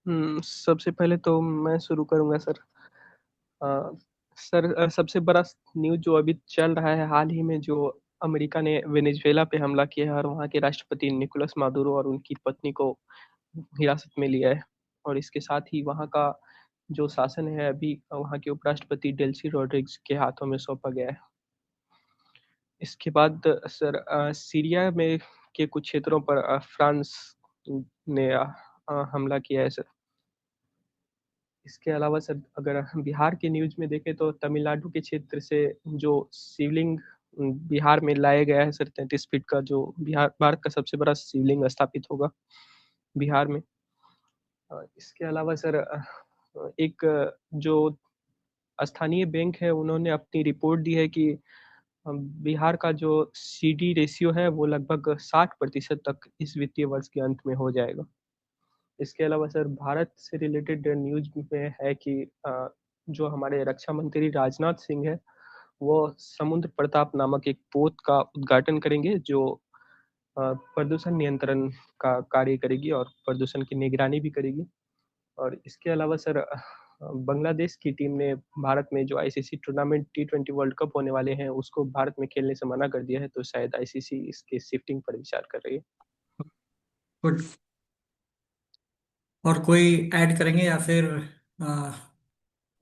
सबसे पहले तो मैं शुरू करूंगा सर। अ, सर, सबसे बड़ा न्यूज़ जो अभी चल रहा है हाल ही में, जो अमेरिका ने वेनेजुएला पे हमला किया है और वहाँ के राष्ट्रपति निकोलस मादुरो और उनकी पत्नी को हिरासत में लिया है। और इसके साथ ही वहाँ का जो शासन है अभी वहाँ के उपराष्ट्रपति डेल्सी रोड्रिग्स के हाथों में सौंपा गया है। इसके बाद सर, सीरिया में के कुछ क्षेत्रों पर फ्रांस ने हमला किया है सर। इसके अलावा सर, अगर हम बिहार के न्यूज में देखें तो तमिलनाडु के क्षेत्र से जो शिवलिंग बिहार में लाया गया है सर, 33 फीट का, जो बिहार भारत का सबसे बड़ा शिवलिंग स्थापित होगा बिहार में। इसके अलावा सर, एक जो स्थानीय बैंक है उन्होंने अपनी रिपोर्ट दी है कि बिहार का जो सीडी रेशियो है वो लगभग 60% तक इस वित्तीय वर्ष के अंत में हो जाएगा। इसके अलावा सर, भारत से रिलेटेड न्यूज में है कि जो हमारे रक्षा मंत्री राजनाथ सिंह है वो समुद्र प्रताप नामक एक पोत का उद्घाटन करेंगे, जो प्रदूषण नियंत्रण का कार्य करेगी और प्रदूषण की निगरानी भी करेगी। और इसके अलावा सर, बांग्लादेश की टीम ने भारत में जो ICC tournament T20 world cup होने वाले हैं उसको भारत में खेलने से मना कर दिया है, तो शायद आईसीसी इसके शिफ्टिंग पर विचार कर रही है। गुड। और कोई ऐड करेंगे या फिर आ,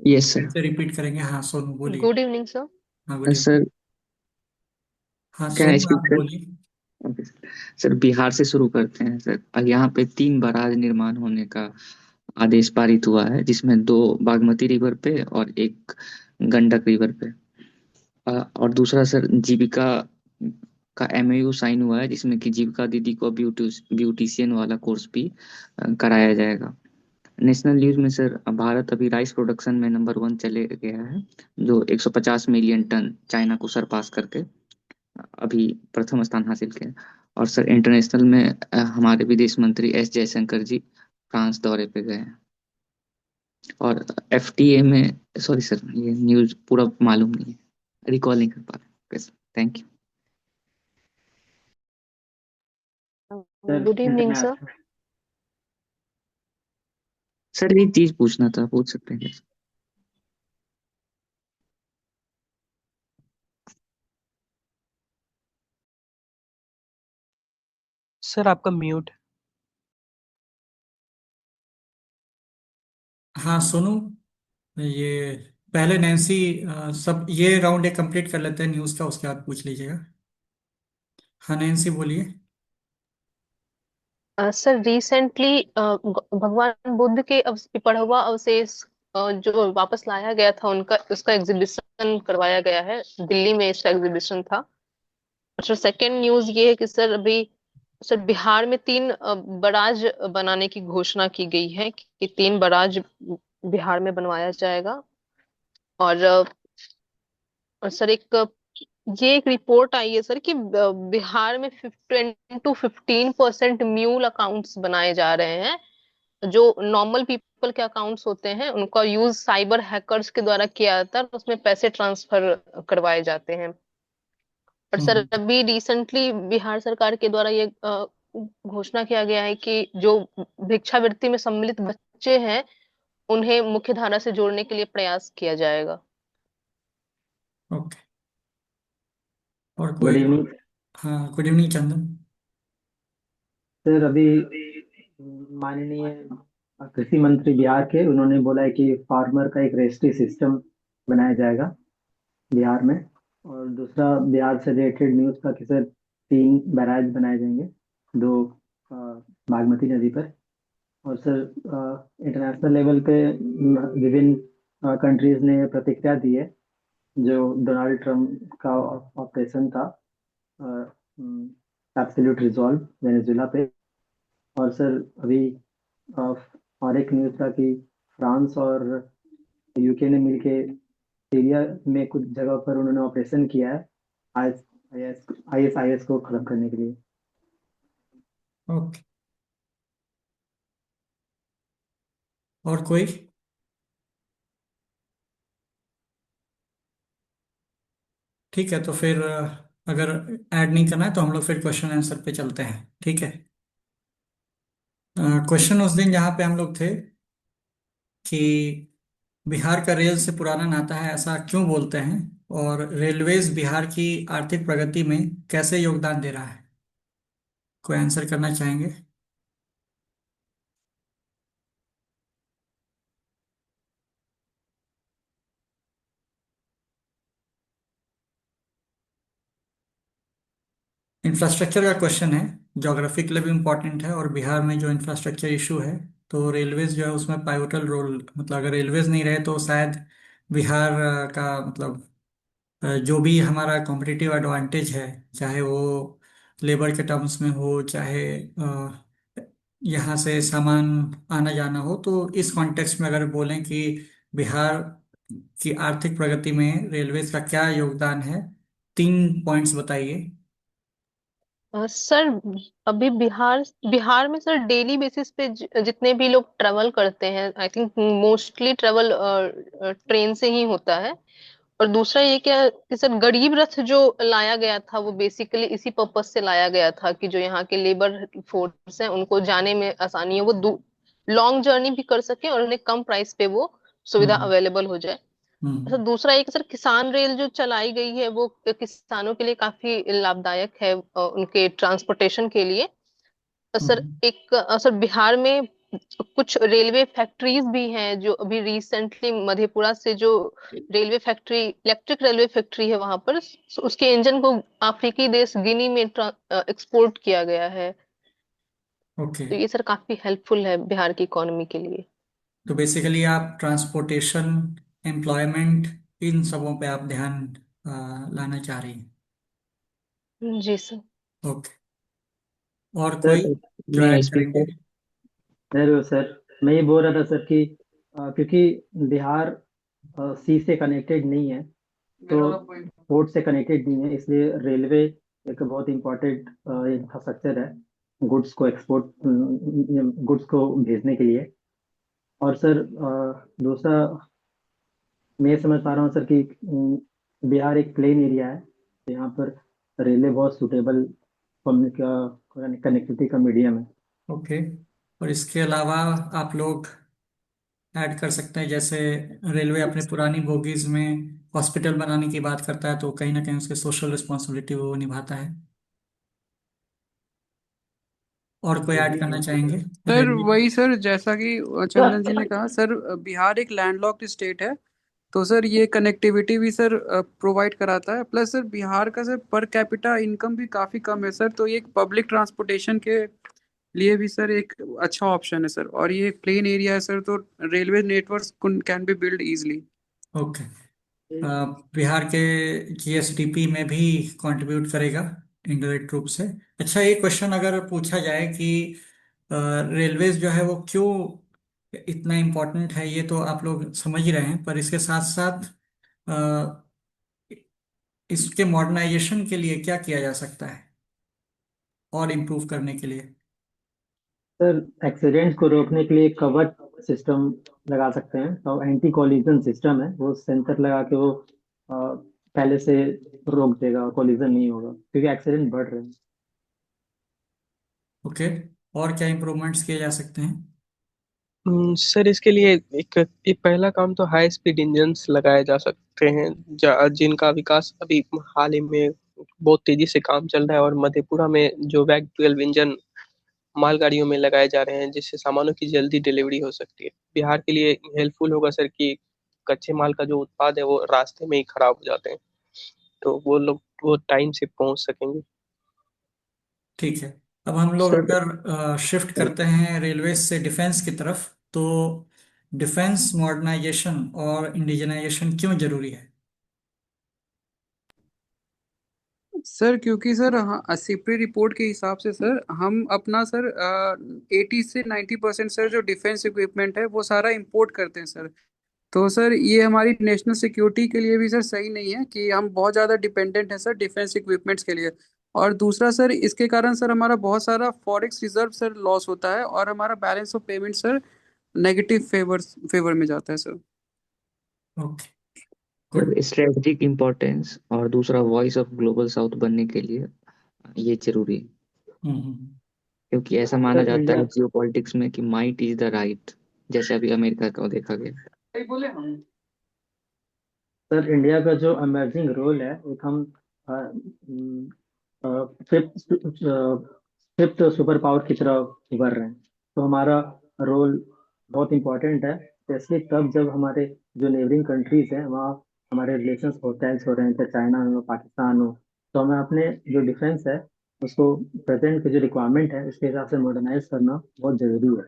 यस फिर सर। से रिपीट करेंगे? हाँ सोनू बोलिए। Good evening sir. हाँ गुड इवनिंग। सर, हाँ क्या सोनू स्पीक आप सर? बोलिए। Okay sir. सर, बिहार से शुरू करते हैं सर। यहाँ पे 3 बराज निर्माण होने का आदेश पारित हुआ है, जिसमें 2 बागमती रिवर पे और एक गंडक रिवर पे। और दूसरा सर, जीविका का एमओयू साइन हुआ है, जिसमें कि जीविका दीदी को ब्यूटिशियन वाला कोर्स भी कराया जाएगा। नेशनल न्यूज में सर, भारत अभी राइस प्रोडक्शन में नंबर 1 चले गया है, जो 150 मिलियन टन चाइना को सरपास करके अभी प्रथम स्थान हासिल किया। और सर, इंटरनेशनल में हमारे विदेश मंत्री एस जयशंकर जी फ्रांस दौरे पे गए हैं। और एफटीए में, सॉरी सर, ये न्यूज पूरा मालूम नहीं है, रिकॉल नहीं कर पा रहे। Thank you sir. Good evening sir. International sir, एक चीज पूछना था, पूछ सकते हैं क्या? सर, आपका म्यूट। हाँ सोनू, ये पहले नैन्सी, सब ये राउंड एक कंप्लीट कर लेते हैं न्यूज़ का, उसके बाद पूछ लीजिएगा। हाँ नैन्सी बोलिए। सर, रिसेंटली भगवान बुद्ध के पढ़वा अवशेष जो वापस लाया गया था उनका उसका एग्जीबिशन करवाया गया है। दिल्ली में इसका एग्जीबिशन था। सर, सेकंड न्यूज ये है कि सर अभी सर बिहार में 3 बराज बनाने की घोषणा की गई है कि 3 बराज बिहार में बनवाया जाएगा। और सर ये एक रिपोर्ट आई है सर कि बिहार में 10 to 15% म्यूल अकाउंट्स बनाए जा रहे हैं। जो नॉर्मल पीपल के अकाउंट्स होते हैं उनका यूज साइबर हैकर्स के द्वारा किया जाता है और उसमें पैसे ट्रांसफर करवाए जाते हैं। और सर हम्म। अभी रिसेंटली बिहार सरकार के द्वारा ये घोषणा किया गया है कि जो भिक्षावृत्ति में सम्मिलित बच्चे हैं उन्हें मुख्य धारा से जोड़ने के लिए प्रयास किया जाएगा। ओके। और गुड कोई? इवनिंग हाँ गुड इवनिंग चंदन। सर। अभी माननीय कृषि मंत्री बिहार के, उन्होंने बोला है कि फार्मर का एक रजिस्ट्री सिस्टम बनाया जाएगा बिहार में। और दूसरा, बिहार से रिलेटेड न्यूज़ का कि सर 3 बैराज बनाए जाएंगे, 2 बागमती नदी पर। और सर, इंटरनेशनल लेवल पे विभिन्न कंट्रीज ने प्रतिक्रिया दी है जो डोनाल्ड ट्रम्प का ऑपरेशन था, एब्सोल्यूट रिजॉल्व वेनेजुला पे। और सर, अभी अ, और एक न्यूज़ था कि फ्रांस और यूके ने मिलके सीरिया में कुछ जगह पर उन्होंने ऑपरेशन किया है, आईएसआईएस को खत्म करने के लिए। ओके। और कोई? ठीक है, तो फिर अगर ऐड नहीं करना है तो हम लोग फिर क्वेश्चन आंसर पे चलते हैं, ठीक है? क्वेश्चन उस दिन जहाँ पे हम लोग थे, कि बिहार का रेल से पुराना नाता है, ऐसा क्यों बोलते हैं, और रेलवेज बिहार की आर्थिक प्रगति में कैसे योगदान दे रहा है? कोई आंसर करना चाहेंगे? इंफ्रास्ट्रक्चर का क्वेश्चन है, ज्योग्राफी के लिए भी इम्पोर्टेंट है, और बिहार में जो इंफ्रास्ट्रक्चर इशू है, तो रेलवेज जो है उसमें पाइवोटल रोल, मतलब अगर रेलवेज नहीं रहे तो शायद बिहार का मतलब जो भी हमारा कॉम्पिटिटिव एडवांटेज है, चाहे वो लेबर के टर्म्स में हो, चाहे यहाँ से सामान आना जाना हो, तो इस कॉन्टेक्स्ट में अगर बोलें कि बिहार की आर्थिक प्रगति में रेलवेज का क्या योगदान है, 3 पॉइंट्स बताइए। सर, अभी बिहार बिहार में सर डेली बेसिस पे जितने भी लोग ट्रेवल करते हैं, I think mostly travel train से ही होता है। और दूसरा ये क्या कि सर गरीब रथ जो लाया गया था वो बेसिकली इसी पर्पज से लाया गया था कि जो यहाँ के लेबर फोर्स है उनको जाने में आसानी हो, वो लॉन्ग जर्नी भी कर सके और उन्हें कम प्राइस पे वो सुविधा हम्म। अवेलेबल हो जाए। अच्छा, हम्म। दूसरा एक सर किसान रेल जो चलाई गई है वो किसानों के लिए काफी लाभदायक है, उनके ट्रांसपोर्टेशन के लिए। सर हम्म। एक सर बिहार में कुछ रेलवे फैक्ट्रीज भी हैं जो अभी रिसेंटली मधेपुरा से जो railway factory, electric railway factory है वहां पर, उसके इंजन को अफ्रीकी देश गिनी में एक्सपोर्ट किया गया है। ओके। तो ये सर काफी हेल्पफुल है बिहार की इकोनॉमी के लिए। तो बेसिकली आप ट्रांसपोर्टेशन, एम्प्लॉयमेंट, इन सबों पे आप ध्यान लाना चाह रही हैं? जी सर। ओके। और कोई सर जो मैं ऐड स्पीक करेंगे? कर सर मैं ये बोल रहा था सर कि क्योंकि बिहार सी से कनेक्टेड नहीं है, तो पोर्ट से कनेक्टेड नहीं है, इसलिए रेलवे एक बहुत इम्पोर्टेंट इंफ्रास्ट्रक्चर है गुड्स को भेजने के लिए। और सर दूसरा, मैं ये समझ पा रहा हूँ सर कि बिहार एक प्लेन एरिया है, तो यहाँ पर रेलवे बहुत सुटेबल कनेक्टिविटी का मीडियम है। ओके। और इसके अलावा आप लोग ऐड कर सकते हैं, जैसे रेलवे अपने पुरानी बोगीज में हॉस्पिटल बनाने की बात करता है, तो कहीं ना कहीं उसके सोशल रिस्पॉन्सिबिलिटी वो निभाता है। और कोई ऐड करना चाहेंगे सर रेलवे? वही सर, जैसा कि चंदन जी ने कहा सर, बिहार एक लैंडलॉक्ड स्टेट है। तो सर ये कनेक्टिविटी भी सर प्रोवाइड कराता है। प्लस सर बिहार का सर पर कैपिटा इनकम भी काफ़ी कम है सर, तो ये एक पब्लिक ट्रांसपोर्टेशन के लिए भी सर एक अच्छा ऑप्शन है सर। और ये प्लेन एरिया है सर, तो railway network can be build easily. Okay. Bihar के जीएसडीपी में भी कंट्रीब्यूट करेगा इनडायरेक्ट रूप से। अच्छा, एक क्वेश्चन अगर पूछा जाए कि रेलवेज जो है वो क्यों इतना इम्पोर्टेंट है, ये तो आप लोग समझ ही रहे हैं, पर इसके साथ साथ इसके मॉडर्नाइजेशन के लिए क्या किया जा सकता है और इम्प्रूव करने के लिए? सर एक्सीडेंट्स को रोकने के लिए कवच सिस्टम लगा सकते हैं, और एंटी कॉलिजन सिस्टम है, वो सेंसर लगा के वो पहले से रोक देगा, कॉलिजन नहीं होगा क्योंकि एक्सीडेंट बढ़ रहे हैं। ओके। और क्या इम्प्रूवमेंट्स किए जा सकते हैं? सर इसके लिए एक पहला काम तो हाई स्पीड इंजन्स लगाए जा सकते हैं, जिनका विकास अभी हाल ही में बहुत तेजी से काम चल रहा है। और मधेपुरा में जो वैग 12 इंजन मालगाड़ियों में लगाए जा रहे हैं, जिससे सामानों की जल्दी डिलीवरी हो सकती है। बिहार के लिए हेल्पफुल होगा सर कि कच्चे माल का जो उत्पाद है वो रास्ते में ही खराब हो जाते हैं, तो वो लोग वो टाइम से पहुंच सकेंगे। ठीक है। अब हम लोग सर अगर शिफ्ट करते हैं रेलवे से डिफेंस की तरफ, तो डिफेंस मॉडर्नाइजेशन और इंडिजनाइजेशन क्यों जरूरी है? सर क्योंकि सर हाँ, सीपी रिपोर्ट के हिसाब से सर हम अपना सर 80 से 90% सर जो डिफेंस इक्विपमेंट है वो सारा इंपोर्ट करते हैं सर। तो सर ये हमारी नेशनल सिक्योरिटी के लिए भी सर सही नहीं है कि हम बहुत ज़्यादा डिपेंडेंट हैं सर डिफेंस इक्विपमेंट्स के लिए। और दूसरा सर इसके कारण सर हमारा बहुत सारा फॉरेक्स रिजर्व सर लॉस होता है और हमारा balance of payment sir negative favour में जाता है sir. Okay. Good. Sir strategic importance और दूसरा वॉइस ऑफ ग्लोबल साउथ बनने के लिए ये जरूरी है, हम्म। क्योंकि ऐसा माना सर जाता इंडिया है जियो पॉलिटिक्स में कि माइट इज द राइट। जैसे अभी अमेरिका का देखा गया? सर इंडिया का जो इमर्जिंग रोल है, एक हम फिफ्थ फिफ्थ सुपर पावर की तरफ उभर रहे हैं। तो हमारा रोल बहुत इंपॉर्टेंट है, स्पेशली तब जब हमारे जो नेबरिंग कंट्रीज हैं वहाँ हमारे रिलेशंस हो, टेंस हो रहे हैं, चाहे चाइना हो, पाकिस्तान हो। तो हमें अपने जो डिफेंस है उसको प्रेजेंट की जो रिक्वायरमेंट है उसके हिसाब से मॉडर्नाइज करना बहुत जरूरी है।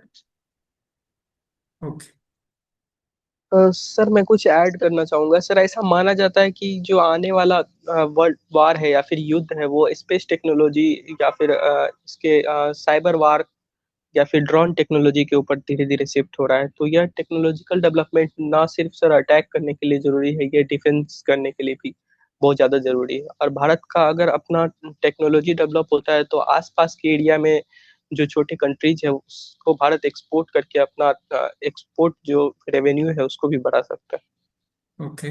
ओके। सर मैं कुछ ऐड करना चाहूंगा। सर ऐसा माना जाता है कि जो आने वाला वर्ल्ड वार है या फिर युद्ध है वो स्पेस टेक्नोलॉजी या फिर इसके साइबर वार या फिर ड्रोन टेक्नोलॉजी के ऊपर धीरे धीरे शिफ्ट हो रहा है। तो यह टेक्नोलॉजिकल डेवलपमेंट ना सिर्फ सर अटैक करने के लिए जरूरी है, ये डिफेंस करने के लिए भी बहुत ज्यादा जरूरी है। और भारत का अगर अपना टेक्नोलॉजी डेवलप होता है तो आसपास के एरिया में जो छोटे कंट्रीज है उसको भारत एक्सपोर्ट करके अपना एक्सपोर्ट जो रेवेन्यू है उसको भी बढ़ा सकता है। ओके।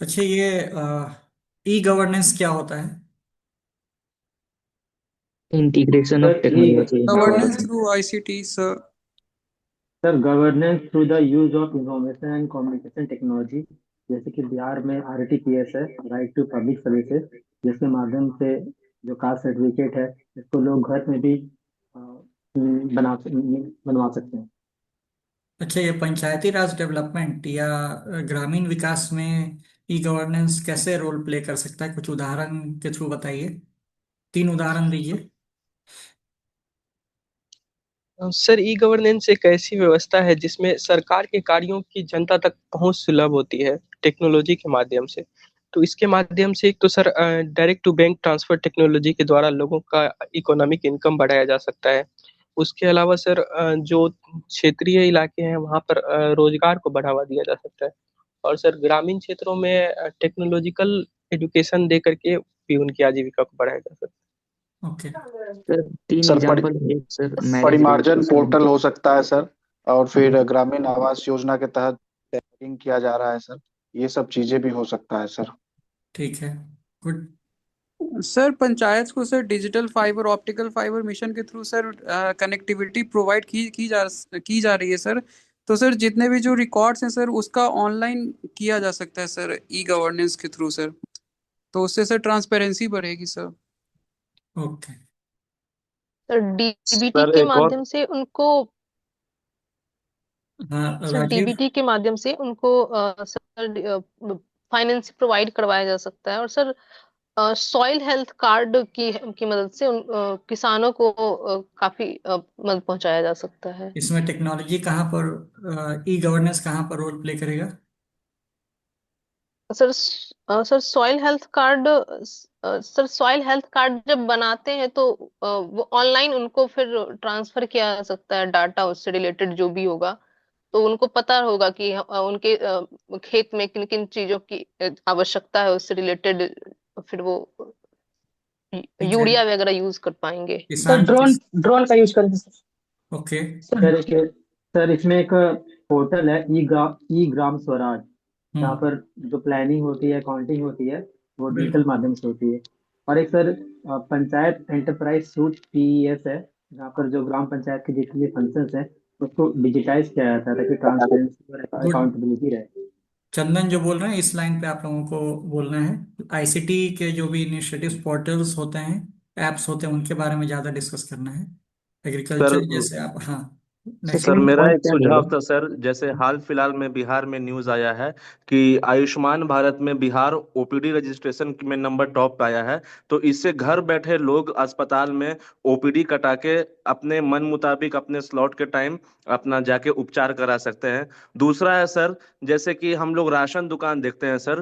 अच्छा, ये ई गवर्नेंस क्या होता है? Integration of sir technology in governance government. Through ICT sir. Sir governance through the use of information and communication technology, जैसे कि बिहार में RTPS है, राइट टू पब्लिक सर्विसेज, जिसके माध्यम से जो कास्ट सर्टिफिकेट है इसको लोग घर में भी बनवा सकते हैं। अच्छा, ये पंचायती राज डेवलपमेंट या ग्रामीण विकास में ई गवर्नेंस कैसे रोल प्ले कर सकता है? कुछ उदाहरण के थ्रू बताइए, 3 उदाहरण दीजिए। सर ई गवर्नेंस एक ऐसी व्यवस्था है जिसमें सरकार के कार्यों की जनता तक पहुंच सुलभ होती है टेक्नोलॉजी के माध्यम से। तो इसके माध्यम से एक तो sir direct to bank transfer technology के द्वारा लोगों का इकोनॉमिक इनकम बढ़ाया जा सकता है। उसके अलावा सर जो क्षेत्रीय इलाके हैं वहाँ पर रोजगार को बढ़ावा दिया जा सकता है। और सर ग्रामीण क्षेत्रों में टेक्नोलॉजिकल एजुकेशन दे करके भी उनकी आजीविका को बढ़ाया जा सकता ओके। सर 3 सर एग्जांपल है सर, मैरिज परिमार्जन रजिस्ट्रेशन। पोर्टल हो सकता है सर, और फिर ग्रामीण आवास योजना के तहत टैगिंग किया जा रहा है सर। ये सब चीजें भी हो सकता है सर। ठीक है। गुड। सर पंचायत को sir digital fibre optical fibre mission के थ्रू सर कनेक्टिविटी प्रोवाइड की जा रही है सर। तो सर जितने भी जो रिकॉर्ड्स हैं सर उसका ऑनलाइन किया जा सकता है सर ई गवर्नेंस के थ्रू सर। तो उससे सर ट्रांसपेरेंसी बढ़ेगी sir. Okay. Sir DBT sir के एक और माध्यम से उनको हाँ, सर राजीव। डीबीटी के माध्यम से उनको सर फाइनेंस प्रोवाइड करवाया जा सकता है। और सर सॉइल हेल्थ कार्ड की मदद से उन किसानों को काफी मदद पहुंचाया जा सकता है। इसमें टेक्नोलॉजी कहाँ पर, ई गवर्नेंस कहाँ पर रोल प्ले करेगा? Sir sir soil health card जब बनाते हैं तो वो ऑनलाइन उनको फिर ट्रांसफर किया जा सकता है डाटा, उससे रिलेटेड जो भी होगा। तो उनको पता होगा कि उनके खेत में किन किन चीजों की आवश्यकता है, उससे रिलेटेड फिर वो ठीक है। यूरिया वगैरह यूज कर पाएंगे। सर किसान ड्रोन किस। ड्रोन का यूज करेंगे सर। ओके। सर सर इसमें एक पोर्टल है, ई ग्राम स्वराज, जहाँ हम्म। पर जो प्लानिंग होती है, अकाउंटिंग होती है, वो डिजिटल बिल्कुल। माध्यम से होती है। और एक sir panchayat enterprise suit PES है, जहाँ पर जो ग्राम पंचायत के जितने भी फंक्शंस हैं उसको डिजिटाइज किया जाता है ताकि ट्रांसपेरेंसी और गुड। अकाउंटेबिलिटी रहे। चंदन जो बोल रहे हैं, इस लाइन पे आप लोगों को बोलना है। आईसीटी के जो भी इनिशिएटिव्स, पोर्टल्स होते हैं, एप्स होते हैं, उनके बारे में ज़्यादा डिस्कस करना है। सर एग्रीकल्चर जैसे आप, हाँ। नेक्स्ट। सर सेकंड मेरा पॉइंट एक क्या सुझाव रहेगा? था सर, जैसे हाल फिलहाल में बिहार में न्यूज़ आया है कि आयुष्मान भारत में बिहार OPD रजिस्ट्रेशन में नंबर टॉप पे आया है। तो इससे घर बैठे लोग अस्पताल में OPD कटा के अपने मन मुताबिक अपने स्लॉट के टाइम अपना जाके उपचार करा सकते हैं। दूसरा है सर, जैसे कि हम लोग राशन दुकान देखते हैं सर,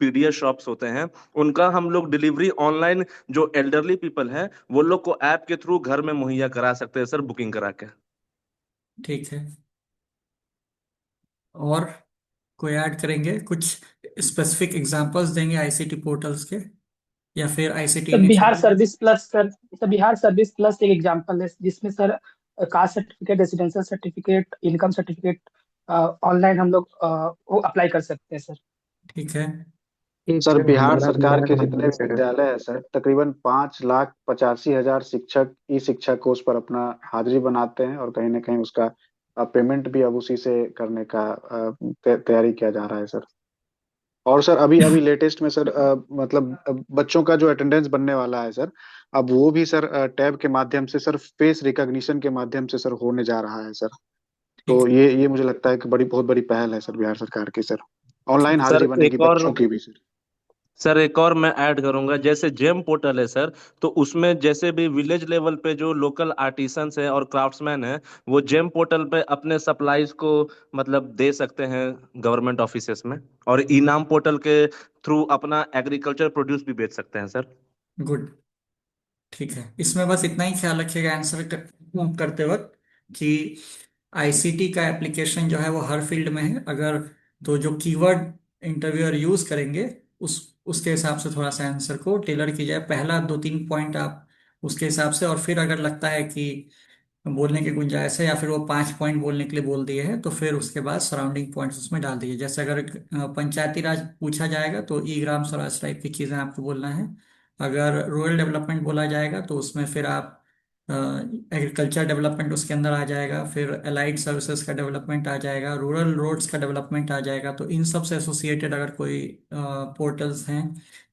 पीडीएस शॉप्स होते हैं, उनका हम लोग डिलीवरी ऑनलाइन जो एल्डरली पीपल हैं वो लोग को ऐप के थ्रू घर में मुहैया करा सकते हैं सर, बुकिंग करा के। ठीक है। और कोई ऐड करेंगे? कुछ स्पेसिफिक एग्जांपल्स देंगे आईसीटी पोर्टल्स के, या फिर ICT sir Bihar initiative? Service plus sir. Sir Bihar service plus एक एग्जांपल है जिसमें sir caste certificate, residential certificate, income certificate online हम लोग वो अप्लाई कर सकते हैं सर। ठीक है। एक सर सर बिहार हमारा सरकार के जितने भी विद्यालय है सर, तकरीबन 5,85,000 शिक्षक ई शिक्षा कोर्स पर अपना हाजिरी बनाते हैं और कहीं ना कहीं उसका पेमेंट भी अब उसी से करने का तैयारी किया जा रहा है सर। और सर अभी अभी लेटेस्ट में सर मतलब बच्चों का जो अटेंडेंस बनने वाला है सर, अब वो भी सर टैब के माध्यम से सर, फेस रिकॉग्निशन के माध्यम से सर होने जा रहा है सर। ठीक तो ये मुझे लगता है कि बहुत बड़ी पहल है सर बिहार सरकार की सर। ऑनलाइन ठीक। हाजिरी सर बनेगी एक और बच्चों की भी सर। सर एक और मैं ऐड करूंगा, जैसे जेम पोर्टल है सर, तो उसमें जैसे भी विलेज लेवल पे जो लोकल आर्टिसंस हैं और क्राफ्ट्समैन हैं, वो जेम पोर्टल पे अपने सप्लाईज को मतलब दे सकते हैं गवर्नमेंट ऑफिसेस में, और इनाम पोर्टल के थ्रू अपना एग्रीकल्चर प्रोड्यूस भी बेच सकते हैं सर। गुड। ठीक है, इसमें बस इतना ही ख्याल रखिएगा आंसर करते वक्त कि आईसीटी का एप्लीकेशन जो है वो हर फील्ड में है। अगर तो जो कीवर्ड इंटरव्यूअर यूज करेंगे उस उसके हिसाब से थोड़ा सा आंसर को टेलर की जाए। पहला 2-3 पॉइंट आप उसके हिसाब से, और फिर अगर लगता है कि बोलने की गुंजाइश है या फिर वो 5 पॉइंट बोलने के लिए बोल दिए हैं तो फिर उसके बाद सराउंडिंग पॉइंट्स उसमें डाल दीजिए। जैसे अगर पंचायती राज पूछा जाएगा तो ई ग्राम स्वराज टाइप की चीजें आपको बोलना है। अगर रूरल डेवलपमेंट बोला जाएगा तो उसमें फिर आप एग्रीकल्चर डेवलपमेंट उसके अंदर आ जाएगा, फिर एलाइड सर्विसेज का डेवलपमेंट आ जाएगा, रूरल रोड्स का डेवलपमेंट आ जाएगा। तो इन सब से एसोसिएटेड अगर कोई पोर्टल्स हैं,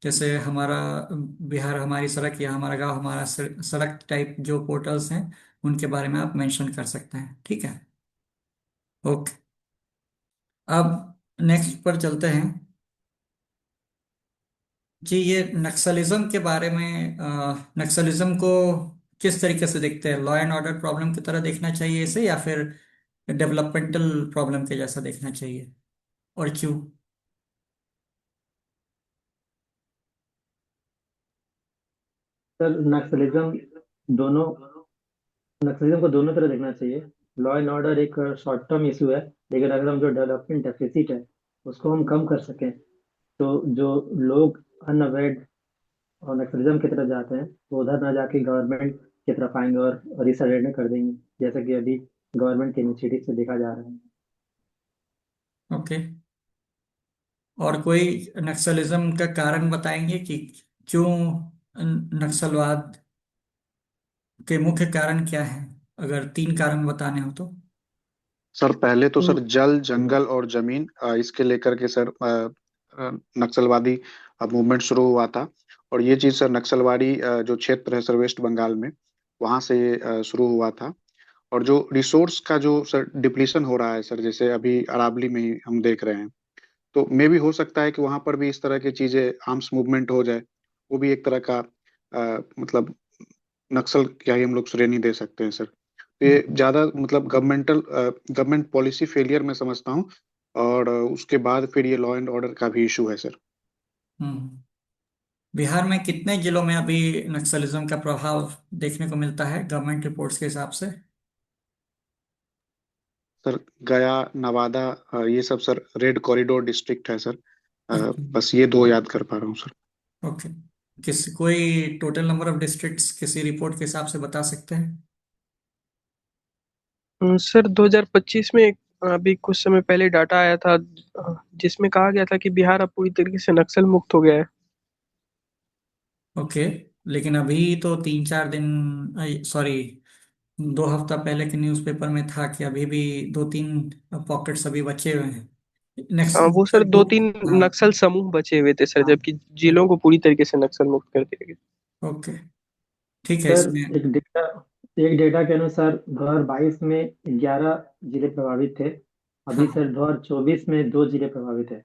जैसे हमारा बिहार हमारी सड़क या हमारा गांव हमारा सड़क टाइप जो पोर्टल्स हैं, उनके बारे में आप मेंशन कर सकते हैं। ठीक है, ओके। अब नेक्स्ट पर चलते हैं जी। ये नक्सलिज्म के बारे में, नक्सलिज्म को किस तरीके से देखते हैं? लॉ एंड ऑर्डर प्रॉब्लम की तरह देखना चाहिए इसे, या फिर डेवलपमेंटल प्रॉब्लम के जैसा देखना चाहिए, और क्यों? सर दोनों नक्सलिज्म को दोनों तरह देखना चाहिए। लॉ एंड ऑर्डर एक शॉर्ट टर्म इशू है, लेकिन अगर हम जो डेवलपमेंट डेफिसिट है उसको हम कम कर सकें तो जो लोग अनअवेयर्ड और नक्सलिज्म की तरफ जाते हैं वो उधर ना जाके गवर्नमेंट की तरफ आएंगे और रिसरेंडर कर देंगे, जैसा कि अभी गवर्नमेंट के इनिशिएटिव से देखा जा रहा है। ओके। और कोई नक्सलिज्म का कारण बताएंगे कि क्यों नक्सलवाद के मुख्य कारण क्या है, अगर 3 कारण बताने हो तो? सर पहले तो सर जल जंगल और जमीन, इसके लेकर के सर नक्सलवादी मूवमेंट शुरू हुआ था। और ये चीज सर नक्सलवादी जो क्षेत्र है सर वेस्ट बंगाल में, वहां से ये शुरू हुआ था। और जो रिसोर्स का जो सर डिप्लीशन हो रहा है सर, जैसे अभी अरावली में ही हम देख रहे हैं, तो मे भी हो सकता है कि वहां पर भी इस तरह की चीजें आर्म्स मूवमेंट हो जाए। वो भी एक तरह का मतलब नक्सल क्या ही हम लोग श्रेणी दे सकते हैं सर। तो ये ज्यादा मतलब गवर्नमेंट पॉलिसी फेलियर में समझता हूँ। और उसके बाद फिर ये लॉ एंड ऑर्डर का भी इशू है सर। हम्म। बिहार में कितने जिलों में अभी नक्सलिज्म का प्रभाव देखने को मिलता है गवर्नमेंट रिपोर्ट्स के हिसाब से? सर गया, नवादा, ये सब सर रेड कॉरिडोर डिस्ट्रिक्ट है सर। ओके। बस ये दो याद कर पा रहा हूँ सर। ओके। कोई टोटल नंबर ऑफ डिस्ट्रिक्ट्स किसी रिपोर्ट के हिसाब से बता सकते हैं? सर 2025 में अभी कुछ समय पहले डाटा आया था जिसमें कहा गया था कि बिहार अब पूरी तरीके से नक्सल मुक्त हो गया है। ओके। लेकिन अभी तो 3-4 दिन, सॉरी, 2 हफ्ता पहले के न्यूज़पेपर में था कि अभी भी 2-3 पॉकेट्स अभी बचे हुए हैं। नेक्स्ट वो सर दो ग्रुप। तीन हाँ। नक्सल समूह बचे हुए थे सर, हाँ। जबकि जिलों को पूरी तरीके से नक्सल मुक्त कर दिया गया। ओके। ठीक है सर इसमें। एक डेटा के अनुसार 2022 में 11 जिले प्रभावित थे। अभी हाँ। सर 2024 में 2 जिले प्रभावित है। हाँ।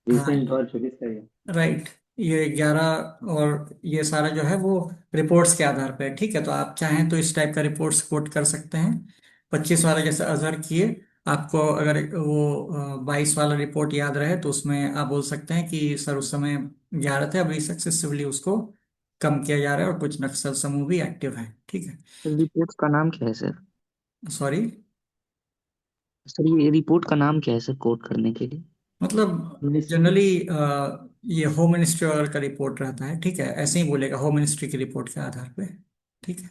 रिसेंट 2024 का ये। राइट। ये 11 और ये सारा जो है वो रिपोर्ट्स के आधार पे है। ठीक है, तो आप चाहें तो इस टाइप का रिपोर्ट्स कोट कर सकते हैं। 25 वाला जैसे अजहर किए, आपको अगर वो 22 वाला रिपोर्ट याद रहे तो उसमें आप बोल सकते हैं कि सर उस समय 11 थे, अभी सक्सेसिवली उसको कम किया जा रहा है और कुछ नक्सल समूह भी एक्टिव है। ठीक है। रिपोर्ट का नाम क्या है सर? सॉरी। सर ये रिपोर्ट का नाम क्या है सर, कोड करने के लिए? मतलब मिनिस्ट्री। जनरली ये होम मिनिस्ट्री वगैरह का रिपोर्ट रहता है। ठीक है, ऐसे ही बोलेगा होम मिनिस्ट्री की रिपोर्ट के आधार पे। ठीक है।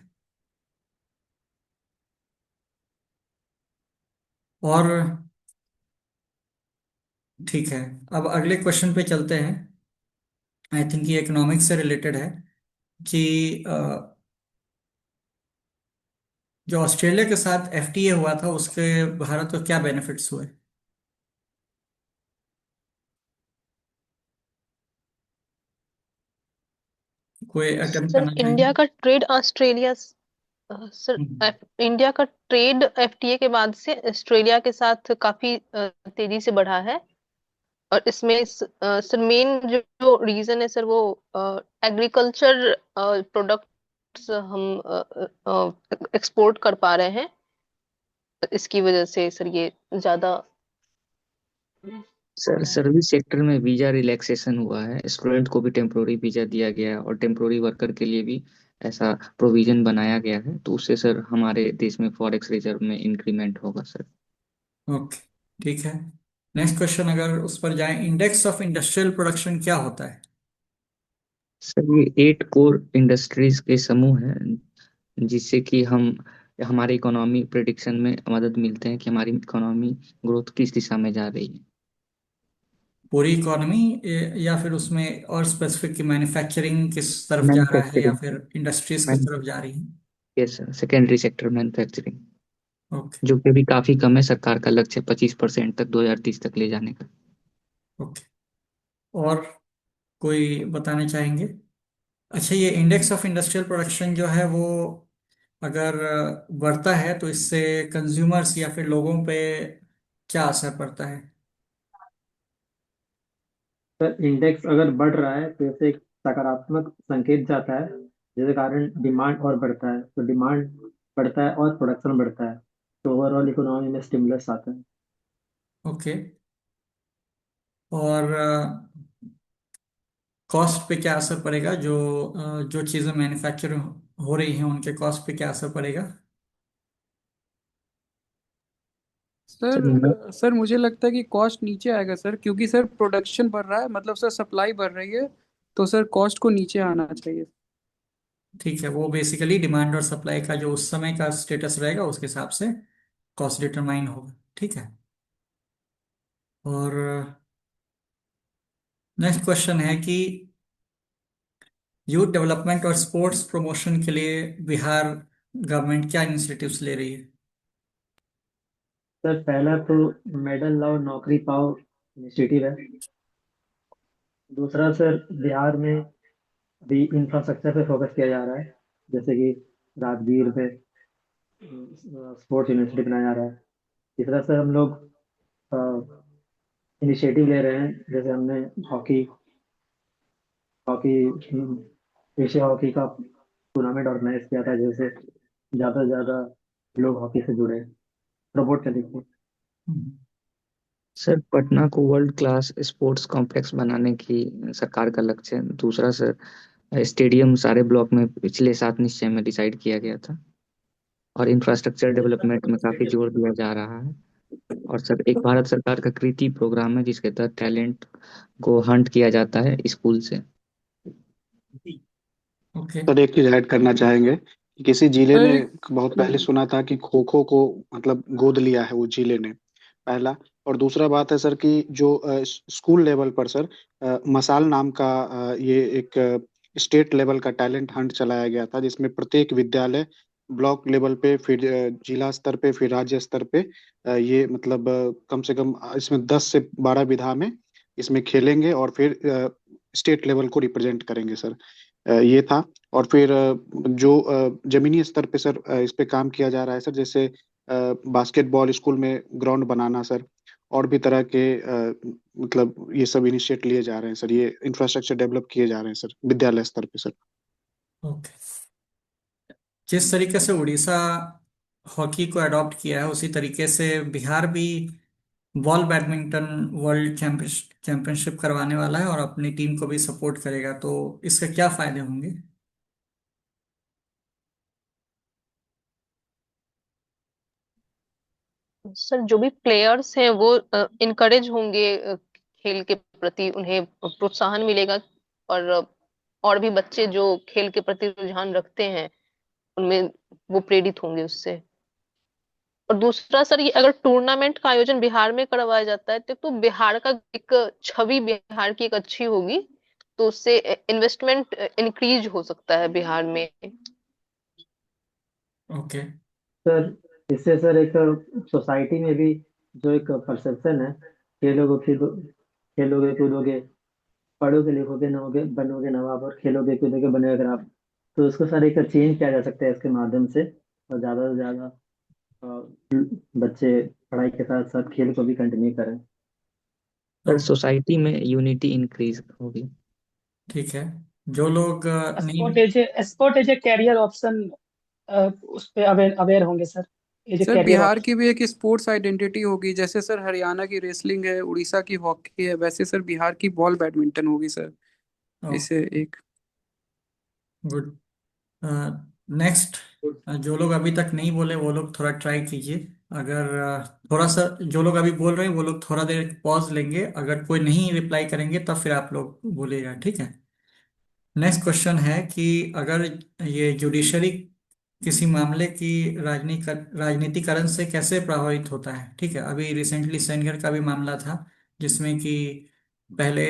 और ठीक है, अब अगले क्वेश्चन पे चलते हैं। आई थिंक ये इकोनॉमिक्स से रिलेटेड है कि जो ऑस्ट्रेलिया के साथ एफटीए हुआ था उसके भारत को क्या बेनिफिट्स हुए? कोई अटेम्प्ट सर करना इंडिया चाहेंगे? का ट्रेड ऑस्ट्रेलिया सर हम्म। इंडिया का ट्रेड एफटीए के बाद से ऑस्ट्रेलिया के साथ काफी तेजी से बढ़ा है। और इसमें सर मेन जो रीजन है सर वो एग्रीकल्चर प्रोडक्ट्स हम एक्सपोर्ट कर पा रहे हैं। इसकी वजह से सर ये ज्यादा। सर सर्विस सेक्टर में वीजा रिलैक्सेशन हुआ है, स्टूडेंट को भी टेम्पोररी वीजा दिया गया है और टेम्पोररी वर्कर के लिए भी ऐसा प्रोविजन बनाया गया है, तो उससे सर हमारे देश में फॉरेक्स रिजर्व में इंक्रीमेंट होगा सर। ओके, ठीक है। नेक्स्ट क्वेश्चन अगर उस पर जाएं, इंडेक्स ऑफ इंडस्ट्रियल प्रोडक्शन क्या होता है? सर ये 8 कोर इंडस्ट्रीज के समूह हैं जिससे कि हम हमारे इकोनॉमी प्रिडिक्शन में मदद मिलते हैं कि हमारी इकोनॉमी ग्रोथ किस दिशा में जा रही है। पूरी इकोनॉमी, या फिर उसमें और स्पेसिफिक की मैन्युफैक्चरिंग किस तरफ जा रहा है या मैन्युफैक्चरिंग। फिर इंडस्ट्रीज किस मैन तरफ जा रही है? Yes sir, secondary sector manufacturing, okay. जो कि अभी काफी कम है, सरकार का लक्ष्य 25% तक 2030 तक ले जाने का। ओके, और कोई बताना चाहेंगे? अच्छा, ये इंडेक्स ऑफ इंडस्ट्रियल प्रोडक्शन जो है वो अगर बढ़ता है तो इससे कंज्यूमर्स या फिर लोगों पे क्या असर पड़ता है? सर इंडेक्स अगर बढ़ रहा है तो इससे एक सकारात्मक संकेत जाता है, जिसके कारण डिमांड और बढ़ता है। तो डिमांड बढ़ता है और प्रोडक्शन बढ़ता है, तो ओवरऑल इकोनॉमी में स्टिमुलस आता है। ओके, और कॉस्ट पे क्या असर पड़ेगा? जो चीज़ें मैन्युफैक्चर हो रही हैं उनके कॉस्ट पे क्या असर पड़ेगा? सर मैं सर मुझे लगता है कि कॉस्ट नीचे आएगा सर, क्योंकि सर प्रोडक्शन बढ़ रहा है, मतलब सर सप्लाई बढ़ रही है, तो सर कॉस्ट को नीचे आना चाहिए। ठीक है, वो बेसिकली डिमांड और सप्लाई का जो उस समय का स्टेटस रहेगा उसके हिसाब से कॉस्ट डिटरमाइन होगा। ठीक है। और नेक्स्ट क्वेश्चन है कि यूथ डेवलपमेंट और स्पोर्ट्स प्रमोशन के लिए बिहार गवर्नमेंट क्या इनिशिएटिव्स ले रही है? सर पहला तो मेडल लाओ नौकरी पाओ इनिशिएटिव है। दूसरा सर, बिहार में अभी इंफ्रास्ट्रक्चर पे फोकस किया जा रहा है, जैसे कि राजगीर में स्पोर्ट्स यूनिवर्सिटी बनाया जा रहा है। तीसरा सर, हम लोग इनिशिएटिव ले रहे हैं, जैसे हमने हॉकी हॉकी एशिया हॉकी का टूर्नामेंट ऑर्गेनाइज किया था, जैसे ज़्यादा से ज़्यादा लोग हॉकी से जुड़े, प्रमोट करने के लिए। हम्म। सर पटना को वर्ल्ड क्लास स्पोर्ट्स कॉम्प्लेक्स बनाने की सरकार का लक्ष्य है। दूसरा सर, स्टेडियम सारे ब्लॉक में पिछले 7 निश्चय में डिसाइड किया गया था। और इंफ्रास्ट्रक्चर डेवलपमेंट में काफी जोर दिया जा रहा है। और सर एक भारत सरकार का कृति प्रोग्राम है जिसके तहत टैलेंट को हंट किया जाता है स्कूल से। ओके। सर एक चीज ऐड करना चाहेंगे कि किसी जिले सर ने एक बहुत पहले सुना था कि खो खो को मतलब गोद लिया है वो जिले ने, पहला। और दूसरा बात है सर कि जो स्कूल लेवल पर सर मसाल नाम का ये एक स्टेट लेवल का टैलेंट हंट चलाया गया था, जिसमें प्रत्येक विद्यालय ब्लॉक लेवल पे, फिर जिला स्तर पे, फिर राज्य स्तर पे ये मतलब कम से कम इसमें 10 से 12 विधा में इसमें खेलेंगे और फिर स्टेट लेवल को रिप्रेजेंट करेंगे सर। ये था। और फिर जो जमीनी स्तर पे सर इस पे काम किया जा रहा है सर, जैसे बास्केटबॉल स्कूल में ग्राउंड बनाना सर, और भी तरह के मतलब ये सब इनिशिएट लिए जा रहे हैं सर, ये इंफ्रास्ट्रक्चर डेवलप किए जा रहे हैं सर विद्यालय स्तर पे सर। ओके, जिस तरीके से उड़ीसा हॉकी को अडॉप्ट किया है उसी तरीके से बिहार भी बॉल बैडमिंटन वर्ल्ड चैंपियनशिप करवाने वाला है और अपनी टीम को भी सपोर्ट करेगा, तो इसके क्या फायदे होंगे? सर जो भी प्लेयर्स हैं वो इनकरेज होंगे, खेल के प्रति उन्हें प्रोत्साहन मिलेगा। और और भी बच्चे जो खेल के प्रति रुझान रखते हैं उनमें वो प्रेरित होंगे उससे। और दूसरा सर, ये अगर टूर्नामेंट का आयोजन बिहार में करवाया जाता है तो बिहार का एक छवि बिहार की एक अच्छी होगी, तो उससे इन्वेस्टमेंट इंक्रीज हो सकता है बिहार में। ओके, सर इससे सर एक सोसाइटी में भी जो एक परसेप्शन है, खेलोगे कूदोगे, पढ़ोगे लिखोगे नहोगे बनोगे नवाब, और खेलोगे कूदोगे बनेगा खराब। तो उसको सर एक चेंज किया जा सकता है इसके माध्यम से, और ज़्यादा से ज़्यादा बच्चे पढ़ाई के साथ साथ खेल को भी कंटिन्यू करें। सर तो सोसाइटी में यूनिटी इंक्रीज होगी। ठीक है, जो लोग नहीं। Sport as a career option, उस पे अवेयर अवेयर होंगे sir, as a sir career Bihar की ऑप्शन। भी एक स्पोर्ट्स आइडेंटिटी होगी, जैसे सर हरियाणा की रेसलिंग है, उड़ीसा की हॉकी है, वैसे सर बिहार की बॉल बैडमिंटन होगी सर। इसे एक गुड। नेक्स्ट, जो लोग अभी तक नहीं बोले वो लोग थोड़ा ट्राई कीजिए। अगर थोड़ा सा, जो लोग अभी बोल रहे हैं वो लोग थोड़ा देर पॉज लेंगे, अगर कोई नहीं रिप्लाई करेंगे तब फिर आप लोग बोलिएगा, ठीक है। नेक्स्ट क्वेश्चन है कि अगर ये जुडिशरी किसी मामले की राजनीतिकरण से कैसे प्रभावित होता है, ठीक है। अभी रिसेंटली सेंगर का भी मामला था, जिसमें कि पहले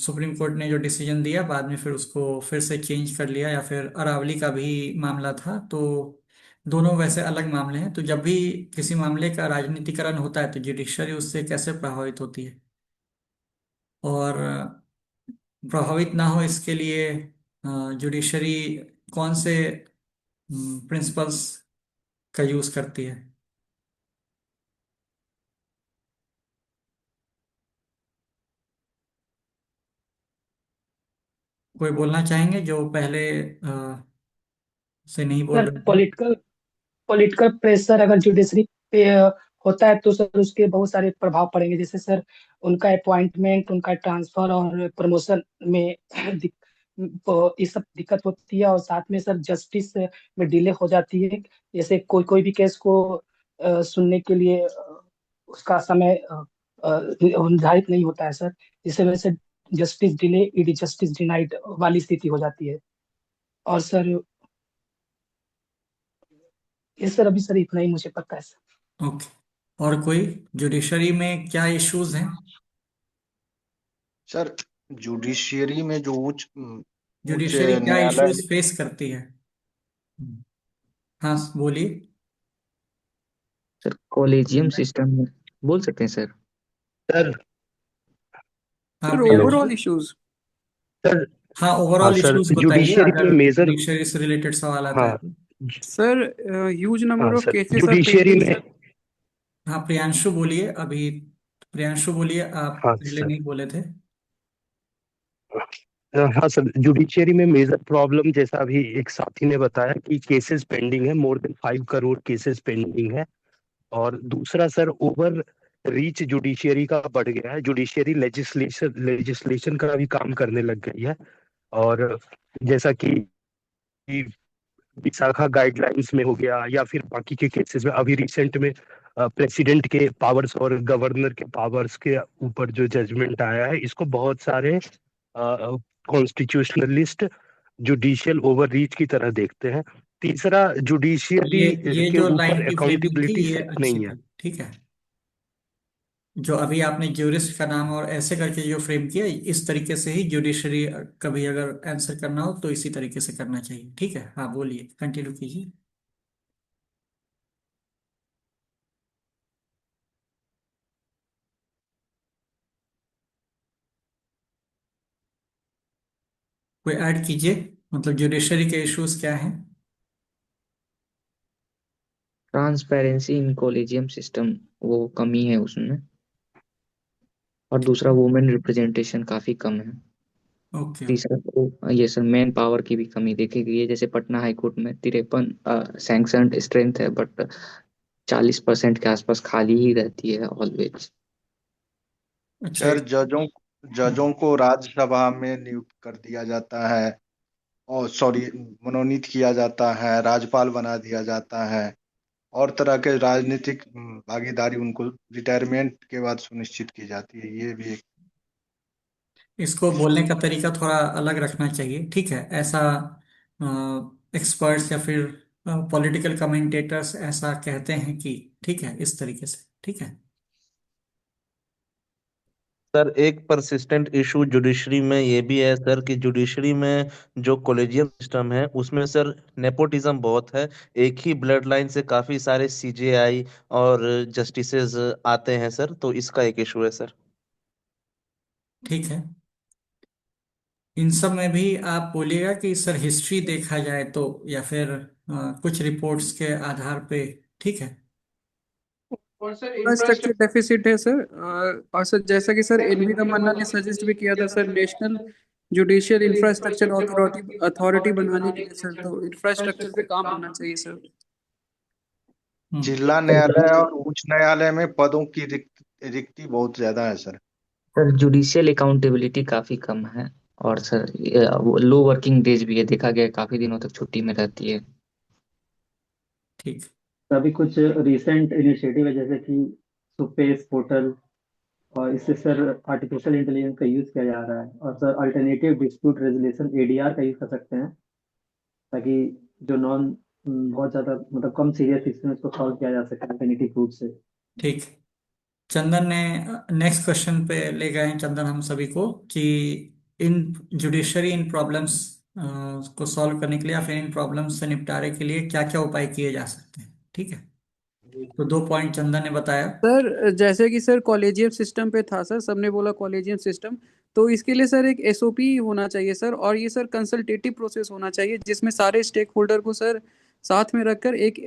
सुप्रीम कोर्ट ने जो डिसीजन दिया, बाद में फिर उसको फिर से चेंज कर लिया, या फिर अरावली का भी मामला था। तो दोनों वैसे अलग मामले हैं। तो जब भी किसी मामले का राजनीतिकरण होता है तो जुडिशरी उससे कैसे प्रभावित होती है, और प्रभावित ना हो इसके लिए जुडिशरी कौन से प्रिंसिपल्स का यूज करती है। कोई बोलना चाहेंगे जो पहले से नहीं बोल सर रहे थे। पॉलिटिकल पॉलिटिकल प्रेशर अगर जुडिशरी पे होता है तो सर उसके बहुत सारे प्रभाव पड़ेंगे, जैसे सर उनका अपॉइंटमेंट, उनका ट्रांसफर और प्रमोशन में ये सब दिक्कत होती है, और साथ में सर जस्टिस में डिले हो जाती है। जैसे कोई कोई भी केस को सुनने के लिए उसका समय निर्धारित नहीं होता है सर, जिससे वजह से justice delay, ED justice denied वाली स्थिति हो जाती है। और सर ये सर अभी सर इतना ही मुझे पता है सर। ओके, और कोई जुडिशरी में क्या इश्यूज हैं। सर जुडिशियरी में जो उच्च उच्च जुडिशरी क्या न्यायालय। इश्यूज फेस करती है। हाँ, बोलिए। सर कॉलेजियम सिस्टम में बोल सकते हैं सर। सर हाँ, sir hello Priyanshu. Overall issues. Sir. हाँ, हाँ ओवरऑल सर, इश्यूज बताइए, जुडिशियरी अगर में मेजर। जुडिशरी से रिलेटेड सवाल आता हाँ। है तो। सर ह्यूज हाँ number of sir, cases are judiciary pending में। सर। हाँ, प्रियांशु बोलिए अभी। प्रियांशु बोलिए, आप हाँ पहले सर। नहीं बोले थे। हाँ सर, जुडिशियरी में मेजर प्रॉब्लम जैसा अभी एक साथी ने बताया कि केसेस पेंडिंग है, more than 5 crore cases pending है। और दूसरा सर, ओवर रीच जुडिशियरी का बढ़ गया है, जुडिशियरी लेजिस्लेशन लेजिस्लेशन का भी काम करने लग गई है। और जैसा कि विशाखा गाइडलाइंस में हो गया, या फिर बाकी के केसेस में अभी रिसेंट में प्रेसिडेंट के पावर्स और गवर्नर के पावर्स के ऊपर जो जजमेंट आया है, इसको बहुत सारे कॉन्स्टिट्यूशनलिस्ट जुडिशियल ओवर रीच की तरह देखते हैं। तीसरा, जुडिशियरी ये के जो ऊपर लाइन की फ्रेमिंग थी अकाउंटेबिलिटी ये सेट अच्छी नहीं है। थी, ठीक है। जो अभी आपने ज्यूरिस्ट का नाम और ऐसे करके जो फ्रेम किया, इस तरीके से ही जुडिशरी कभी अगर आंसर करना हो तो इसी तरीके से करना चाहिए, ठीक है। हाँ, बोलिए, कंटिन्यू कीजिए। कोई ऐड कीजिए, मतलब जुडिशरी के इश्यूज क्या हैं। ट्रांसपेरेंसी इन कॉलेजियम सिस्टम, वो कमी है उसमें। और दूसरा वुमेन रिप्रेजेंटेशन काफी कम है। ओके। तीसरा तो ये सर मैन पावर की भी कमी देखी गई है, जैसे पटना हाई कोर्ट में 53 सैंक्शनड स्ट्रेंथ है, बट 40% के आसपास खाली ही रहती है ऑलवेज। अच्छा। सर जजों को राज्यसभा में नियुक्त कर दिया जाता है, और सॉरी, मनोनीत किया जाता है, राज्यपाल बना दिया जाता है, और तरह के राजनीतिक भागीदारी उनको रिटायरमेंट के बाद सुनिश्चित की जाती है। ये भी एक। इसको बोलने का तरीका थोड़ा अलग रखना चाहिए, ठीक है। ऐसा एक्सपर्ट्स या फिर पॉलिटिकल कमेंटेटर्स ऐसा कहते हैं कि, ठीक है, इस तरीके से, ठीक है। सर एक परसिस्टेंट इशू जुडिशरी में ये भी है सर कि जुडिशरी में जो कॉलेजियम सिस्टम है उसमें सर नेपोटिज्म बहुत है। एक ही ब्लड लाइन से काफी सारे सीजेआई और जस्टिसेस आते हैं सर, तो इसका एक इशू है सर। ठीक है। इन सब में भी आप बोलिएगा कि सर हिस्ट्री देखा जाए तो, या फिर कुछ रिपोर्ट्स के आधार पे। ठीक है। और सर इंफ्रास्ट्रक्चर डेफिसिट है सर। और सर जैसा कि सर एनवी रमन्ना ने सजेस्ट भी किया था sir, national judicial infrastructure authority authority बनाने के लिए सर, तो इंफ्रास्ट्रक्चर पे काम होना चाहिए सर। जिला न्यायालय और उच्च न्यायालय में पदों की रिक्ति बहुत ज्यादा है सर। सर जुडिशियल अकाउंटेबिलिटी काफी कम है। और सर लो वर्किंग डेज भी है, देखा गया है, काफी दिनों तक छुट्टी में रहती है। ठीक। अभी कुछ रिसेंट इनिशिएटिव है जैसे कि सुपेस पोर्टल, और इससे सर आर्टिफिशियल इंटेलिजेंस का यूज़ किया जा रहा है, और sir alternative dispute resolution ADR का यूज़ कर सकते हैं, ताकि जो नॉन बहुत ज़्यादा मतलब कम सीरियस इश्यू है उसको सॉल्व किया जा सके अल्टरनेटिव रूट से। ठीक। चंदन ने नेक्स्ट क्वेश्चन पे ले गए हैं चंदन हम सभी को, कि इन जुडिशरी इन प्रॉब्लम्स को सॉल्व करने के लिए या फिर इन प्रॉब्लम्स से निपटारे के लिए क्या क्या उपाय किए जा सकते हैं। ठीक है। तो 2 पॉइंट चंदन ने बताया। सर जैसे कि सर कॉलेजियम सिस्टम पे था सर, सबने बोला कॉलेजियम सिस्टम, तो इसके लिए सर एक एसओपी होना चाहिए सर, और ये सर कंसल्टेटिव प्रोसेस होना चाहिए जिसमें सारे स्टेक होल्डर को सर साथ में रखकर एक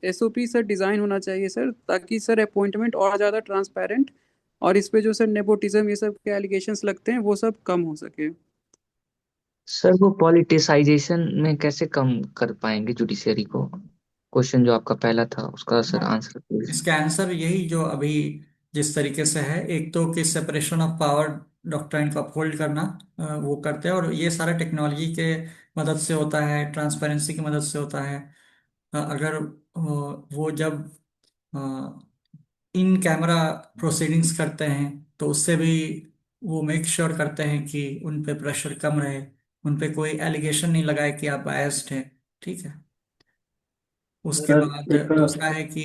एसओपी सर डिजाइन होना चाहिए सर, ताकि सर अपॉइंटमेंट और ज़्यादा ट्रांसपेरेंट, और इस पे जो सर नेपोटिज्म ये सब के एलिगेशंस लगते हैं वो सब कम हो सके। सर वो पॉलिटिसाइजेशन में कैसे कम कर पाएंगे जुडिशरी को? क्वेश्चन जो आपका पहला था उसका सर हाँ, आंसर प्लीज। इसका आंसर यही जो अभी जिस तरीके से है, एक तो कि सेपरेशन ऑफ पावर डॉक्ट्राइन को अपहोल्ड करना, वो करते हैं, और ये सारा टेक्नोलॉजी के मदद से होता है, ट्रांसपेरेंसी की मदद से होता है। अगर वो जब इन कैमरा प्रोसीडिंग्स करते हैं तो उससे भी वो मेक श्योर करते हैं कि उन पे प्रेशर कम रहे, उन पे कोई एलिगेशन नहीं लगाए कि आप बायस्ड हैं। ठीक है। उसके सर बाद एक दूसरा है कि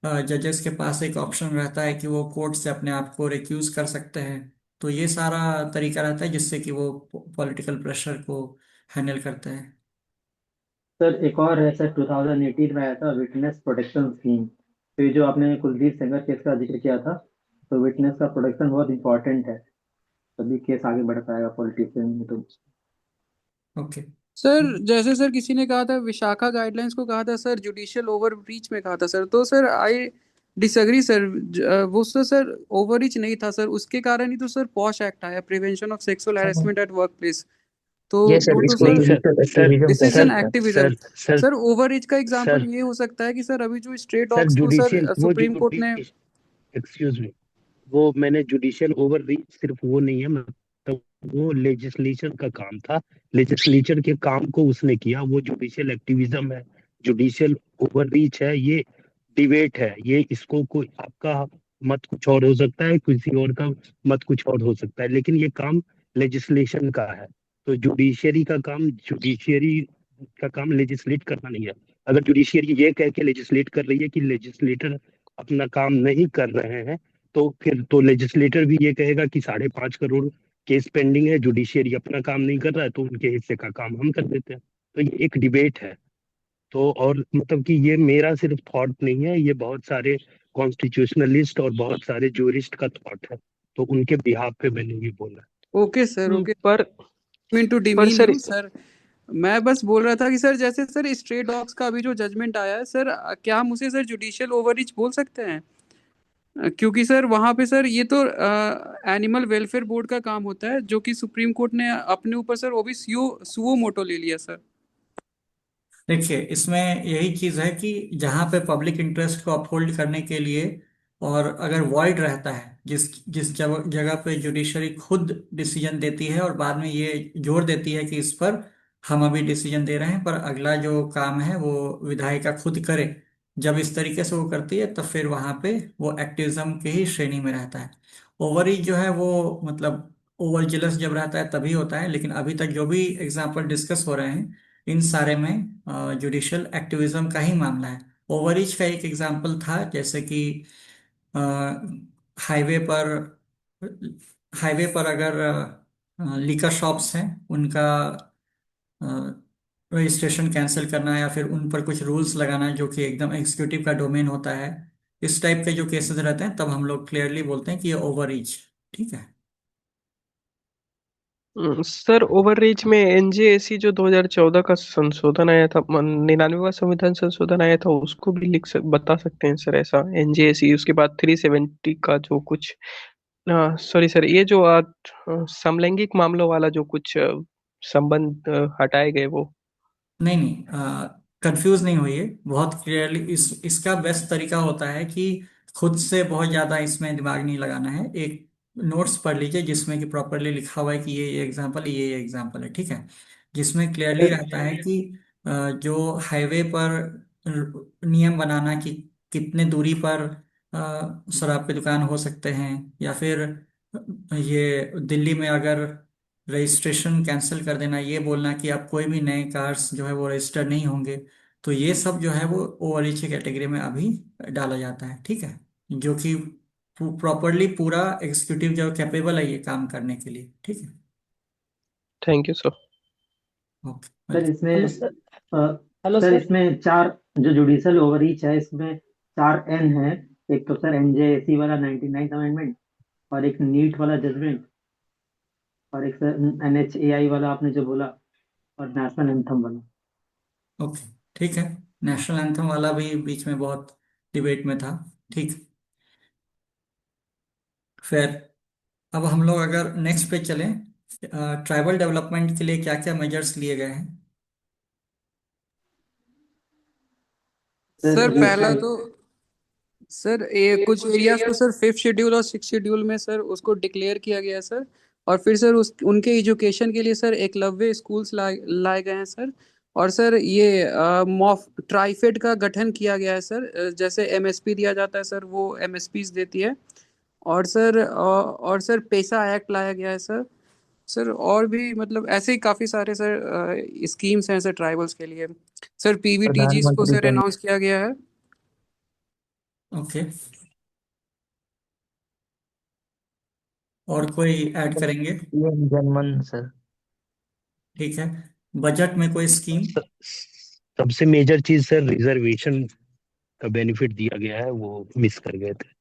जजेस के पास एक ऑप्शन रहता है कि वो कोर्ट से अपने आप को रिक्यूज कर सकते हैं। तो ये सारा तरीका रहता है जिससे कि वो पॉलिटिकल प्रेशर को हैंडल करते हैं। सर एक और है सर, 2018 में आया था विटनेस प्रोटेक्शन स्कीम। तो ये जो आपने कुलदीप सेंगर केस का जिक्र किया था, तो विटनेस का प्रोटेक्शन बहुत इंपॉर्टेंट है, तभी केस आगे बढ़ पाएगा पॉलिटिशियन में तो। ओके। सर जैसे सर किसी ने कहा था विशाखा गाइडलाइंस को कहा था सर जुडिशियल ओवररीच में कहा था सर, तो सर आई डिसएग्री सर। वो तो सर ओवररीच नहीं था सर, उसके कारण ही तो सर पॉश एक्ट आया, prevention of sexual harassment at work place. तो ये वो सर तो इसको सर नहीं sir digital sir activism this is कहते एन हैं sir sir. Activism. Sir sir sir overreach का एग्जांपल सर ये हो सकता है कि सर अभी जो स्ट्रे सर डॉग्स को सर जुडिशियल वो सुप्रीम जो कोर्ट ने। एक्सक्यूज मी, वो मैंने जुडिशियल ओवर रीच सिर्फ वो नहीं है, मतलब वो लेजिस्लेचर का काम था। लेजिस्लेचर के काम को उसने किया, वो जुडिशियल एक्टिविज्म है। जुडिशियल ओवर रीच है, ये डिबेट है। ये इसको कोई आपका मत कुछ और हो सकता है, किसी और का मत कुछ और हो सकता है, लेकिन ये काम लेजिस्लेशन का है। तो जुडिशियरी का काम लेजिस्लेट करना नहीं है। अगर जुडिशियरी ये कह के लेजिस्लेट कर रही है कि लेजिस्लेटर अपना काम नहीं कर रहे हैं, तो फिर तो लेजिस्लेटर भी ये कहेगा कि 5.5 करोड़ केस पेंडिंग है, जुडिशियरी अपना काम नहीं कर रहा है, तो उनके हिस्से का काम हम कर देते हैं। तो ये एक डिबेट है। तो और मतलब कि ये मेरा सिर्फ थॉट नहीं है, ये बहुत सारे कॉन्स्टिट्यूशनलिस्ट और बहुत सारे जूरिस्ट का थॉट है, तो उनके बिहाफ पे मैंने ये बोला। Okay sir, okay. पर मीन टू पर डिमीन सर यू सर, मैं बस बोल रहा था कि सर जैसे सर स्ट्रे डॉग्स का अभी जो जजमेंट आया है सर, क्या हम उसे सर जुडिशियल ओवररीच बोल सकते हैं? क्योंकि सर वहां पे सर ये तो एनिमल वेलफेयर बोर्ड का काम होता है, जो कि सुप्रीम कोर्ट ने अपने ऊपर सर वो भी सुओ मोटो ले लिया सर। देखिए, इसमें यही चीज है कि जहां पे पब्लिक इंटरेस्ट को अपहोल्ड करने के लिए, और अगर वॉइड रहता है, जिस जिस जगह जगह पे जुडिशरी खुद डिसीजन देती है और बाद में ये जोर देती है कि इस पर हम अभी डिसीजन दे रहे हैं, पर अगला जो काम है वो विधायिका खुद करे, जब इस तरीके से वो करती है तब फिर वहां पे वो एक्टिविज्म की ही श्रेणी में रहता है। ओवररीच जो है वो मतलब ओवर जेलस जब रहता है तभी होता है, लेकिन अभी तक जो भी एग्जाम्पल डिस्कस हो रहे हैं इन सारे में जुडिशियल एक्टिविज्म का ही मामला है। ओवररीच का एक एग्जाम्पल था, जैसे कि हाईवे पर हाईवे पर अगर लिकर शॉप्स हैं उनका रजिस्ट्रेशन कैंसिल करना है या फिर उन पर कुछ रूल्स लगाना है जो कि एकदम एग्जीक्यूटिव का डोमेन होता है, इस टाइप के जो केसेस रहते हैं तब हम लोग क्लियरली बोलते हैं कि ये ओवर रीच। ठीक है। सर ओवररीच में एनजेएसी जो 2014 का संशोधन आया था, 99वां संविधान संशोधन आया था, उसको भी बता सकते हैं सर ऐसा? एनजेएसी उसके बाद 370 का जो कुछ, सॉरी सर, ये जो समलैंगिक मामलों वाला जो कुछ संबंध हटाए गए वो। नहीं नहीं, कंफ्यूज नहीं होइए, बहुत क्लियरली इसका बेस्ट तरीका होता है कि खुद से बहुत ज्यादा इसमें दिमाग नहीं लगाना है। एक नोट्स पढ़ लीजिए जिसमें कि प्रॉपरली लिखा हुआ है कि ये एग्जांपल है, ये एग्जांपल है। ठीक है। जिसमें क्लियरली रहता है कि जो हाईवे पर नियम बनाना कि कितने दूरी पर शराब की दुकान हो सकते हैं, या फिर ये दिल्ली में अगर रजिस्ट्रेशन कैंसिल कर देना, ये बोलना कि आप कोई भी नए कार्स जो है वो रजिस्टर नहीं होंगे, तो ये सब जो है वो ओवर रीच की कैटेगरी में अभी डाला जाता है। ठीक है। जो कि प्रॉपरली पूरा एग्जीक्यूटिव जो कैपेबल है ये काम करने के लिए। ठीक है। Thank you sir. Okay sir welcome. इसमें hello sir. Hello sir sir. इसमें चार, जो जुडिशल ओवररीच है इसमें चार एन है। एक तो सर एनजेएसी वाला 99th अमेंडमेंट, और एक नीट वाला जजमेंट, और एक सर एनएचएआई वाला आपने जो बोला, और नेशनल एंथम वाला। ओके ठीक है। नेशनल एंथम वाला भी बीच में बहुत डिबेट में था। ठीक। फिर अब हम लोग अगर नेक्स्ट पे चलें, ट्राइबल डेवलपमेंट के लिए क्या क्या मेजर्स लिए गए हैं। सर सर अभी पहला तो सर ये कुछ एरियाज को सर 5th शेड्यूल और 6th शेड्यूल में सर उसको डिक्लेयर किया गया है सर। और फिर सर उस उनके एजुकेशन के लिए सर एकलव्य स्कूल्स लाए गए हैं सर। और सर ये मॉफ ट्राइफेड का गठन किया गया है सर। जैसे एमएसपी दिया जाता है सर, वो एमएसपीज देती है। और सर पेसा एक्ट लाया गया है सर। सर और भी मतलब ऐसे ही काफी सारे सर स्कीम्स हैं सर ट्राइबल्स के लिए। सर पीवीटीजीज को प्रधानमंत्री सर जन अनाउंस किया गया है। ओके। और कोई ऐड करेंगे। पीएम जनमन सर। ठीक है। बजट में कोई स्कीम। स- सबसे मेजर चीज सर रिजर्वेशन का बेनिफिट दिया गया है, वो मिस कर गए थे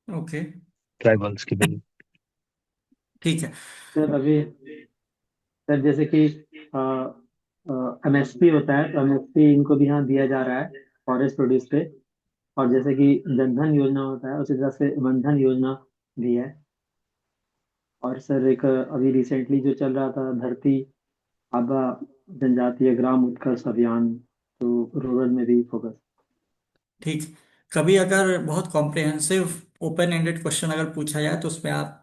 ओके ट्राइबल्स के बेनिफिट। ठीक है। सर अभी सर जैसे कि एमएसपी होता है, तो एमएसपी इनको भी यहाँ दिया जा रहा है फॉरेस्ट प्रोड्यूस पे। और जैसे कि जनधन योजना होता है, उसी तरह से वनधन योजना भी है। और सर एक अभी रिसेंटली जो चल रहा था धरती आबा जनजातीय ग्राम उत्कर्ष अभियान, तो रूरल में भी फोकस। ठीक। कभी अगर बहुत कॉम्प्रिहेंसिव ओपन एंडेड क्वेश्चन अगर पूछा जाए तो उस पर आप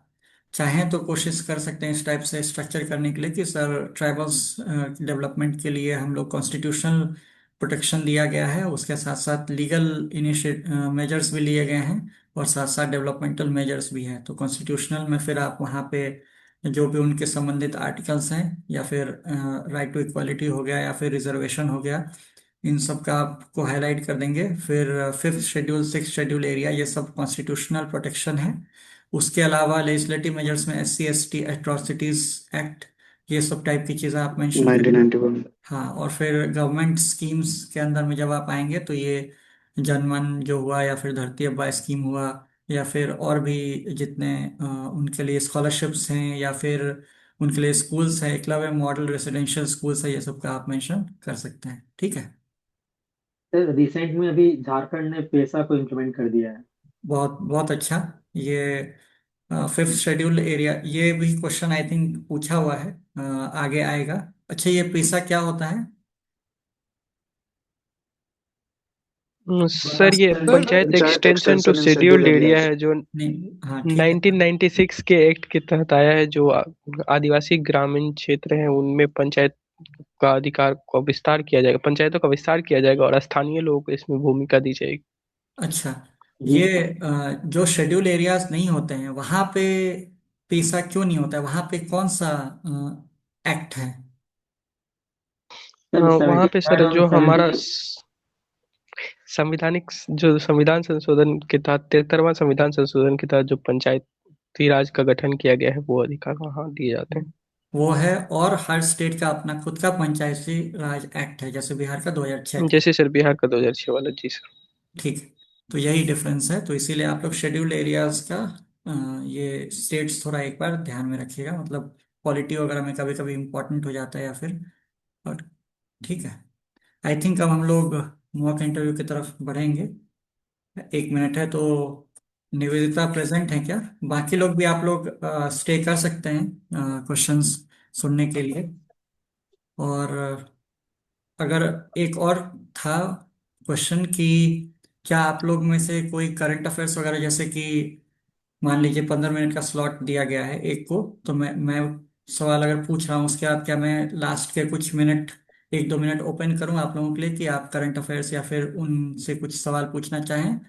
चाहें तो कोशिश कर सकते हैं इस टाइप से स्ट्रक्चर करने के लिए कि सर ट्राइबल्स डेवलपमेंट के लिए हम लोग कॉन्स्टिट्यूशनल प्रोटेक्शन दिया गया है, उसके साथ साथ लीगल इनिशिएट मेजर्स भी लिए गए हैं, और साथ साथ डेवलपमेंटल मेजर्स भी हैं। तो कॉन्स्टिट्यूशनल में फिर आप वहाँ पे जो भी उनके संबंधित आर्टिकल्स हैं, या फिर राइट टू इक्वालिटी हो गया, या फिर रिजर्वेशन हो गया, इन सब का आपको हाईलाइट कर देंगे। फिर 5th schedule, 6th schedule area, ये सब कॉन्स्टिट्यूशनल प्रोटेक्शन है। उसके अलावा लेजिस्लेटिव मेजर्स में SC ST एट्रॉसिटीज एक्ट, ये सब टाइप की चीज़ें आप मेंशन करेंगे। 1991। हाँ, और फिर गवर्नमेंट स्कीम्स के अंदर में जब आप आएंगे तो ये जनमन जो हुआ, या फिर धरती आबा स्कीम हुआ, या फिर और भी जितने उनके लिए स्कॉलरशिप्स हैं, या फिर उनके लिए स्कूल्स हैं, एकलव्य मॉडल रेसिडेंशियल स्कूल्स है, ये सब का आप मेंशन कर सकते हैं। ठीक है। सर रिसेंट में अभी झारखंड ने पेशा को इम्प्लीमेंट कर दिया है। बहुत बहुत अच्छा। ये 5th शेड्यूल एरिया, ये भी क्वेश्चन आई थिंक पूछा हुआ है, आगे आएगा। अच्छा, ये पेशा क्या होता है। बता सर ये सकते हैं। Sir panchayat panchayat extension to extension in scheduled schedule area areas. है, जो नहीं, हाँ ठीक है। 1996 के एक्ट के तहत आया है, जो आदिवासी ग्रामीण क्षेत्र हैं उनमें पंचायत का अधिकार को विस्तार किया जाएगा, पंचायतों का विस्तार किया जाएगा और स्थानीय लोगों को इसमें भूमिका दी जाएगी। अच्छा, जी ये जो शेड्यूल एरियाज नहीं होते हैं वहां पे पेशा क्यों नहीं होता है, वहां पे कौन सा एक्ट है। सर वहाँ पे सर 73rd और जो हमारा 70। संविधानिक जो संविधान संशोधन के तहत 73वां संविधान संशोधन के तहत जो पंचायत राज का गठन किया गया है वो अधिकार वहाँ दिए जाते हैं। वो है, और हर स्टेट का अपना खुद का पंचायती राज एक्ट है, जैसे बिहार का 2006 का। जैसे सर बिहार का 2006 वाला, जी सर। ठीक है। तो यही डिफरेंस है, तो इसीलिए आप लोग शेड्यूल्ड एरियाज का ये स्टेट्स थोड़ा एक बार ध्यान में रखिएगा, मतलब पॉलिटी वगैरह में कभी कभी इंपॉर्टेंट हो जाता है या फिर। और ठीक है, आई थिंक अब हम लोग मॉक इंटरव्यू की तरफ बढ़ेंगे। 1 मिनट है, तो निवेदिता प्रेजेंट है क्या? बाकी लोग भी, आप लोग स्टे कर सकते हैं क्वेश्चंस सुनने के लिए। और अगर एक और था क्वेश्चन कि क्या आप लोग में से कोई करंट अफेयर्स वगैरह, जैसे कि मान लीजिए 15 मिनट का स्लॉट दिया गया है एक को, तो मैं सवाल अगर पूछ रहा हूँ उसके बाद क्या मैं लास्ट के कुछ मिनट, 1-2 मिनट ओपन करूँ आप लोगों के लिए कि आप करंट अफेयर्स या फिर उनसे कुछ सवाल पूछना चाहें,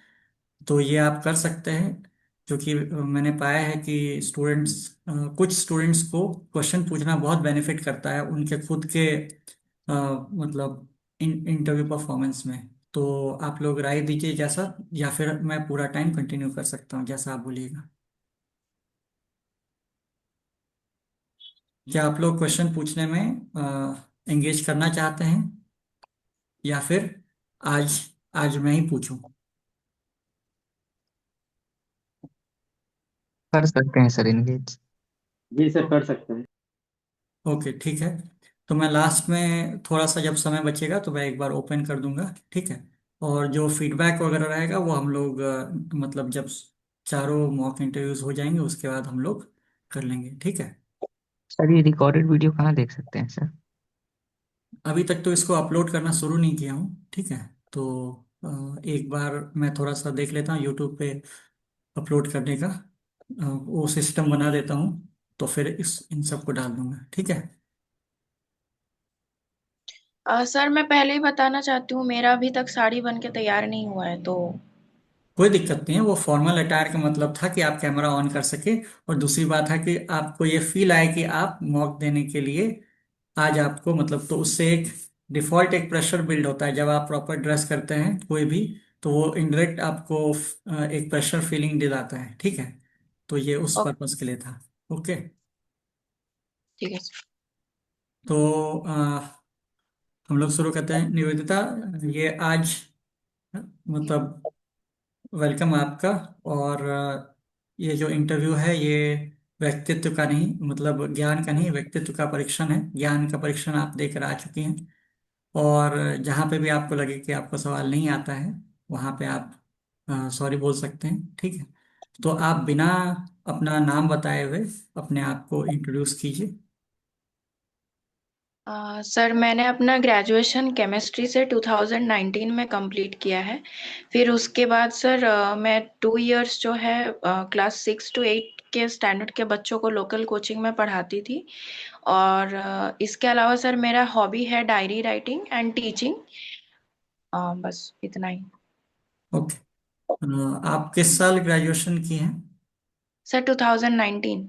तो ये आप कर सकते हैं। क्योंकि मैंने पाया है कि कुछ स्टूडेंट्स को क्वेश्चन पूछना बहुत बेनिफिट करता है उनके खुद के मतलब इंटरव्यू परफॉर्मेंस में। तो आप लोग राय दीजिए जैसा, या फिर मैं पूरा टाइम कंटिन्यू कर सकता हूँ, जैसा आप बोलिएगा। क्या आप लोग क्वेश्चन पूछने में एंगेज करना चाहते हैं, या फिर आज आज मैं ही पूछूं? कर सकते हैं सर एंगेज। जी सर, कर सकते हैं। ओके, ठीक है। तो मैं लास्ट में थोड़ा सा जब समय बचेगा तो मैं एक बार ओपन कर दूंगा, ठीक है। और जो फीडबैक वगैरह रहेगा वो हम लोग मतलब जब चारों मॉक इंटरव्यूज हो जाएंगे उसके बाद हम लोग कर लेंगे, ठीक है। सर ये रिकॉर्डेड वीडियो कहाँ देख सकते हैं सर? अभी तक तो इसको अपलोड करना शुरू नहीं किया हूँ, ठीक है। तो एक बार मैं थोड़ा सा देख लेता हूँ यूट्यूब पे अपलोड करने का, वो सिस्टम बना देता हूँ, तो फिर इन सबको डाल दूंगा, ठीक है। सर मैं पहले ही बताना चाहती हूँ, मेरा अभी तक साड़ी बन के तैयार नहीं हुआ है तो। कोई दिक्कत नहीं है, वो फॉर्मल अटायर का मतलब था कि आप कैमरा ऑन कर सके, और दूसरी बात है कि आपको ये फील आए कि आप मॉक देने के लिए आज आपको, मतलब तो उससे एक डिफॉल्ट एक प्रेशर बिल्ड होता है जब आप प्रॉपर ड्रेस करते हैं कोई भी, तो वो इनडायरेक्ट आपको एक प्रेशर फीलिंग दिलाता है, ठीक है। तो ये उस ओके। पर्पस के लिए था। ओके। ठीक है। तो हम लोग शुरू करते हैं। निवेदिता, ये आज मतलब वेलकम आपका। और ये जो इंटरव्यू है ये व्यक्तित्व का नहीं, मतलब ज्ञान का नहीं, व्यक्तित्व का परीक्षण है। ज्ञान का परीक्षण आप देकर आ चुकी हैं, और जहाँ पे भी आपको लगे कि आपको सवाल नहीं आता है वहाँ पे आप सॉरी बोल सकते हैं, ठीक है। तो आप बिना अपना नाम बताए हुए अपने आप को इंट्रोड्यूस कीजिए। सर मैंने अपना ग्रेजुएशन केमिस्ट्री से 2019 में कंप्लीट किया है। फिर उसके बाद सर मैं 2 इयर्स जो है क्लास 6 to 8 के स्टैंडर्ड के बच्चों को लोकल कोचिंग में पढ़ाती थी। और इसके अलावा सर मेरा हॉबी है डायरी राइटिंग एंड टीचिंग। बस इतना ही। ओके। आप किस साल ग्रेजुएशन की हैं? सर 2019।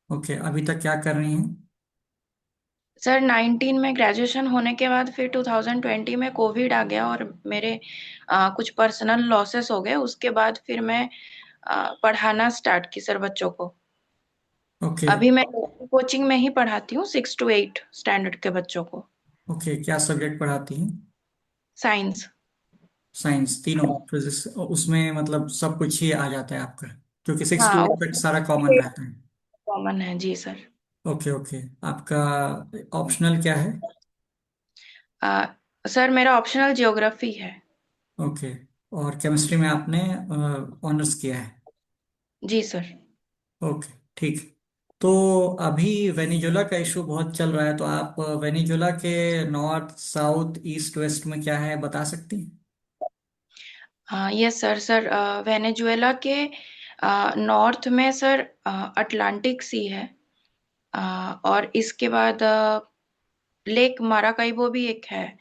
ओके, अभी तक क्या कर रही हैं? सर 19 में ग्रेजुएशन होने के बाद फिर 2020 में कोविड आ गया और मेरे कुछ पर्सनल लॉसेस हो गए। उसके बाद फिर मैं पढ़ाना स्टार्ट की सर बच्चों को। ओके। अभी मैं कोचिंग में ही पढ़ाती हूँ 6 to 8 स्टैंडर्ड के बच्चों को। ओके, क्या सब्जेक्ट पढ़ाती हैं? साइंस। साइंस तीनों? फिजिक्स उसमें मतलब सब कुछ ही आ जाता है आपका, क्योंकि 6 to 8 हाँ, तक सारा कॉमन रहता है। कॉमन है जी सर। Okay okay. आपका ऑप्शनल क्या है? सर मेरा ऑप्शनल जियोग्राफी है। ओके। और केमिस्ट्री में आपने ऑनर्स किया है? जी सर। ओके, ठीक। तो अभी वेनिजुला का इशू बहुत चल रहा है, तो आप वेनिजुला के नॉर्थ साउथ ईस्ट वेस्ट में क्या है बता सकती हैं? Yes sir. सर वेनेजुएला के नॉर्थ में सर अटलांटिक सी है। और इसके बाद लेक माराकाइबो भी एक है,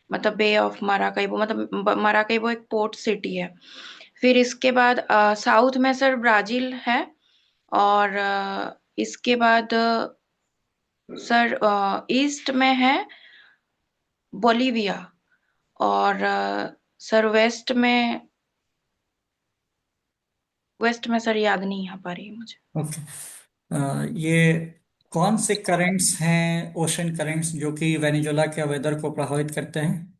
मतलब बे ऑफ माराकाइबो, मतलब माराकाइबो एक पोर्ट सिटी है। फिर इसके बाद साउथ में सर ब्राजील है। और इसके बाद सर ईस्ट में है बोलीविया। और सर वेस्ट में वेस्ट में सर याद नहीं आ पा रही है मुझे। ओके। ये कौन से करंट्स हैं, ओशन करंट्स, जो कि वेनेजुला के वेदर को प्रभावित करते हैं?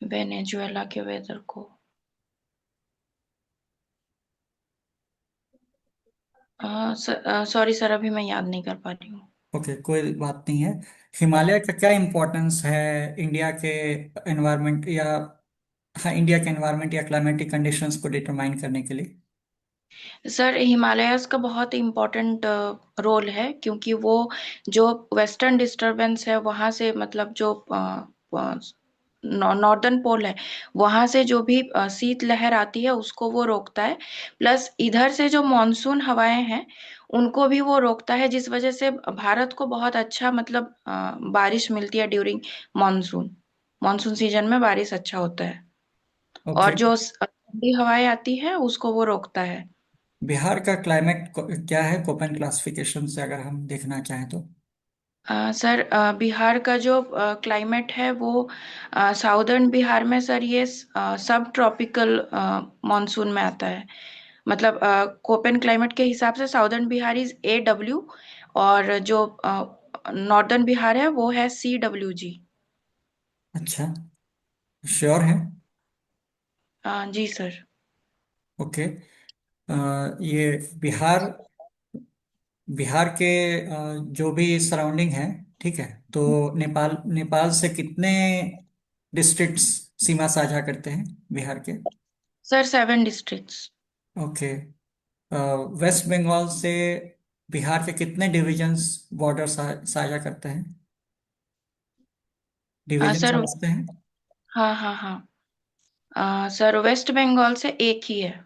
वेनेजुएला के वेदर को सॉरी सर, अभी मैं याद नहीं कर पा रही हूँ। ओके, कोई बात नहीं है। हिमालय का क्या इम्पोर्टेंस है इंडिया के एनवायरनमेंट या, हाँ, इंडिया के एनवायरनमेंट या क्लाइमेटिक कंडीशंस को डिटरमाइन करने के लिए? सर हिमालयस का बहुत इम्पोर्टेंट रोल है, क्योंकि वो जो वेस्टर्न डिस्टरबेंस है वहां से, मतलब जो नॉर्दर्न पोल है वहां से जो भी शीत लहर आती है उसको वो रोकता है। प्लस इधर से जो मॉनसून हवाएं हैं उनको भी वो रोकता है, जिस वजह से भारत को बहुत अच्छा, मतलब बारिश मिलती है ड्यूरिंग मॉनसून। मॉनसून सीजन में बारिश अच्छा होता है, ओके। और जो ठंडी हवाएं आती है उसको वो रोकता है। बिहार का क्लाइमेट क्या है कोपेन क्लासिफिकेशन से, अगर हम देखना चाहें तो? सर बिहार का जो क्लाइमेट है वो साउदर्न बिहार में सर ये सब ट्रॉपिकल मॉनसून में आता है। मतलब कोपेन क्लाइमेट के हिसाब से साउदर्न बिहार इज AW, और जो नॉर्दर्न बिहार है वो है CWG। अच्छा, श्योर है? जी सर। ओके। ये बिहार बिहार के जो भी सराउंडिंग है, ठीक है, तो नेपाल नेपाल से कितने डिस्ट्रिक्ट्स सीमा साझा करते हैं बिहार के? Sir 7 districts. Okay. West Bengal से बिहार के कितने डिविजन्स बॉर्डर साझा करते हैं? डिवीजन सर समझते हैं? हाँ हाँ हाँ, सर वेस्ट बंगाल से एक ही है।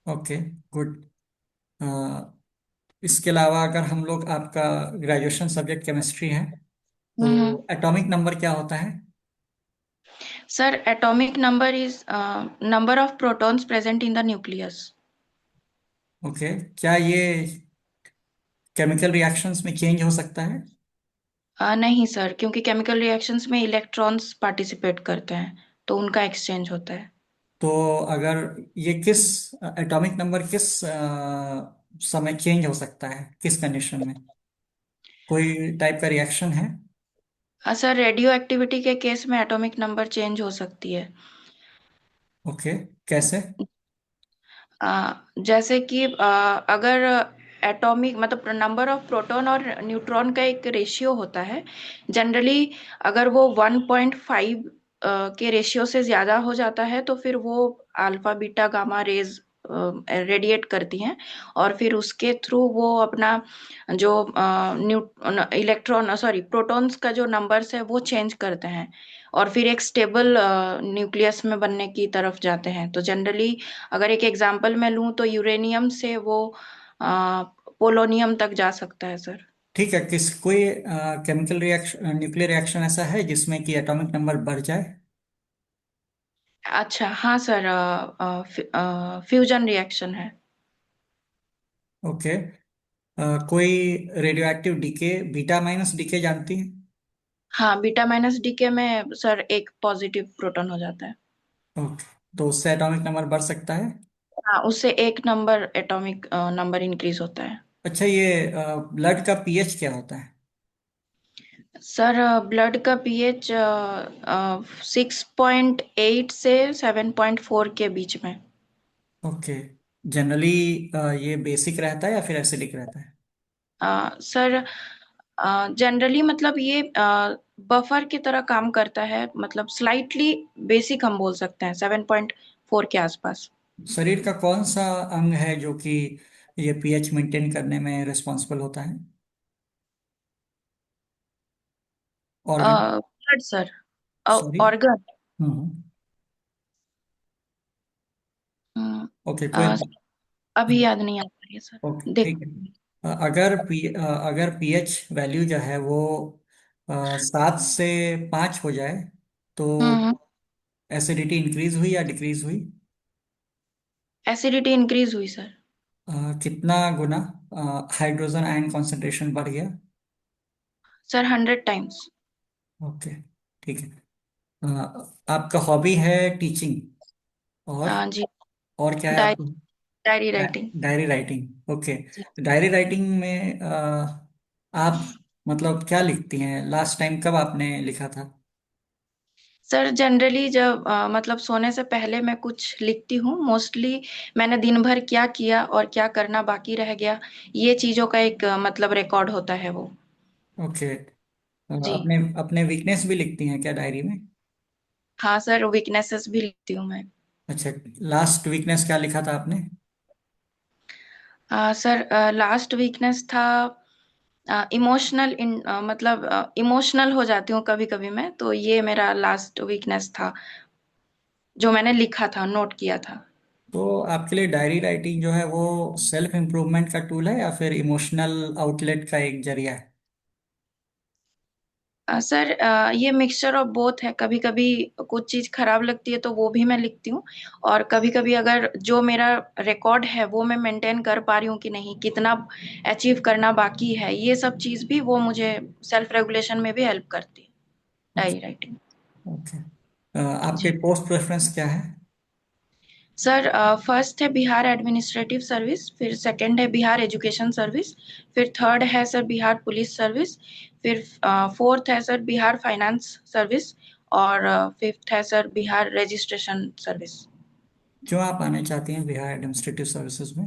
Okay, good. इसके अलावा अगर हम लोग, आपका ग्रेजुएशन सब्जेक्ट केमिस्ट्री है, तो हम्म। एटॉमिक नंबर क्या होता है? Sir atomic number is number of protons present in the nucleus. Okay. क्या ये केमिकल रिएक्शंस में चेंज हो सकता है? नहीं सर, क्योंकि केमिकल रिएक्शंस में इलेक्ट्रॉन्स पार्टिसिपेट करते हैं तो उनका एक्सचेंज होता है। तो अगर ये किस एटॉमिक नंबर किस समय चेंज हो सकता है, किस कंडीशन में? कोई टाइप का रिएक्शन है? सर रेडियो एक्टिविटी के केस में एटॉमिक नंबर चेंज हो सकती है। ओके, कैसे? जैसे कि अगर एटॉमिक, मतलब नंबर ऑफ प्रोटॉन और न्यूट्रॉन का एक रेशियो होता है जनरली, अगर वो 1.5 के रेशियो से ज्यादा हो जाता है तो फिर वो alpha beta gamma rays radiate करती हैं, और फिर उसके थ्रू वो अपना जो न्यू इलेक्ट्रॉन सॉरी प्रोटॉन्स का जो नंबर्स है वो चेंज करते हैं, और फिर एक स्टेबल न्यूक्लियस में बनने की तरफ जाते हैं। तो जनरली अगर एक एग्जांपल मैं लूं तो यूरेनियम से वो पोलोनियम तक जा सकता है सर। ठीक है, कोई केमिकल रिएक्शन, न्यूक्लियर रिएक्शन ऐसा है जिसमें कि एटॉमिक नंबर बढ़ जाए? अच्छा हाँ सर, फ्यूजन रिएक्शन है। ओके। कोई radioactive decay, beta minus decay जानती है? हाँ, बीटा माइनस डीके में सर एक पॉजिटिव प्रोटॉन हो जाता है। ओके, तो उससे एटॉमिक नंबर बढ़ सकता है? हाँ, उससे एक नंबर एटॉमिक नंबर इंक्रीज होता है। अच्छा, ये ब्लड का पीएच क्या होता है? सर ब्लड का पीएच 6.8 से 7.4 के बीच में। ओके। जनरली ये बेसिक रहता है या फिर एसिडिक रहता है? सर जनरली मतलब ये बफर की तरह काम करता है, मतलब स्लाइटली बेसिक हम बोल सकते हैं, 7.4 के आसपास। शरीर का कौन सा अंग है जो कि ये पीएच मेंटेन करने में रिस्पॉन्सिबल होता है? Organ? Blood sir, sorry. Organ. Hmm. Okay, कोई। अभी याद नहीं आ रही है सर। ओके, देख। ठीक है। अगर पीएच वैल्यू जो है वो 7 से 5 हो जाए, तो हम्म। एसिडिटी इंक्रीज हुई या डिक्रीज हुई? एसिडिटी इंक्रीज हुई सर। कितना गुना हाइड्रोजन आयन कॉन्सेंट्रेशन बढ़ गया? Sir 100 times. ओके, ठीक है। आपका हॉबी है टीचिंग? और जी, और क्या है डायरी आपको? Diary writing. Diary writing, okay. जी डायरी राइटिंग में आप मतलब क्या लिखती हैं? लास्ट टाइम कब आपने लिखा था? सर, जनरली जब मतलब सोने से पहले मैं कुछ लिखती हूँ। मोस्टली मैंने दिन भर क्या किया और क्या करना बाकी रह गया, ये चीजों का एक मतलब रिकॉर्ड होता है वो। ओके। जी अपने अपने वीकनेस भी लिखती हैं क्या डायरी में? हाँ सर, वीकनेसेस भी लिखती हूँ मैं। अच्छा, लास्ट वीकनेस क्या लिखा था आपने? सर, लास्ट वीकनेस था इमोशनल, मतलब इमोशनल हो जाती हूँ कभी कभी मैं, तो ये मेरा लास्ट वीकनेस था जो मैंने लिखा था, नोट किया था। तो आपके लिए डायरी राइटिंग जो है वो सेल्फ इम्प्रूवमेंट का टूल है या फिर इमोशनल आउटलेट का एक जरिया है? सर, ये मिक्सचर ऑफ बोथ है। कभी कभी कुछ चीज खराब लगती है तो वो भी मैं लिखती हूँ, और कभी कभी अगर जो मेरा रिकॉर्ड है वो मैं मेंटेन कर पा रही हूँ कि नहीं, कितना अचीव करना बाकी है, ये सब चीज भी वो मुझे सेल्फ रेगुलेशन में भी हेल्प करती है, डायरी राइटिंग। ओके। आपके जी पोस्ट प्रेफरेंस क्या है? सर, फर्स्ट है बिहार एडमिनिस्ट्रेटिव सर्विस, फिर सेकंड है बिहार एजुकेशन सर्विस, फिर थर्ड है सर बिहार पुलिस सर्विस, फिर फोर्थ है सर बिहार फाइनेंस सर्विस, और फिफ्थ है सर बिहार रजिस्ट्रेशन सर्विस। क्यों आप आना चाहती हैं बिहार एडमिनिस्ट्रेटिव सर्विसेज में?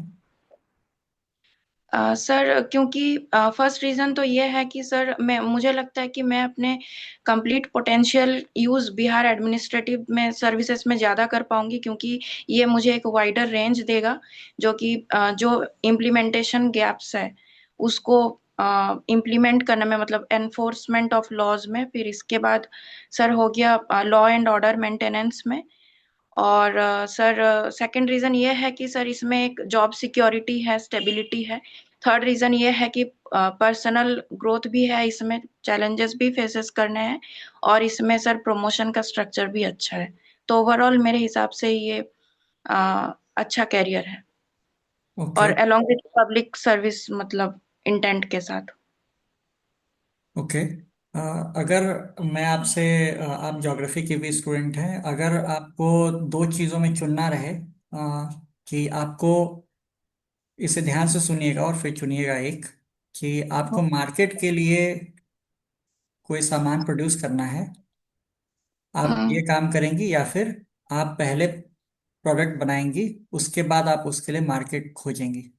सर, क्योंकि फर्स्ट रीजन तो ये है कि सर मैं मुझे लगता है कि मैं अपने complete potential use Bihar administrative में सर्विसेज में ज़्यादा कर पाऊंगी, क्योंकि ये मुझे एक वाइडर रेंज देगा, जो कि जो इम्प्लीमेंटेशन गैप्स है उसको इम्प्लीमेंट करने में, मतलब एनफोर्समेंट ऑफ लॉज में, फिर इसके बाद सर हो गया लॉ एंड ऑर्डर मेंटेनेंस में। और सर, सेकंड रीजन ये है कि सर इसमें एक जॉब सिक्योरिटी है, स्टेबिलिटी है। थर्ड रीजन ये है कि पर्सनल ग्रोथ भी है इसमें, चैलेंजेस भी फेसेस करने हैं, और इसमें सर प्रमोशन का स्ट्रक्चर भी अच्छा है। तो ओवरऑल मेरे हिसाब से ये अच्छा कैरियर है, ओके। और अलोंग विद पब्लिक सर्विस, मतलब इंटेंट के साथ। ओके। अगर मैं आपसे आप ज्योग्राफी के भी स्टूडेंट हैं, अगर आपको दो चीज़ों में चुनना रहे कि आपको, इसे ध्यान से सुनिएगा और फिर चुनिएगा एक, कि आपको मार्केट के लिए कोई सामान प्रोड्यूस करना है, आप ये हम्म। काम करेंगी या फिर आप पहले प्रोडक्ट बनाएंगी उसके बाद आप उसके लिए मार्केट खोजेंगी?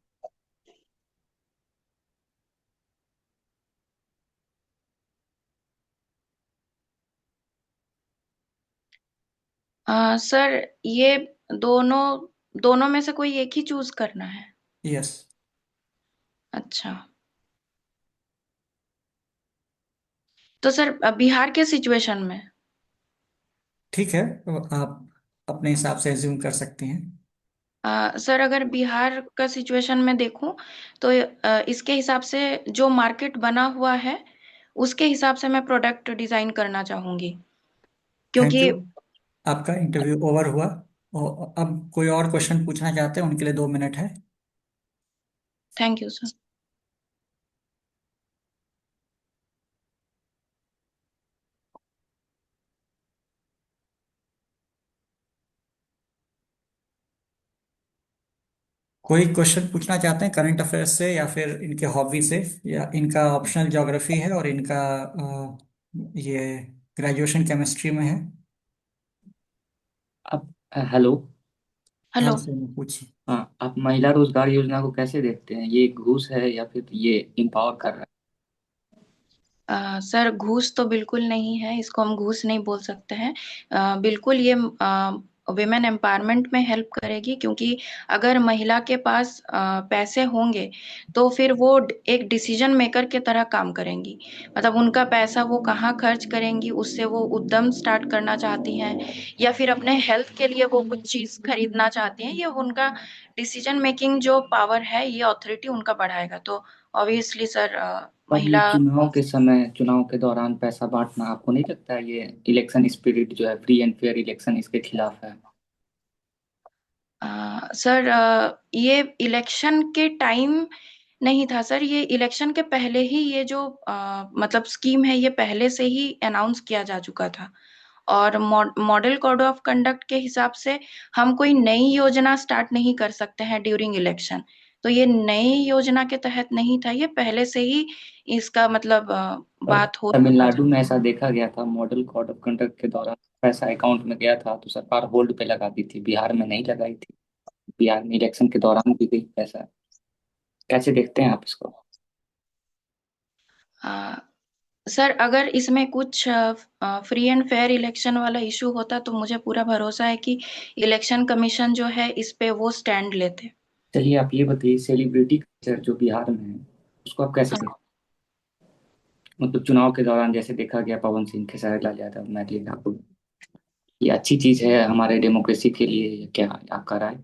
सर, ये दोनों दोनों में से कोई एक ही चूज करना है? यस। अच्छा, तो सर बिहार के सिचुएशन में ठीक है, तो आप अपने हिसाब से एज्यूम कर सकते हैं। सर, अगर बिहार का सिचुएशन में देखूं तो इसके हिसाब से जो मार्केट बना हुआ है उसके हिसाब से मैं प्रोडक्ट डिजाइन करना चाहूंगी, थैंक क्योंकि। यू। आपका इंटरव्यू ओवर हुआ, और अब कोई और क्वेश्चन पूछना चाहते हैं उनके लिए 2 मिनट है। Thank you sir. कोई क्वेश्चन पूछना चाहते हैं करंट अफेयर्स से या फिर इनके हॉबी से? या इनका ऑप्शनल ज्योग्राफी है और इनका ये ग्रेजुएशन केमिस्ट्री में है। आप हेलो। ध्यान हेलो। से पूछिए। हाँ, आप महिला रोजगार योजना को कैसे देखते हैं? ये घूस है या फिर ये इम्पावर कर रहा सर, घूस तो बिल्कुल नहीं है, इसको हम घूस नहीं बोल सकते हैं। बिल्कुल ये विमेन एम्पावरमेंट में हेल्प करेगी, क्योंकि अगर महिला के पास पैसे होंगे तो फिर वो एक डिसीजन मेकर के तरह काम करेंगी। मतलब उनका पैसा वो कहाँ खर्च करेंगी, उससे वो उद्यम स्टार्ट करना चाहती हैं, या फिर अपने हेल्थ के लिए वो कुछ चीज खरीदना चाहती हैं, ये उनका डिसीजन मेकिंग जो पावर है, ये अथॉरिटी उनका बढ़ाएगा। तो ऑब्वियसली सर, पर ये महिला। चुनाव के समय, चुनाव के दौरान पैसा बांटना, आपको नहीं लगता है ये इलेक्शन स्पिरिट जो है, फ्री एंड फेयर इलेक्शन, इसके खिलाफ है? सर, ये इलेक्शन के टाइम नहीं था सर, ये इलेक्शन के पहले ही ये जो मतलब स्कीम है, ये पहले से ही अनाउंस किया जा चुका था। और मॉडल कोड ऑफ कंडक्ट के हिसाब से हम कोई नई योजना स्टार्ट नहीं कर सकते हैं ड्यूरिंग इलेक्शन। तो ये नई योजना के तहत नहीं था, ये पहले से ही इसका मतलब पर बात हो तमिलनाडु में ऐसा देखा गया था, मॉडल कोड ऑफ कंडक्ट के दौरान पैसा अकाउंट में गया था तो सरकार होल्ड पे लगा दी थी, बिहार में नहीं लगाई थी। बिहार में इलेक्शन के दौरान भी गई पैसा। कैसे देखते हैं आप इसको? अ, सर अगर इसमें कुछ फ्री एंड फेयर इलेक्शन वाला इशू होता तो मुझे पूरा भरोसा है कि इलेक्शन कमीशन जो है इस पे वो स्टैंड लेते। चलिए आप ये बताइए, सेलिब्रिटी कल्चर जो बिहार में है उसको आप कैसे देखते हैं? मतलब चुनाव के दौरान जैसे देखा गया पवन सिंह, खेसारी लाल यादव, मैथिली ठाकुर, ये अच्छी चीज है हमारे डेमोक्रेसी के लिए या क्या आपका राय?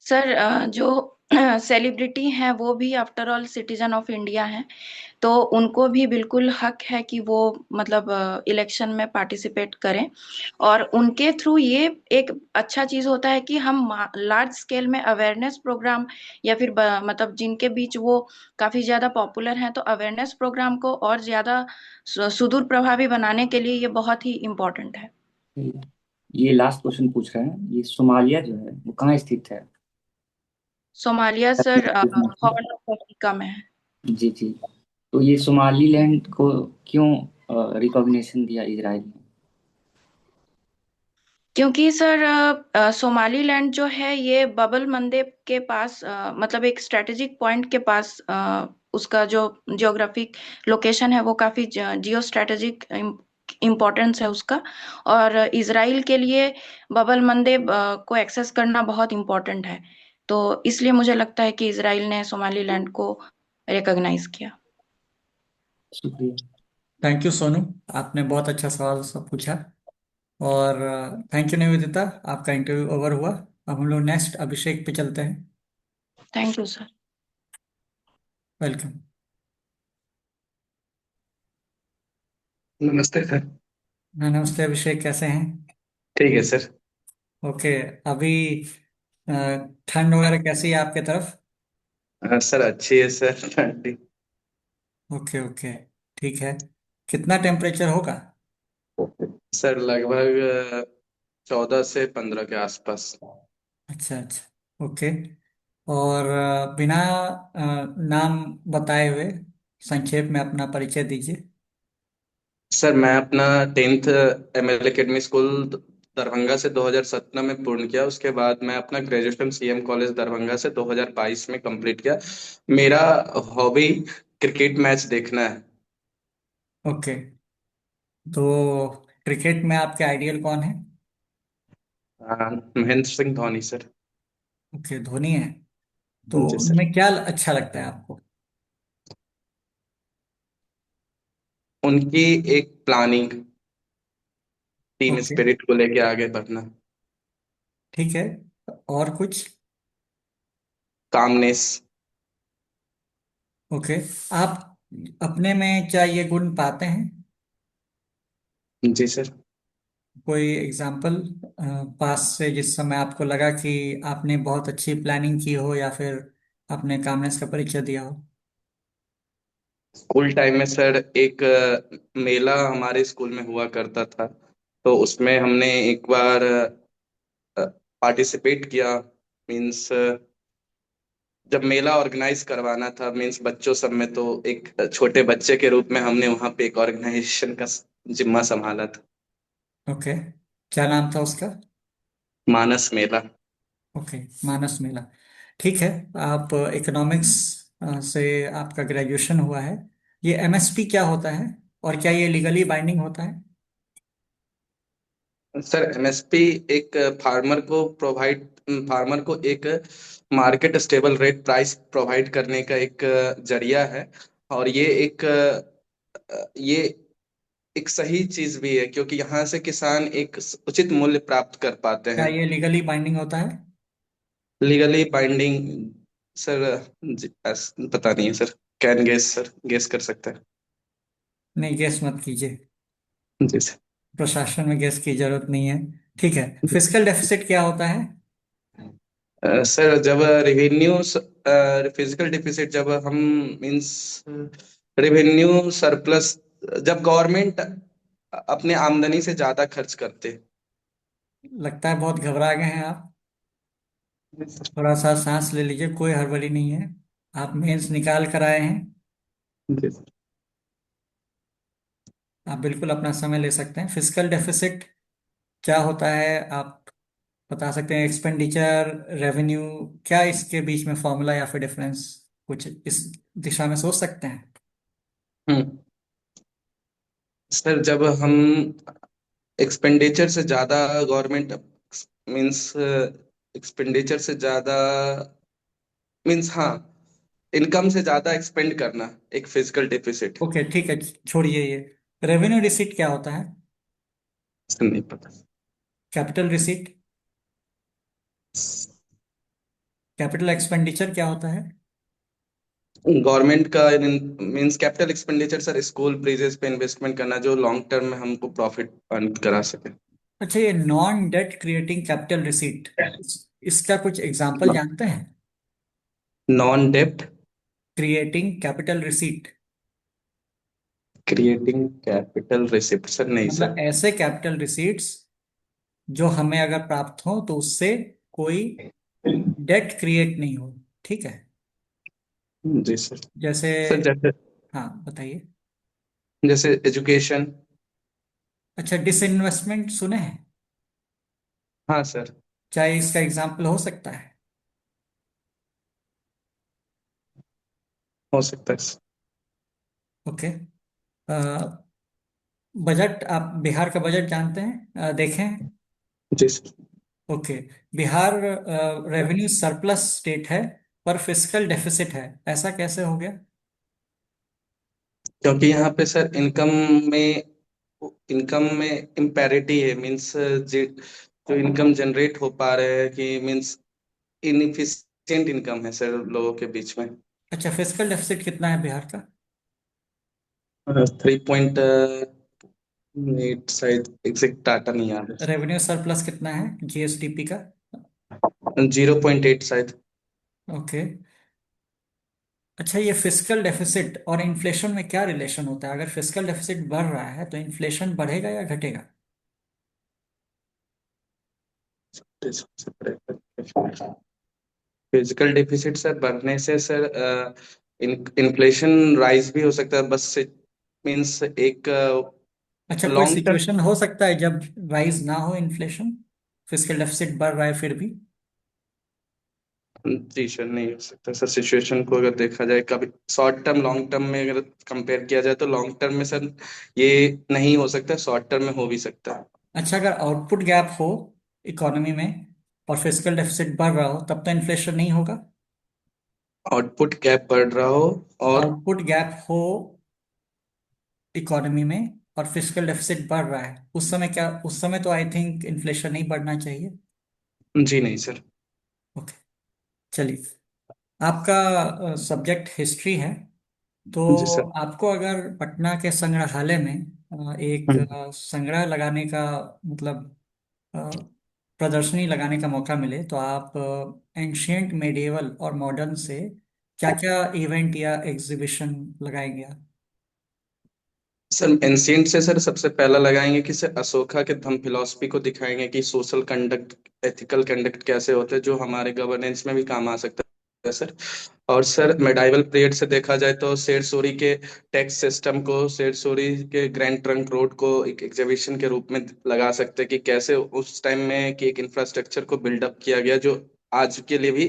सर जो सेलिब्रिटी हैं वो भी after all citizen of India हैं, तो उनको भी बिल्कुल हक है कि वो मतलब इलेक्शन में पार्टिसिपेट करें। और उनके थ्रू ये एक अच्छा चीज होता है कि हम लार्ज स्केल में अवेयरनेस प्रोग्राम या फिर मतलब जिनके बीच वो काफी ज्यादा पॉपुलर हैं, तो अवेयरनेस प्रोग्राम को और ज्यादा सुदूर प्रभावी बनाने के लिए ये बहुत ही इम्पोर्टेंट है। ये लास्ट क्वेश्चन पूछ रहे हैं, ये सोमालिया जो है वो कहाँ स्थित है? Somalia sir horn of Africa में है। जी जी। तो ये सोमालीलैंड को क्यों रिकॉग्निशन दिया इजराइल ने? क्योंकि सर सोमालीलैंड जो है ये बबल मंदेब के पास मतलब एक स्ट्रेटेजिक पॉइंट के पास उसका जो जियोग्राफिक लोकेशन है वो काफी जियो स्ट्रेटेजिक इम्पोर्टेंस है उसका। और इसराइल के लिए बबल मंदेब को एक्सेस करना बहुत इम्पोर्टेंट है, तो इसलिए मुझे लगता है कि इसराइल ने सोमालीलैंड को रिकॉग्नाइज किया। शुक्रिया। थैंक यू सोनू, आपने बहुत अच्छा सवाल सब पूछा। और थैंक यू निवेदिता, आपका इंटरव्यू ओवर हुआ। अब हम लोग नेक्स्ट अभिषेक पे चलते हैं। Thank you sir. वेलकम। नमस्ते सर। नमस्ते अभिषेक, कैसे हैं? ठीक है सर। ओके। अभी अ, ठंड वगैरह कैसी है आपके तरफ? सर अच्छी है सर, ठंडी। ओके ओके, ठीक है। कितना टेम्परेचर होगा? सर लगभग 14 से 15 के आसपास। अच्छा अच्छा, ओके। और बिना नाम बताए हुए संक्षेप में अपना परिचय दीजिए। सर मैं अपना 10th ML academy school Darbhanga से 2017 में पूर्ण किया। उसके बाद मैं अपना ग्रेजुएशन CM कॉलेज दरभंगा से 2022 में कंप्लीट किया। मेरा हॉबी क्रिकेट मैच देखना है। ओके, तो क्रिकेट में आपके आइडियल कौन है? महेंद्र सिंह धोनी सर। ओके, धोनी है। तो जी सर। उनमें क्या अच्छा लगता है आपको? उनकी एक प्लानिंग, टीम ओके, स्पिरिट को लेके आगे बढ़ना, ठीक है। और कुछ? कामनेस। ओके, आप अपने में क्या ये गुण पाते हैं? जी सर। कोई एग्जाम्पल पास से जिस समय आपको लगा कि आपने बहुत अच्छी प्लानिंग की हो या फिर आपने कामनेस का परिचय दिया हो? स्कूल टाइम में सर एक मेला हमारे स्कूल में हुआ करता था, तो उसमें हमने एक बार पार्टिसिपेट किया। मींस जब मेला ऑर्गेनाइज करवाना था, मींस बच्चों सब में, तो एक छोटे बच्चे के रूप में हमने वहां पे एक ऑर्गेनाइजेशन का जिम्मा संभाला था। ओके, क्या नाम था उसका? मानस मेला। ओके, मानस मेला। ठीक है। आप इकोनॉमिक्स से आपका ग्रेजुएशन हुआ है। ये एमएसपी क्या होता है और क्या ये लीगली बाइंडिंग होता है? सर MSP एक फार्मर को एक market stable rate price provide करने का एक जरिया है। और ये एक सही चीज भी है, क्योंकि यहाँ से किसान एक उचित मूल्य प्राप्त कर पाते क्या हैं। ये लीगली बाइंडिंग होता है? लीगली बाइंडिंग सर पता नहीं है sir. Can guess sir, guess कर सकते नहीं, गेस मत कीजिए। हैं। जी सर। प्रशासन में गेस की जरूरत नहीं है। ठीक है, फिजिकल डेफिसिट क्या होता है? सर जब रेवेन्यू फिजिकल डिफिसिट, जब हम मींस रेवेन्यू सरप्लस, जब गवर्नमेंट अपने आमदनी से ज्यादा खर्च करते। लगता है बहुत घबरा गए हैं आप। थोड़ा सा सांस ले लीजिए, कोई हड़बड़ी नहीं है। आप मेंस निकाल कर आए हैं। जी आप बिल्कुल अपना समय ले सकते हैं। फिजिकल डेफिसिट क्या होता है आप बता सकते हैं? एक्सपेंडिचर, रेवेन्यू, क्या इसके बीच में फॉर्मूला या फिर डिफरेंस कुछ इस दिशा में सोच सकते हैं? हम्म सर, जब हम एक्सपेंडिचर से ज्यादा गवर्नमेंट मींस एक्सपेंडिचर से ज्यादा मींस हाँ, इनकम से ज्यादा एक्सपेंड करना एक फिजिकल डेफिसिट। ओके ठीक है, छोड़िए ये। रेवेन्यू रिसीट क्या होता है? नहीं पता। Capital receipt? कैपिटल एक्सपेंडिचर क्या होता है? गवर्नमेंट का means capital expenditure sir, school bridges पे इन्वेस्टमेंट करना जो लॉन्ग टर्म में हमको प्रॉफिट अर्न करा सके। अच्छा, ये non debt creating capital receipt, इसका कुछ एग्जांपल जानते हैं? नॉन डेप्ट creating capital receipt creating capital receipt sir, नहीं मतलब सर। ऐसे कैपिटल रिसीट्स जो हमें अगर प्राप्त हो तो उससे कोई डेट क्रिएट नहीं हो। ठीक है। जी सर। जैसे, सर जैसे हाँ बताइए। जैसे एजुकेशन। अच्छा, डिसइन्वेस्टमेंट सुने हैं? हाँ सर। क्या इसका एग्जाम्पल हो सकता है? हो सकता है सर। ओके। बजट, आप बिहार का बजट जानते हैं? देखें हैं? जी sir. Okay. Bihar revenue surplus state है पर फिस्कल डेफिसिट है, ऐसा कैसे हो गया? क्योंकि यहाँ पे सर इनकम में इम्पैरिटी है, मींस जो इनकम जनरेट हो पा रहे हैं कि मींस इनफिशिएंट इनकम है सर लोगों के बीच में। अच्छा, फिस्कल डेफिसिट कितना है बिहार का? 3.8 शायद, एग्जैक्ट डाटा नहीं याद रेवेन्यू सरप्लस कितना है जीएसडीपी का? है। 0.8 शायद। ओके। अच्छा, ये फिस्कल डेफिसिट और इन्फ्लेशन में क्या रिलेशन होता है? अगर फिस्कल डेफिसिट बढ़ रहा है तो इन्फ्लेशन बढ़ेगा या घटेगा? फिजिकल डेफिसिट सर बढ़ने से सर इन्फ्लेशन राइज भी हो सकता है, बस मींस एक अच्छा, कोई लॉन्ग टर्म। सिचुएशन हो सकता है जब राइज ना हो इन्फ्लेशन, फिस्कल डेफिसिट बढ़ रहा है फिर भी? जी सर, नहीं हो सकता सर। सिचुएशन को अगर देखा जाए कभी शॉर्ट टर्म लॉन्ग टर्म में अगर कंपेयर किया जाए तो लॉन्ग टर्म में सर ये नहीं हो सकता, शॉर्ट टर्म में हो भी सकता है। अच्छा, अगर आउटपुट गैप हो इकोनॉमी में और फिस्कल डेफिसिट बढ़ रहा हो तब तो इन्फ्लेशन नहीं होगा? आउटपुट गैप बढ़ रहा हो और आउटपुट गैप हो इकोनॉमी में और फिस्कल डेफिसिट बढ़ रहा है, उस समय क्या, उस समय तो आई थिंक इन्फ्लेशन नहीं बढ़ना चाहिए। जी नहीं सर। ओके, चलिए। आपका सब्जेक्ट हिस्ट्री है तो जी सर। आपको अगर पटना के संग्रहालय में एक हम्म। संग्रह लगाने का मतलब अ, प्रदर्शनी लगाने का मौका मिले तो आप एंशियंट, मेडिएवल और मॉडर्न से क्या क्या इवेंट या एग्जीबिशन लगाएंगे आप? सर एंशियंट से सर सबसे पहला लगाएंगे कि सर अशोका के धम्म फिलॉसफी को दिखाएंगे कि सोशल कंडक्ट, एथिकल कंडक्ट कैसे होते हैं जो हमारे गवर्नेंस में भी काम आ सकता है सर। और सर मेडाइवल पीरियड से देखा जाए तो शेर सूरी के टैक्स सिस्टम को, शेर सूरी के ग्रैंड ट्रंक रोड को एक एग्जीबिशन के रूप में लगा सकते हैं कि कैसे उस टाइम में कि एक इंफ्रास्ट्रक्चर को बिल्डअप किया गया जो आज के लिए भी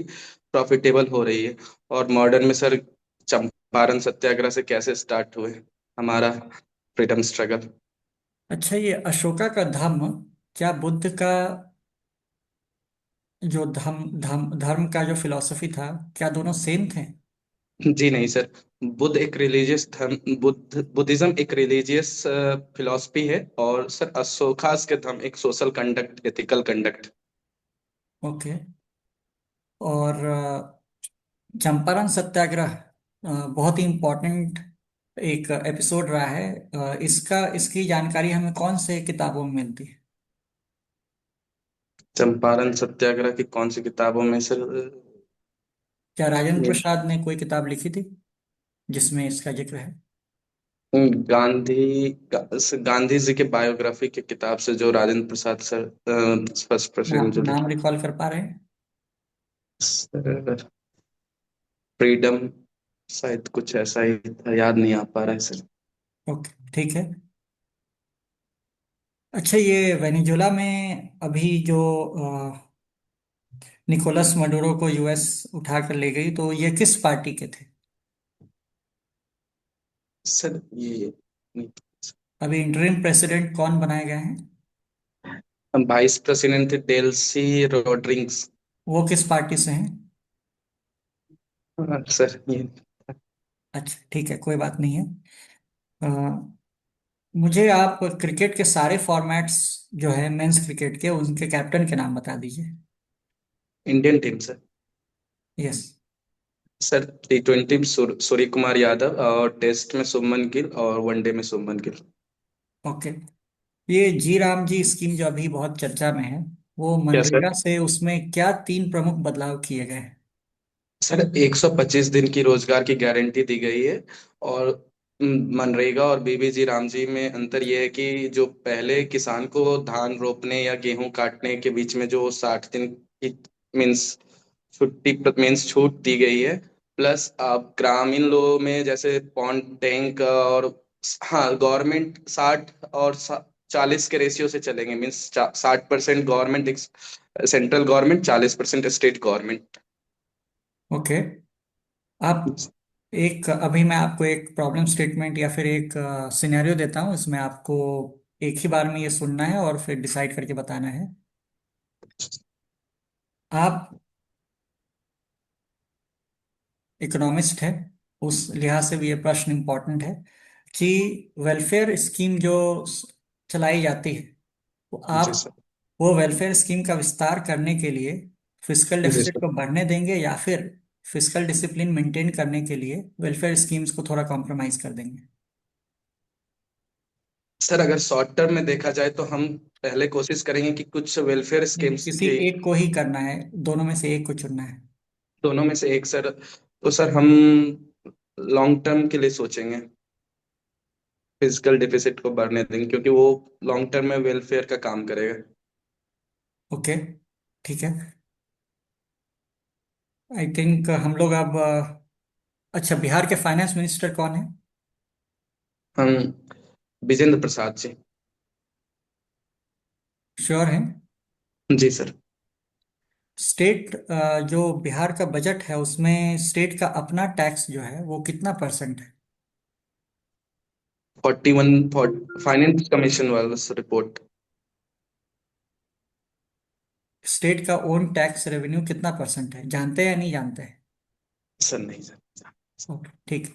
प्रॉफिटेबल हो रही है। और मॉडर्न में सर चंपारण सत्याग्रह से कैसे स्टार्ट हुए हमारा फ्रीडम स्ट्रगल। अच्छा, ये अशोका का धम्म क्या बुद्ध का जो धर्म का जो फिलॉसफी था, क्या दोनों सेम थे? जी नहीं सर। बुद्ध एक रिलीजियस धर्म, बुद्धिज्म एक रिलीजियस फिलॉसफी है, और सर अशोकास के धर्म एक social conduct, ethical conduct. Okay. और चंपारण सत्याग्रह बहुत ही इम्पोर्टेंट एक एपिसोड रहा है। इसकी जानकारी हमें कौन से किताबों में मिलती है? चंपारण सत्याग्रह की कौन सी किताबों में सर? क्या राजेंद्र ये प्रसाद ने कोई किताब लिखी थी जिसमें इसका जिक्र है? गांधी जी के बायोग्राफी की किताब से, जो Rajendra Prasad sir first president जो नाम लिखे। रिकॉल कर पा रहे हैं? सर फ्रीडम, शायद कुछ ऐसा ही था, याद नहीं आ पा रहा है सर। ओके, ठीक है। अच्छा, ये वेनेजुला में अभी जो निकोलस मडुरो को यूएस उठा कर ले गई, तो ये किस पार्टी के थे? सर ये अभी इंटरिम प्रेसिडेंट कौन बनाए गए हैं? वाइस प्रेसिडेंट थे डेल्सी रोड्रिग्स। वो किस पार्टी से हैं? सर ये अच्छा, ठीक है, कोई बात नहीं है। अ, मुझे आप क्रिकेट के सारे फॉर्मेट्स जो है मेंस क्रिकेट के, उनके कैप्टन के नाम बता दीजिए। Indian team sir. Yes. Sir T20 में सूर्य कुमार यादव, और टेस्ट में शुभमन गिल, और वनडे में शुभमन गिल। ओके। ये जी राम जी स्कीम जो अभी बहुत चर्चा में है, वो क्या सर? मनरेगा से उसमें क्या तीन प्रमुख बदलाव किए गए हैं? सर 125 दिन की रोजगार की गारंटी दी गई है। और मनरेगा और बीबीजी रामजी में अंतर यह है कि जो पहले किसान को धान रोपने या गेहूं काटने के बीच में जो 60 दिन की मीन्स छुट्टी मीन्स छूट दी गई है, प्लस अब ग्रामीण लोगों में जैसे पॉन्ड टैंक और, हाँ, गवर्नमेंट 60 और 40 के रेशियो से चलेंगे, means 60% government, central government, 40% state government. Okay. आप एक अभी मैं आपको एक प्रॉब्लम स्टेटमेंट या फिर एक सिनेरियो देता हूँ, इसमें आपको एक ही बार में ये सुनना है और फिर डिसाइड करके बताना है। आप इकोनॉमिस्ट है, उस लिहाज से भी ये प्रश्न इंपॉर्टेंट है कि वेलफेयर स्कीम जो चलाई जाती है, तो जी आप सर। वो वेलफेयर स्कीम का विस्तार करने के लिए फिस्कल जी डेफिसिट सर। को बढ़ने देंगे, या फिर फिस्कल डिसिप्लिन मेंटेन करने के लिए वेलफेयर स्कीम्स को थोड़ा कॉम्प्रोमाइज कर देंगे? सर अगर शॉर्ट टर्म में देखा जाए तो हम पहले कोशिश करेंगे कि कुछ वेलफेयर नहीं, स्कीम्स किसी की। एक को ही करना है, दोनों में से एक को चुनना है। दोनों में से एक सर। तो सर हम लॉन्ग टर्म के लिए सोचेंगे, फिजिकल डिफिसिट को बढ़ने देंगे, क्योंकि वो लॉन्ग टर्म में वेलफेयर का काम करेगा। ओके, ठीक है। आई थिंक हम लोग अब अच्छा, बिहार के फाइनेंस मिनिस्टर कौन है? हम विजेंद्र प्रसाद जी। श्योर हैं? जी सर। स्टेट जो बिहार का बजट है, उसमें स्टेट का अपना टैक्स जो है वो कितना परसेंट है? 41 फाइनेंस कमीशन वाला रिपोर्ट। स्टेट का ओन टैक्स रेवेन्यू कितना परसेंट है, जानते हैं या नहीं जानते हैं? सर नहीं सर। ओके, ठीक।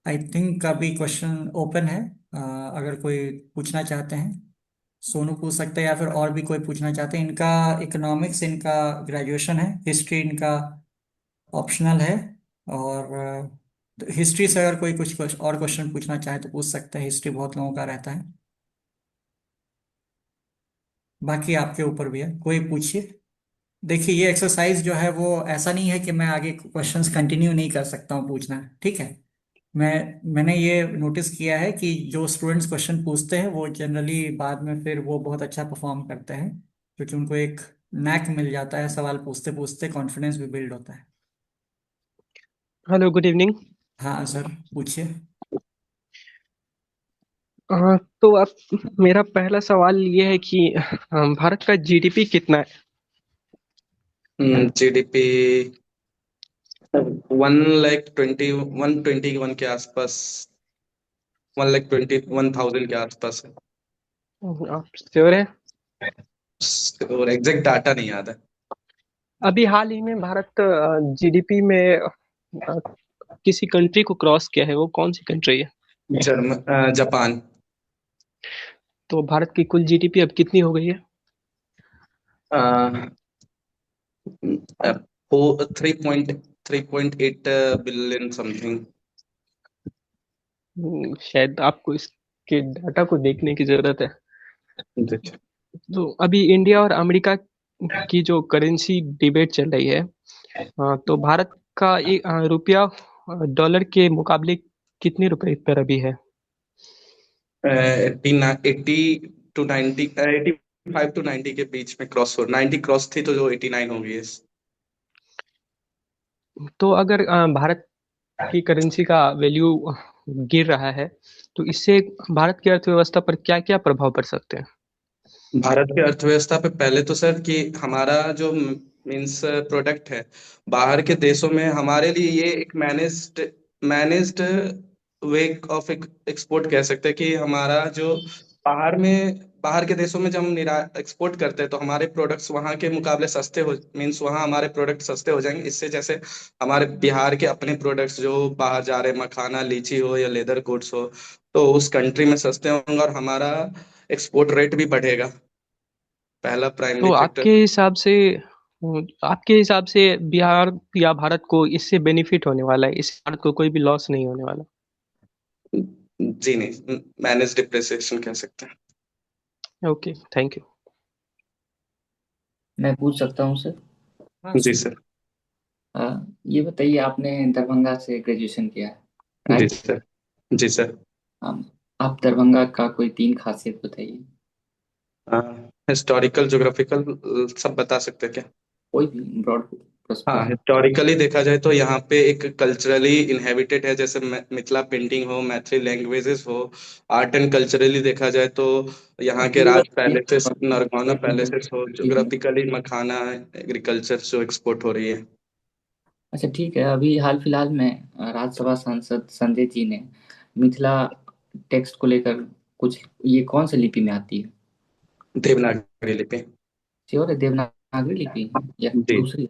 आई थिंक अभी क्वेश्चन ओपन है। अगर कोई पूछना चाहते हैं, सोनू पूछ सकते हैं, या फिर और भी कोई पूछना चाहते हैं। इनका इकोनॉमिक्स इनका ग्रेजुएशन है, हिस्ट्री इनका ऑप्शनल है। और हिस्ट्री से अगर कोई कुछ और क्वेश्चन पूछना चाहे तो पूछ सकते हैं, हिस्ट्री बहुत लोगों का रहता है। बाकी आपके ऊपर भी है, कोई पूछिए। देखिए, ये एक्सरसाइज जो है वो ऐसा नहीं है कि मैं आगे क्वेश्चंस कंटिन्यू नहीं कर सकता हूँ पूछना, ठीक है। मैंने ये नोटिस किया है कि जो स्टूडेंट्स क्वेश्चन पूछते हैं वो जनरली बाद में फिर वो बहुत अच्छा परफॉर्म करते हैं, क्योंकि उनको एक नैक मिल जाता है, सवाल पूछते पूछते कॉन्फिडेंस भी बिल्ड होता है। Hello, good evening. हाँ सर, पूछिए। तो आप, मेरा पहला सवाल ये है कि भारत का जीडीपी कितना है? जीडीपी 1,20,121 के आसपास, 1,21,000 के आसपास है। आप श्योर है? और एग्जैक्ट डाटा नहीं याद है। अभी हाल ही में भारत जीडीपी में किसी कंट्री को क्रॉस किया है, वो कौन सी कंट्री है? जापान। तो भारत की कुल जीडीपी अब कितनी हो गई है? 3.8 बिलियन समथिंग। शायद आपको इसके डाटा को देखने की जरूरत है। जी। तो अभी इंडिया और अमेरिका की जो करेंसी डिबेट चल रही है, तो भारत का एक रुपया डॉलर के मुकाबले कितने रुपए पर अभी है? 80 टू 90, 85 to 90 के बीच में क्रॉस हो, 90 क्रॉस थी तो जो 89 होगी। तो अगर भारत की करेंसी का वैल्यू गिर रहा है तो इससे भारत की अर्थव्यवस्था पर क्या क्या प्रभाव पड़ सकते हैं? भारत की अर्थव्यवस्था पे पहले तो सर कि हमारा जो मीन्स प्रोडक्ट है बाहर के देशों में, हमारे लिए ये एक managed managed way of export कह सकते हैं कि हमारा जो बाहर के देशों में जब हम एक्सपोर्ट करते हैं तो हमारे प्रोडक्ट्स वहाँ के मुकाबले सस्ते हो, मीन्स वहाँ हमारे प्रोडक्ट सस्ते हो जाएंगे। इससे जैसे हमारे बिहार के अपने प्रोडक्ट्स जो बाहर जा रहे हैं, मखाना, लीची हो या लेदर गुड्स हो, तो उस कंट्री में सस्ते होंगे और हमारा एक्सपोर्ट रेट भी बढ़ेगा। पहला प्राइमरी तो फैक्टर। आपके हिसाब से बिहार या भारत को इससे बेनिफिट होने वाला है, इससे भारत को कोई भी लॉस नहीं होने वाला? जी नहीं, मैनेज डिप्रिसिएशन कह सकते ओके, थैंक यू। मैं पूछ सकता हूँ सर? हैं। जी सर। ये बताइए, आपने दरभंगा से ग्रेजुएशन किया है, जी राइट? सर। जी सर। आप दरभंगा का कोई 3 खासियत बताइए। हिस्टोरिकल, ज्योग्राफिकल सब बता सकते हैं क्या? कोई भी ब्रॉड हाँ, पर्सपेक्टिव। हिस्टोरिकली देखा जाए तो यहाँ पे एक कल्चरली इनहेबिटेड है, जैसे मिथिला पेंटिंग हो, मैथिली लैंग्वेजेस हो। आर्ट एंड कल्चरली देखा जाए तो यहाँ के राज पैलेसेस, नरगौना पैलेसेस हो। ज्योग्राफिकली मखाना, एग्रीकल्चर जो एक्सपोर्ट हो रही है। अच्छा ठीक है, अभी हाल फिलहाल में राज्यसभा सांसद संजय जी ने मिथिला टेक्स्ट को लेकर कुछ, ये कौन सी लिपि में आती है? देवनागरी लिपि। श्योर है देवनागरी लिपि है या जी, दूसरी?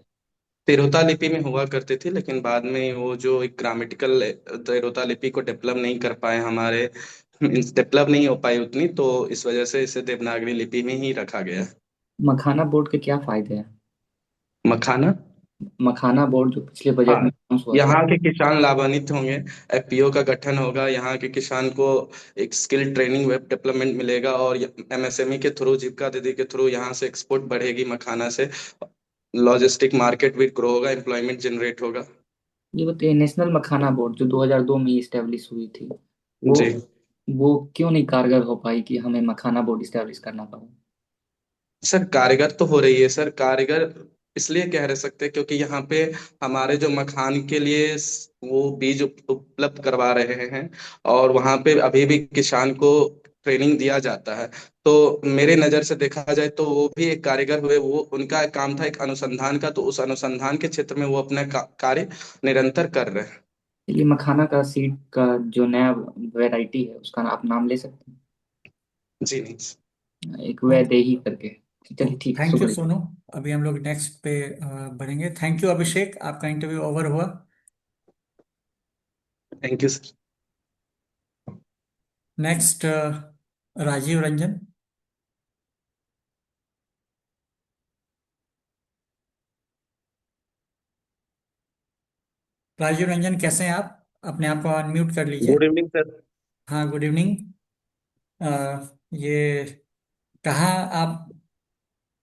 तिरोता लिपि में हुआ करती थी, लेकिन बाद में वो जो एक ग्रामेटिकल तिरोता लिपि को डेवलप नहीं कर पाए हमारे, मीन्स डेवलप नहीं हो पाई उतनी, तो इस वजह से इसे देवनागरी लिपि में ही रखा गया। मखाना बोर्ड के क्या फायदे हैं? मखाना। मखाना बोर्ड जो पिछले बजट हाँ, में अनाउंस हुआ था। यहाँ के किसान लाभान्वित होंगे। एफपीओ का गठन होगा, यहाँ के किसान को एक स्किल ट्रेनिंग, वेब डेवलपमेंट मिलेगा, और एमएसएमई के थ्रू, जीविका दीदी के थ्रू यहाँ से एक्सपोर्ट बढ़ेगी मखाना से। लॉजिस्टिक मार्केट भी ग्रो होगा, एम्प्लॉयमेंट जनरेट होगा। ये बताइए, नेशनल मखाना बोर्ड जो 2002 में इस्टेब्लिश हुई थी, वो जी वो क्यों नहीं कारगर हो पाई कि हमें मखाना बोर्ड इस्टेब्लिश करना पड़ा? सर, कारगर तो हो रही है सर। कारगर इसलिए कह रह सकते हैं क्योंकि यहाँ पे हमारे जो मखान के लिए वो बीज उपलब्ध करवा रहे हैं, और वहाँ पे अभी भी किसान को ट्रेनिंग दिया जाता है। तो मेरे नज़र से देखा जाए तो वो भी एक कारीगर हुए। वो उनका काम था एक अनुसंधान का, तो उस अनुसंधान के क्षेत्र में वो अपना कार्य निरंतर कर रहे हैं। चलिए, मखाना का सीड का जो नया वैरायटी है उसका आप नाम ले सकते जी नहीं। हैं? एक वैदेही करके। चलिए ठीक है, थैंक यू शुक्रिया। सोनू। अभी हम लोग नेक्स्ट पे बढ़ेंगे। थैंक यू अभिषेक, आपका इंटरव्यू ओवर हुआ। Thank you sir. Next Rajeev Ranjan. Rajeev Ranjan कैसे हैं आप? अपने आप को अनम्यूट कर लीजिए। Good evening sir. हाँ, गुड इवनिंग। ये कहाँ आप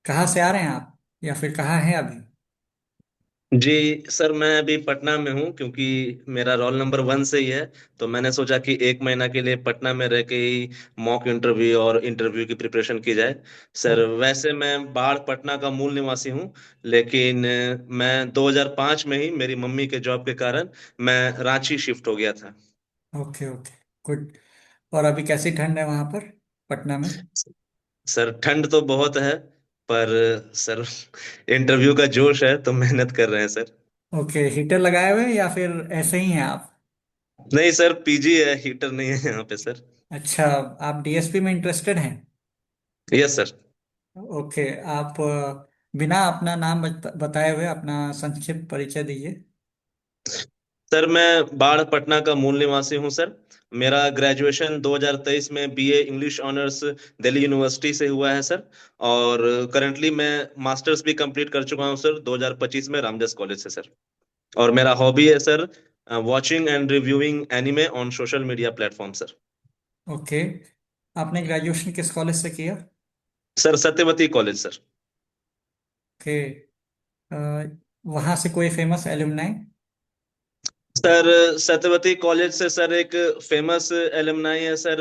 कहाँ से आ रहे हैं आप, या फिर कहाँ हैं अभी? जी सर, मैं अभी पटना में हूँ, क्योंकि मेरा रोल नंबर 1 से ही है। तो मैंने सोचा कि 1 महीना के लिए पटना में रह के ही मॉक इंटरव्यू और इंटरव्यू की प्रिपरेशन की जाए। सर, वैसे मैं बाढ़ पटना का मूल निवासी हूँ, लेकिन मैं 2005 में ही मेरी मम्मी के जॉब के कारण मैं रांची शिफ्ट हो गया था। Okay okay, good. और अभी कैसी ठंड है वहां पर, पटना में? सर, ठंड तो बहुत है, पर सर इंटरव्यू का जोश है तो मेहनत कर रहे हैं सर। ओके, हीटर लगाए हुए हैं या फिर ऐसे ही हैं आप? नहीं सर, पीजी है, हीटर नहीं है यहाँ पे सर। अच्छा, आप डीएसपी में इंटरेस्टेड हैं? Yes sir. ओके, आप बिना अपना नाम बताए हुए अपना संक्षिप्त परिचय दीजिए। सर, मैं बाढ़ पटना का मूल निवासी हूँ सर। मेरा ग्रेजुएशन 2023 में BA English honours Delhi university से हुआ है सर। और करंटली मैं मास्टर्स भी कंप्लीट कर चुका हूँ सर 2025 में रामदास कॉलेज से सर। और मेरा हॉबी है sir watching and reviewing anime on social media platform sir. Okay, आपने ग्रेजुएशन किस कॉलेज से किया? Sir, Satyavati college sir. Okay, वहाँ से कोई famous alumni? Sir Satyavati college से सर एक फेमस एलुमनाई है सर।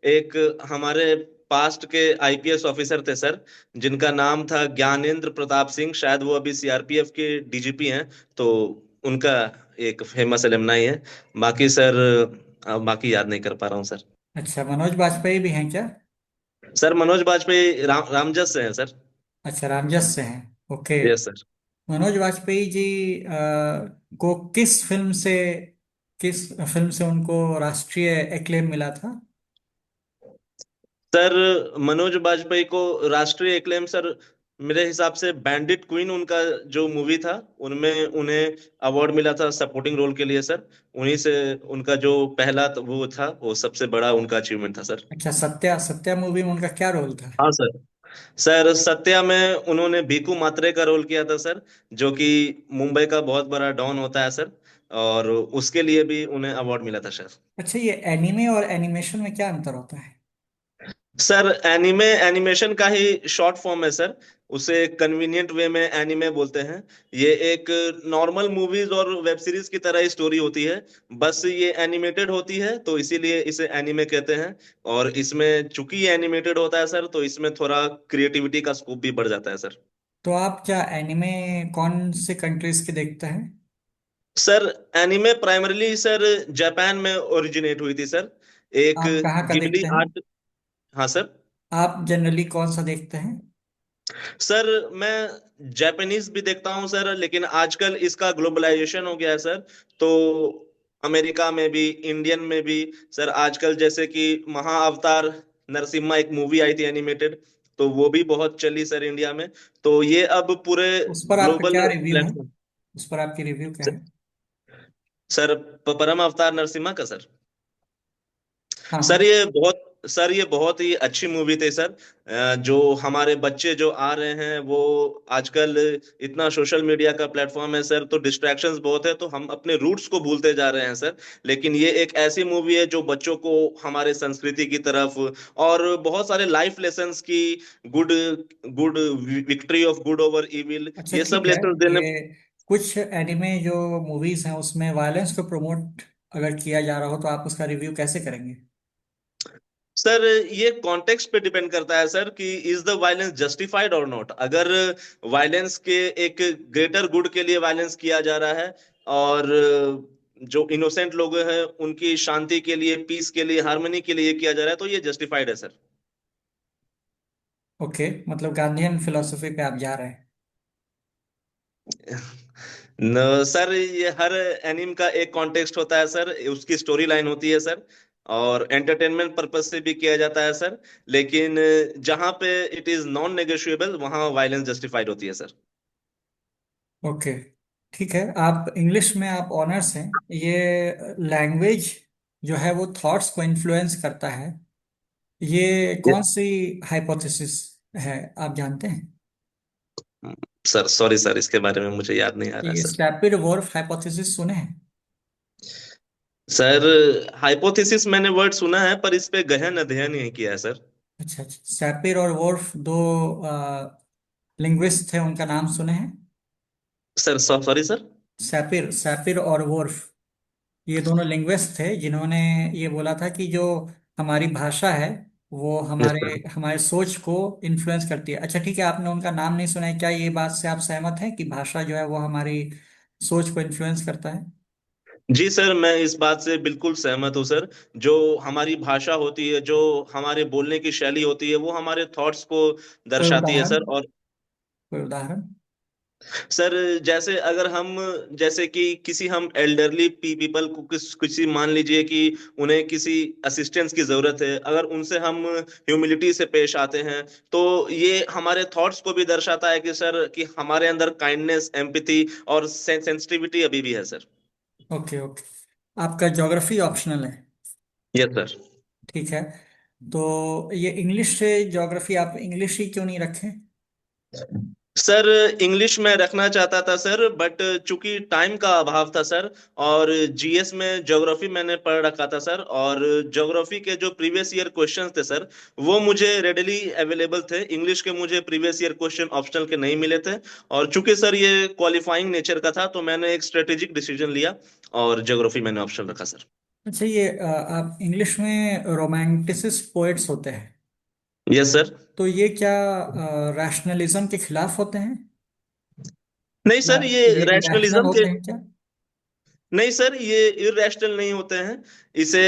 एक हमारे पास्ट के आईपीएस ऑफिसर थे सर, जिनका नाम था ज्ञानेंद्र प्रताप सिंह। शायद वो अभी सीआरपीएफ के डीजीपी हैं। तो उनका एक फेमस एलुमनाई है। बाकी सर बाकी याद नहीं कर पा रहा हूँ सर। अच्छा, मनोज बाजपेयी भी हैं क्या? सर मनोज बाजपेयी रामजस से हैं सर। अच्छा, रामजस से हैं। Okay. Yes sir. Manoj Vajpayee ji को किस फिल्म से उनको राष्ट्रीय एक्लेम मिला था? सर मनोज बाजपेयी को राष्ट्रीय एक्लेम सर, मेरे हिसाब से बैंडिट क्वीन उनका जो मूवी था, उनमें उन्हें अवार्ड मिला था सपोर्टिंग रोल के लिए सर। उन्हीं से उनका जो पहला वो था, वो सबसे बड़ा उनका अचीवमेंट था सर। अच्छा, सत्या सत्या मूवी में उनका क्या रोल था? हाँ सर। सर सत्या में उन्होंने भीकू मात्रे का रोल किया था सर, जो कि मुंबई का बहुत बड़ा डॉन होता है सर। और उसके लिए भी उन्हें अवार्ड मिला था सर। अच्छा, ये एनिमे और एनिमेशन में क्या अंतर होता है? सर एनिमे एनिमेशन का ही शॉर्ट फॉर्म है सर। उसे कन्वीनियंट वे में एनिमे बोलते हैं। ये एक नॉर्मल मूवीज और वेब सीरीज की तरह ही स्टोरी होती है। बस ये एनिमेटेड होती है, तो इसीलिए इसे एनिमे कहते हैं। और इसमें चूंकि ये एनिमेटेड होता है सर, तो इसमें थोड़ा क्रिएटिविटी का स्कोप भी बढ़ जाता है सर। तो आप क्या एनिमे कौन से कंट्रीज के देखते हैं? Sir anime primarily sir Japan में ओरिजिनेट हुई थी सर। एक आप कहाँ का गिबली देखते हैं? आर्ट। हाँ सर। आप जनरली कौन सा देखते हैं? सर मैं जापानीज भी देखता हूँ सर, लेकिन आजकल इसका ग्लोबलाइजेशन हो गया है सर। तो अमेरिका में भी, इंडियन में भी सर, आजकल जैसे कि महाअवतार नरसिम्हा एक मूवी आई थी एनिमेटेड, तो वो भी बहुत चली सर इंडिया में। तो ये अब पूरे उस पर आपका ग्लोबल क्या रिव्यू है? प्लेटफॉर्म। उस पर आपकी रिव्यू क्या है? सर परम अवतार नरसिम्हा का सर। हाँ सर हाँ। ये बहुत सर ये बहुत ही अच्छी मूवी थी सर। जो हमारे बच्चे जो आ रहे हैं, वो आजकल इतना सोशल मीडिया का प्लेटफॉर्म है सर, तो डिस्ट्रैक्शंस बहुत है, तो हम अपने रूट्स को भूलते जा रहे हैं सर। लेकिन ये एक ऐसी मूवी है जो बच्चों को हमारे संस्कृति की तरफ और बहुत सारे लाइफ लेसन्स की, good good victory of good over evil, अच्छा, ये सब ठीक है। लेसन देने। ये कुछ एनिमे जो मूवीज हैं उसमें वायलेंस को प्रमोट अगर किया जा रहा हो तो आप उसका रिव्यू कैसे करेंगे? सर ये कॉन्टेक्स्ट पे डिपेंड करता है सर, कि इज द वायलेंस जस्टिफाइड और नॉट। अगर वायलेंस के एक ग्रेटर गुड के लिए वायलेंस किया जा रहा है, और जो इनोसेंट लोग हैं उनकी शांति के लिए, पीस के लिए, हार्मनी के लिए किया जा रहा है, तो ये जस्टिफाइड है सर। ओके, मतलब गांधीयन फिलोसफी पे आप जा रहे हैं। न सर, ये हर एनिम का एक कॉन्टेक्स्ट होता है सर, उसकी स्टोरी लाइन होती है सर। और एंटरटेनमेंट पर्पज से भी किया जाता है सर। लेकिन जहां पे इट इज नॉन नेगोशिएबल, वहां वायलेंस जस्टिफाइड होती है सर। ओके, ठीक है। आप इंग्लिश में आप ऑनर्स हैं। ये लैंग्वेज जो है वो थॉट्स को इन्फ्लुएंस करता है, ये कौन सी हाइपोथेसिस है, आप जानते हैं? सर सॉरी सर, इसके बारे में मुझे याद नहीं आ रहा है ये सर। स्टैपिड वोर्फ हाइपोथेसिस सुने हैं? सर हाइपोथेसिस मैंने वर्ड सुना है, पर इस पे गहन अध्ययन नहीं किया है सर। अच्छा अच्छा, सैपिर और वोर्फ दो लिंग्विस्ट थे, उनका नाम सुने हैं? Sir sorry sir. Sapir Sapir और वोर्फ, ये दोनों लिंग्विस्ट थे जिन्होंने ये बोला था कि जो हमारी भाषा है वो यस हमारे सर। हमारे सोच को इन्फ्लुएंस करती है। अच्छा, ठीक है, आपने उनका नाम नहीं सुना है। क्या ये बात से आप सहमत हैं कि भाषा जो है वो हमारी सोच को इन्फ्लुएंस करता है? जी सर, मैं इस बात से बिल्कुल सहमत हूँ सर। जो हमारी भाषा होती है, जो हमारे बोलने की शैली होती है, वो हमारे थॉट्स को कोई दर्शाती है उदाहरण? सर। और कोई उदाहरण? सर जैसे अगर हम, जैसे कि किसी हम एल्डरली पीपल को, किसी मान लीजिए कि उन्हें किसी असिस्टेंस की जरूरत है, अगर उनसे हम ह्यूमिलिटी से पेश आते हैं, तो ये हमारे थॉट्स को भी दर्शाता है कि सर, कि हमारे अंदर काइंडनेस, एम्पैथी और सेंसिटिविटी अभी भी है सर। ओके ओके, आपका ज्योग्राफी ऑप्शनल है। Yes sir. ठीक है, तो ये इंग्लिश से ज्योग्राफी आप इंग्लिश ही क्यों नहीं रखें? सर इंग्लिश में रखना चाहता था सर, बट चूंकि टाइम का अभाव था सर, और जीएस में ज्योग्राफी मैंने पढ़ रखा था सर, और ज्योग्राफी के जो प्रीवियस ईयर क्वेश्चंस थे सर वो मुझे रेडीली अवेलेबल थे। इंग्लिश के मुझे प्रीवियस ईयर क्वेश्चन ऑप्शनल के नहीं मिले थे, और चूंकि सर ये क्वालिफाइंग नेचर का था तो मैंने एक स्ट्रेटेजिक डिसीजन लिया और ज्योग्राफी मैंने ऑप्शनल रखा सर। अच्छा, ये आप इंग्लिश में रोमांटिसिस्ट पोएट्स होते हैं, यस सर। तो ये क्या रैशनलिज्म के खिलाफ होते हैं नहीं या सर, ये ये इरेशनल रैशनलिज्म होते के, हैं क्या? नहीं सर ये इरेशनल नहीं होते हैं। इसे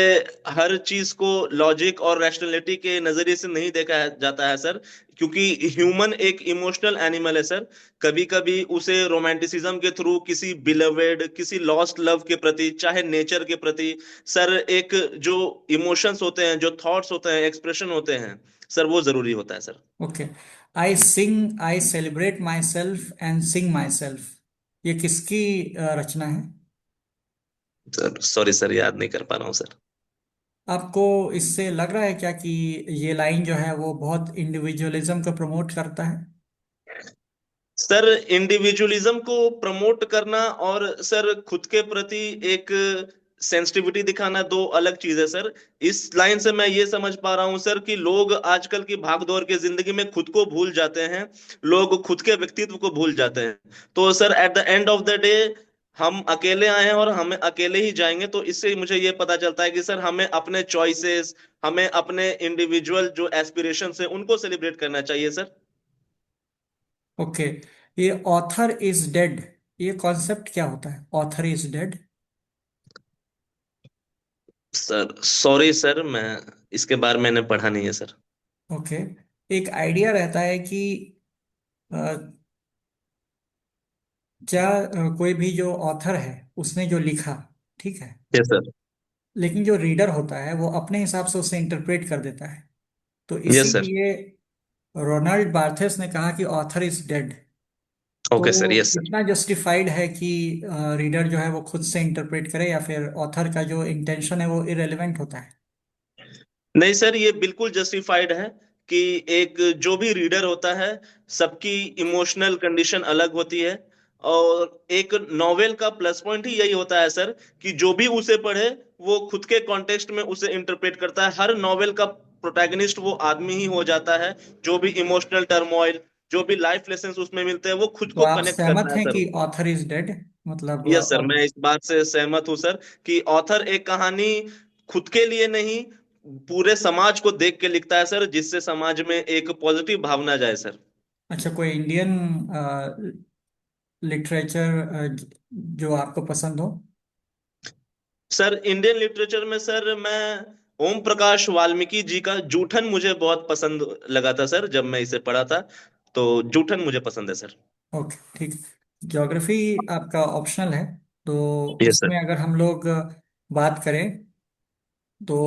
हर चीज को लॉजिक और रैशनैलिटी के नजरिए से नहीं देखा जाता है सर, क्योंकि ह्यूमन एक इमोशनल एनिमल है सर। कभी कभी उसे रोमांटिसिज्म के थ्रू किसी बिलवेड, किसी लॉस्ट लव के प्रति, चाहे नेचर के प्रति सर, एक जो इमोशंस होते हैं, जो थॉट्स होते हैं, एक्सप्रेशन होते हैं सर, वो जरूरी होता है sir. Okay. I celebrate my self and Singh my self, ये किसकी रचना है? सर सॉरी सर, याद नहीं कर पा रहा हूँ सर। आपको इससे लग रहा है क्या कि ये लाइन जो है वो बहुत इंडिविजुअलिज्म को प्रमोट करता है? सर इंडिविजुअलिज्म को प्रमोट करना और सर खुद के प्रति एक सेंसिटिविटी दिखाना दो अलग चीज है सर। इस लाइन से मैं ये समझ पा रहा हूं सर कि लोग आजकल की भागदौड़ की जिंदगी में खुद को भूल जाते हैं, लोग खुद के व्यक्तित्व को भूल जाते हैं। तो sir at the end of the day हम अकेले आए हैं और हमें अकेले ही जाएंगे। तो इससे मुझे ये पता चलता है कि सर हमें अपने चॉइसेस, हमें अपने इंडिविजुअल जो एस्पिरेशन है उनको सेलिब्रेट करना चाहिए सर। ओके। ये ऑथर इज डेड, ये कॉन्सेप्ट क्या होता है, author is dead? Sir sorry sir, मैं इसके बारे में मैंने पढ़ा नहीं है सर। ओके। एक आइडिया रहता है कि अ, क्या कोई भी जो ऑथर है उसने जो लिखा, ठीक है, यस सर। लेकिन जो रीडर होता है वो अपने हिसाब से उसे इंटरप्रेट कर देता है। तो यस सर। इसीलिए रोनाल्ड बार्थेस ने कहा कि ऑथर इज डेड। तो ओके सर। Yes sir. कितना जस्टिफाइड है कि रीडर जो है वो खुद से इंटरप्रेट करे, या फिर ऑथर का जो इंटेंशन है वो इरेलीवेंट होता है? नहीं सर, ये बिल्कुल जस्टिफाइड है कि एक जो भी रीडर होता है, सबकी इमोशनल कंडीशन अलग होती है। और एक नॉवेल का प्लस पॉइंट ही यही होता है सर कि जो भी उसे पढ़े वो खुद के कॉन्टेक्स्ट में उसे इंटरप्रेट करता है। हर नॉवेल का प्रोटैगनिस्ट वो आदमी ही हो जाता है। जो भी इमोशनल टर्मोइल, जो भी लाइफ लेसन उसमें मिलते हैं वो खुद तो को आप कनेक्ट सहमत करता है हैं सर। कि ऑथर इज डेड, मतलब यस सर, मैं इस बात से सहमत हूँ सर कि ऑथर एक कहानी खुद के लिए नहीं, पूरे समाज को देख के लिखता है सर, जिससे समाज में एक पॉजिटिव भावना जाए सर। अच्छा, कोई इंडियन लिटरेचर जो आपको पसंद हो? सर इंडियन लिटरेचर में सर मैं ओम प्रकाश वाल्मीकि जी का जूठन मुझे बहुत पसंद लगा था सर, जब मैं इसे पढ़ा था। तो जूठन मुझे पसंद है सर। ओके, ठीक। ज्योग्राफी आपका ऑप्शनल है, तो यस सर। इसमें अगर हम लोग बात करें तो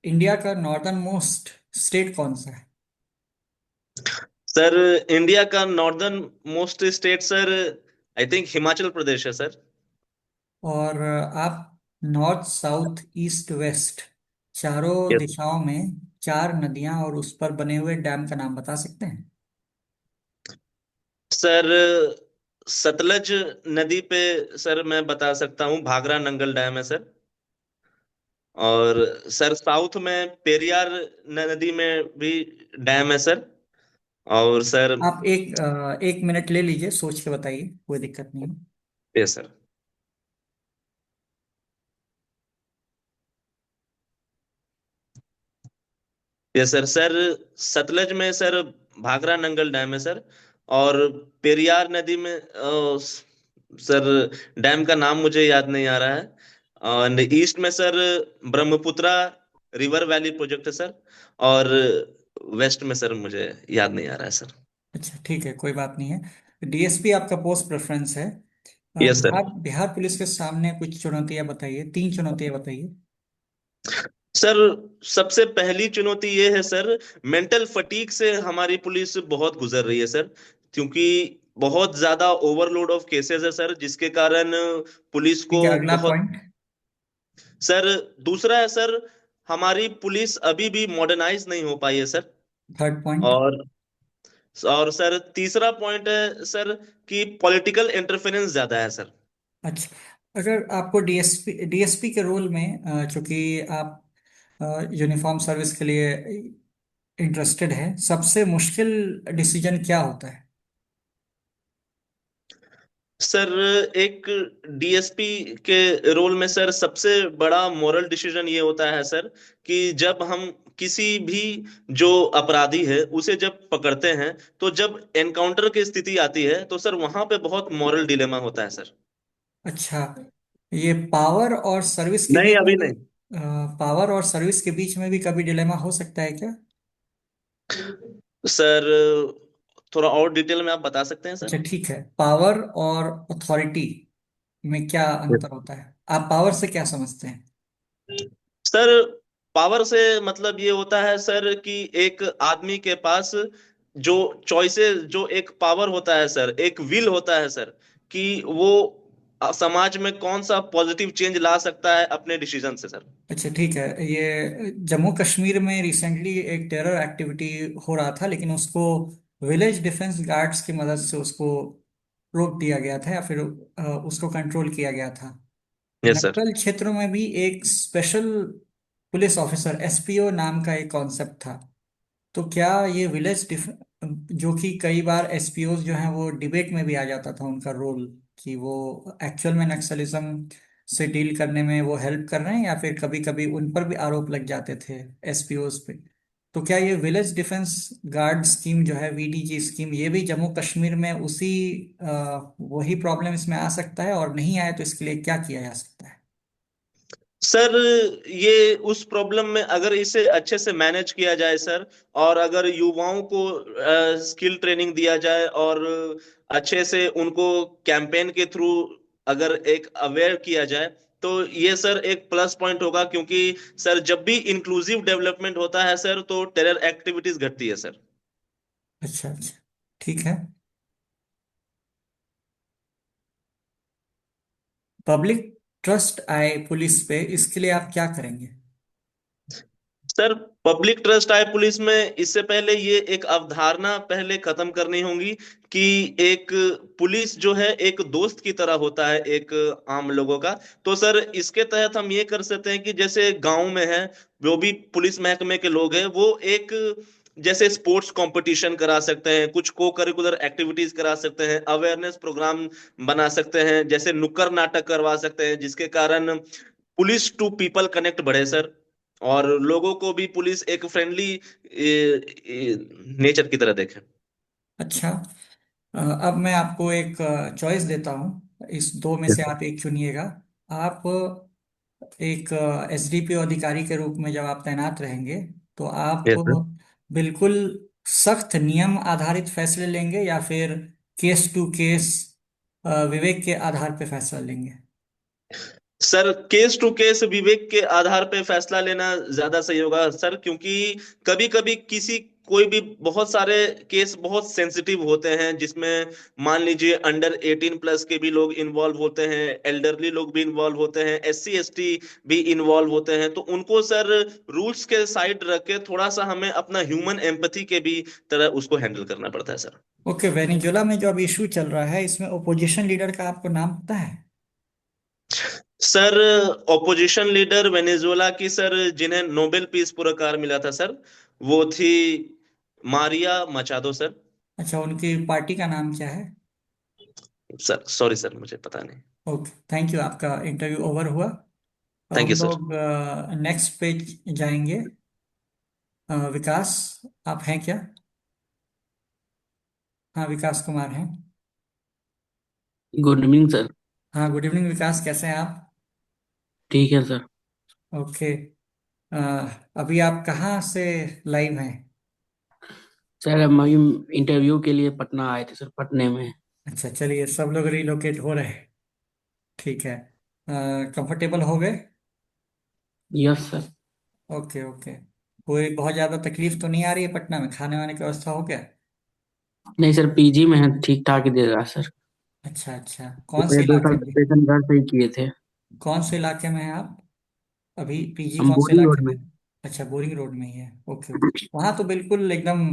इंडिया का नॉर्दर्न मोस्ट स्टेट कौन सा है? सर इंडिया का northern most state sir, I think Himachal Pradesh है सर। और आप नॉर्थ साउथ ईस्ट वेस्ट चारों यस दिशाओं में चार नदियां और उस पर बने हुए डैम का नाम बता सकते हैं? सर, सतलज नदी पे सर मैं बता सकता हूँ, भाखरा नंगल डैम है सर। और सर साउथ में पेरियार नदी में भी डैम है सर। और सर, आप एक मिनट ले लीजिए, सोच के बताइए, कोई दिक्कत नहीं है। Yes sir. Yes sir. Sir Sutlej में सर भाखरा नंगल डैम है सर। और पेरियार नदी में सर डैम का नाम मुझे याद नहीं आ रहा है। और ईस्ट में sir Brahmaputra river valley project है सर। और वेस्ट में सर मुझे याद नहीं आ रहा है सर। अच्छा, ठीक है, कोई बात नहीं है। डीएसपी आपका पोस्ट प्रेफरेंस है। Yes sir. Bihar Bihar police के सामने कुछ चुनौतियां बताइए, तीन चुनौतियां बताइए। सर सबसे पहली चुनौती ये है सर, मेंटल फटीग से हमारी पुलिस बहुत गुजर रही है सर, क्योंकि बहुत ज्यादा ओवरलोड ऑफ केसेस है सर, जिसके कारण पुलिस ठीक को है, अगला बहुत। पॉइंट। सर दूसरा है सर, हमारी पुलिस अभी भी मॉडर्नाइज नहीं हो पाई है सर। Third point. और और सर तीसरा पॉइंट है सर कि पॉलिटिकल इंटरफेरेंस ज्यादा है सर। अच्छा, अगर आपको डीएसपी डीएसपी के रोल में चूंकि आप यूनिफॉर्म सर्विस के लिए इंटरेस्टेड है, सबसे मुश्किल डिसीजन क्या होता है? सर एक डीएसपी के रोल में सर सबसे बड़ा मोरल डिसीजन ये होता है सर कि जब हम किसी भी जो अपराधी है उसे जब पकड़ते हैं, तो जब एनकाउंटर की स्थिति आती है तो सर वहां पे बहुत मॉरल डिलेमा होता है सर। अच्छा, ये पावर और सर्विस के नहीं बीच में अभी भी नहीं। पावर और सर्विस के बीच में भी कभी डिलेमा हो सकता है क्या? सर थोड़ा और डिटेल में आप बता सकते हैं अच्छा सर। ठीक है, पावर और अथॉरिटी में क्या अंतर होता है? आप पावर से क्या समझते हैं? सर पावर से मतलब ये होता है सर कि एक आदमी के पास जो चॉइसेस, जो एक पावर होता है सर, एक विल होता है सर, कि वो समाज में कौन सा पॉजिटिव चेंज ला सकता है अपने डिसीजन से सर। अच्छा ठीक है, ये जम्मू कश्मीर में रिसेंटली एक टेरर एक्टिविटी हो रहा था, लेकिन उसको विलेज डिफेंस गार्ड्स की मदद से उसको रोक दिया गया था, या फिर उसको कंट्रोल किया गया था। Yes sir. नक्सल क्षेत्रों में भी एक स्पेशल पुलिस ऑफिसर एसपीओ नाम का एक कॉन्सेप्ट था। तो क्या ये विलेज जो कि कई बार एसपीओ जो हैं वो डिबेट में भी आ जाता था उनका रोल, कि वो एक्चुअल में नक्सलिज्म से डील करने में वो हेल्प कर रहे हैं, या फिर कभी कभी उन पर भी आरोप लग जाते थे एसपीओज पे। तो क्या ये विलेज डिफेंस गार्ड स्कीम जो है, वीडीजी स्कीम, ये भी जम्मू कश्मीर में उसी वही प्रॉब्लम इसमें आ सकता है, और नहीं आए तो इसके लिए क्या किया जा सकता है? सर ये उस प्रॉब्लम में अगर इसे अच्छे से मैनेज किया जाए सर, और अगर युवाओं को स्किल ट्रेनिंग दिया जाए और अच्छे से उनको कैंपेन के थ्रू अगर एक अवेयर किया जाए, तो ये सर एक प्लस पॉइंट होगा, क्योंकि सर जब भी इंक्लूसिव डेवलपमेंट होता है सर तो टेरर एक्टिविटीज घटती है सर। अच्छा अच्छा, ठीक है। पब्लिक ट्रस्ट आए पुलिस पे, इसके लिए आप क्या करेंगे? सर पब्लिक ट्रस्ट आए पुलिस में, इससे पहले ये एक अवधारणा पहले खत्म करनी होगी कि एक पुलिस जो है एक दोस्त की तरह होता है एक आम लोगों का। तो सर इसके तहत हम ये कर सकते हैं कि जैसे गांव में है, जो भी पुलिस महकमे के लोग हैं वो एक जैसे स्पोर्ट्स कंपटीशन करा सकते हैं, कुछ को करिकुलर एक्टिविटीज करा सकते हैं, अवेयरनेस प्रोग्राम बना सकते हैं, जैसे नुक्कड़ नाटक करवा सकते हैं, जिसके कारण पुलिस टू पीपल कनेक्ट बढ़े सर, और लोगों को भी पुलिस एक फ्रेंडली नेचर की तरह देखे। अच्छा, अब मैं आपको एक चॉइस देता हूँ, इस दो में से आप एक चुनिएगा। आप एक एसडीपीओ अधिकारी के रूप में जब आप तैनात रहेंगे, तो आप यस सर। बिल्कुल सख्त नियम आधारित फैसले लेंगे, या फिर केस टू केस विवेक के आधार पे फैसला लेंगे? सर केस टू केस विवेक के आधार पे फैसला लेना ज्यादा सही होगा सर, क्योंकि कभी कभी किसी कोई भी बहुत सारे केस बहुत सेंसिटिव होते हैं, जिसमें मान लीजिए अंडर 18+ के भी लोग इन्वॉल्व होते हैं, एल्डरली लोग भी इन्वॉल्व होते हैं, SC ST भी इन्वॉल्व होते हैं, तो उनको सर रूल्स के साइड रख के थोड़ा सा हमें अपना ह्यूमन एम्पैथी के भी तरह उसको हैंडल करना पड़ता है सर। ओके, वेनेजुला में जो अब इशू चल रहा है, इसमें ओपोजिशन लीडर का आपको नाम पता है? सर ऑपोजिशन लीडर वेनेजुएला की सर, जिन्हें नोबेल पीस पुरस्कार मिला था सर, वो थी मारिया मचादो सर। अच्छा, उनकी पार्टी का नाम क्या है? सर सॉरी सर, मुझे पता नहीं। ओके, थैंक यू, आपका इंटरव्यू ओवर हुआ। अब थैंक हम यू सर। लोग नेक्स्ट पेज जाएंगे। विकास, आप हैं क्या? हाँ, विकास कुमार हैं। Good evening sir. हाँ, गुड इवनिंग विकास, कैसे हैं आप? ठीक है सर। ओके, अभी आप कहाँ से लाइव हैं? सर हम अभी इंटरव्यू के लिए पटना आए थे सर, पटने में। अच्छा चलिए, सब लोग रिलोकेट हो रहे हैं, ठीक है। कंफर्टेबल हो गए? Yes sir. Okay okay. कोई बहुत ज़्यादा तकलीफ तो नहीं आ रही है पटना में? खाने वाने की व्यवस्था हो गया? नहीं सर, पीजी में है, ठीक ठाक ही दे रहा है सर। अच्छा अच्छा, कौन से पिछले दो इलाके साल में? प्रिपरेशन घर से ही किए थे। कौन से इलाके में हैं आप अभी? पीजी हम कौन से बोरिंग इलाके रोड में में। है? अच्छा, बोरिंग रोड में ही है, ओके ओके। वहाँ तो बिल्कुल एकदम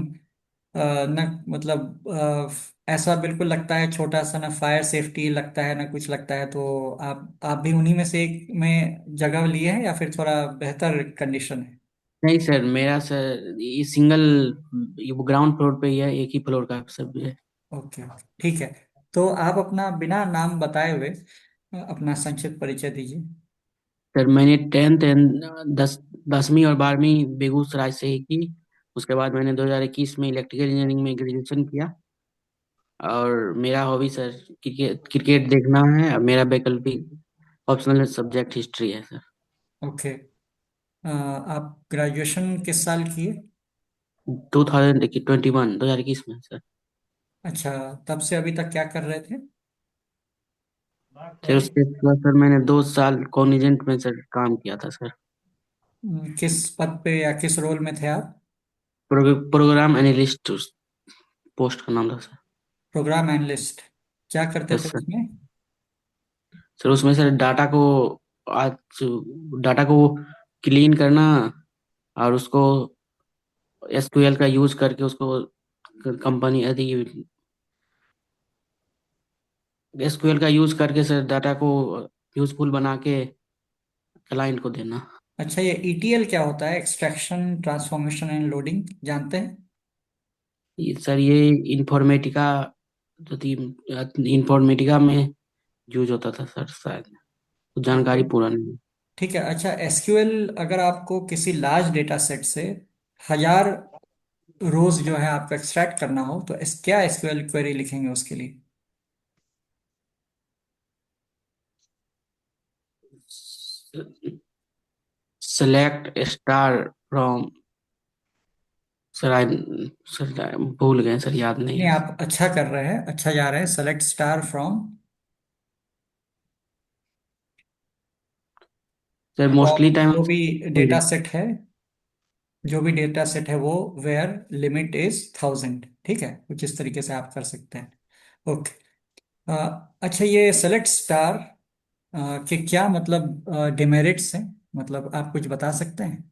न मतलब ऐसा बिल्कुल लगता है छोटा सा, ना फायर सेफ्टी लगता है ना कुछ लगता है, तो आप भी उन्हीं में से एक में जगह लिए हैं या फिर थोड़ा बेहतर कंडीशन है? नहीं सर, मेरा सर ये सिंगल, ये वो ग्राउंड फ्लोर पे ही है, एक ही फ्लोर का सब है। ओके, ठीक है। तो आप अपना बिना नाम बताए हुए अपना संक्षिप्त परिचय दीजिए। सर मैंने टेंथ एंड 10वीं और 12वीं बेगूसराय से ही की। उसके बाद मैंने 2021 में इलेक्ट्रिकल इंजीनियरिंग में ग्रेजुएशन किया। और मेरा हॉबी सर क्रिकेट क्रिकेट देखना है, और मेरा वैकल्पिक ऑप्शनल सब्जेक्ट हिस्ट्री है सर। ओके। आप ग्रेजुएशन किस साल किए? 2021 में सर। अच्छा, तब से अभी तक क्या कर रहे थे? फिर उसके बाद सर मैंने 2 साल कॉग्निजेंट में सर काम किया था सर। किस पद पे या किस रोल में थे आप? प्रोग्राम एनालिस्ट पोस्ट का नाम था सर। Program analyst. क्या करते यस थे सर। उसमें? सर उसमें सर आज डाटा को क्लीन करना, और उसको एसक्यूएल का यूज करके उसको कंपनी यदि एसक्यूएल का यूज करके सर डाटा को यूजफुल बना के क्लाइंट को देना। अच्छा, ये ईटीएल क्या होता है? एक्सट्रैक्शन ट्रांसफॉर्मेशन एंड लोडिंग, जानते हैं? सर ये इंफॉर्मेटिका, जो थी इंफॉर्मेटिका में यूज होता था सर शायद, तो जानकारी ओके, पूरा नहीं है। ठीक है। अच्छा, एसक्यूएल अगर आपको किसी लार्ज डेटा सेट से 1000 रोज जो है आपको एक्सट्रैक्ट करना हो तो क्या एसक्यूएल क्वेरी लिखेंगे उसके लिए? Select star from, sir sir भूल गए सर, याद नहीं नहीं, है। आप अच्छा कर रहे हैं, अच्छा जा रहे हैं। Select star from sir mostly time जो भी डेटा सेट है, जो भी डेटा सेट है वो वेयर लिमिट इज 1000, ठीक है? कुछ इस तरीके से आप कर सकते हैं। ओके। अच्छा, ये सेलेक्ट स्टार के क्या मतलब डिमेरिट्स हैं? मतलब आप कुछ बता सकते हैं?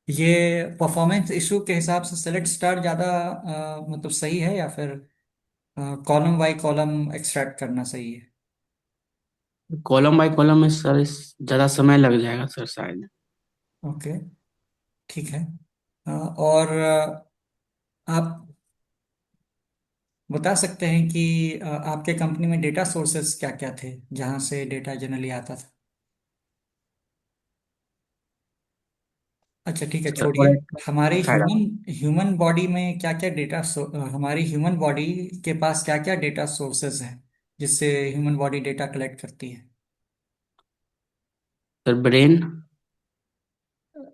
ये परफॉर्मेंस इशू के हिसाब से सेलेक्ट स्टार ज़्यादा मतलब सही है या फिर कॉलम बाय कॉलम एक्सट्रैक्ट करना सही है? कॉलम बाय कॉलम में सर ज्यादा समय लग जाएगा सर शायद। ओके, ठीक है। और आप बता सकते हैं कि आपके कंपनी में डेटा सोर्सेस क्या क्या थे जहाँ से डेटा जनरली आता था? अच्छा, ठीक है, सर छोड़िए। और हमारे शायद ह्यूमन ह्यूमन बॉडी में क्या क्या हमारी ह्यूमन बॉडी के पास क्या क्या डेटा सोर्सेज हैं जिससे ह्यूमन बॉडी डेटा कलेक्ट करती है? Sir brain.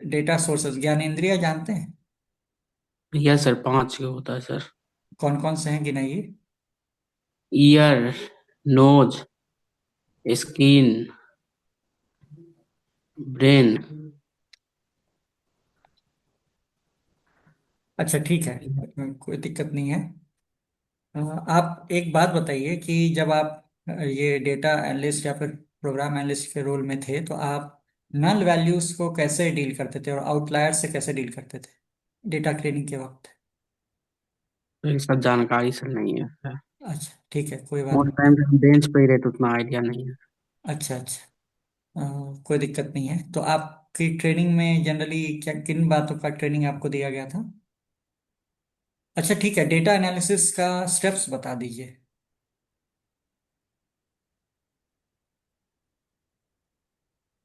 डेटा सोर्सेज, ज्ञानेंद्रिय जानते हैं? यह सर 5 का होता है सर। कौन कौन से हैं, गिनाइए। Ear, nose, skin, brain. अच्छा, ठीक है, कोई दिक्कत नहीं है। आप एक बात बताइए कि जब आप ये डेटा एनालिस्ट या फिर प्रोग्राम एनालिस्ट के रोल में थे तो आप नल वैल्यूज को कैसे डील करते थे और आउटलायर से कैसे डील करते थे डेटा क्लीनिंग के वक्त? तो इसका जानकारी सर नहीं है सर। अच्छा, ठीक है, कोई बात मोस्ट नहीं टाइम है। हम बेंच पे ही रहते, उतना आइडिया नहीं है। अच्छा, अच्छा। कोई दिक्कत नहीं है। तो आपकी ट्रेनिंग में जनरली क्या किन बातों का ट्रेनिंग आपको दिया गया था? अच्छा, ठीक है, डेटा एनालिसिस का स्टेप्स बता दीजिए।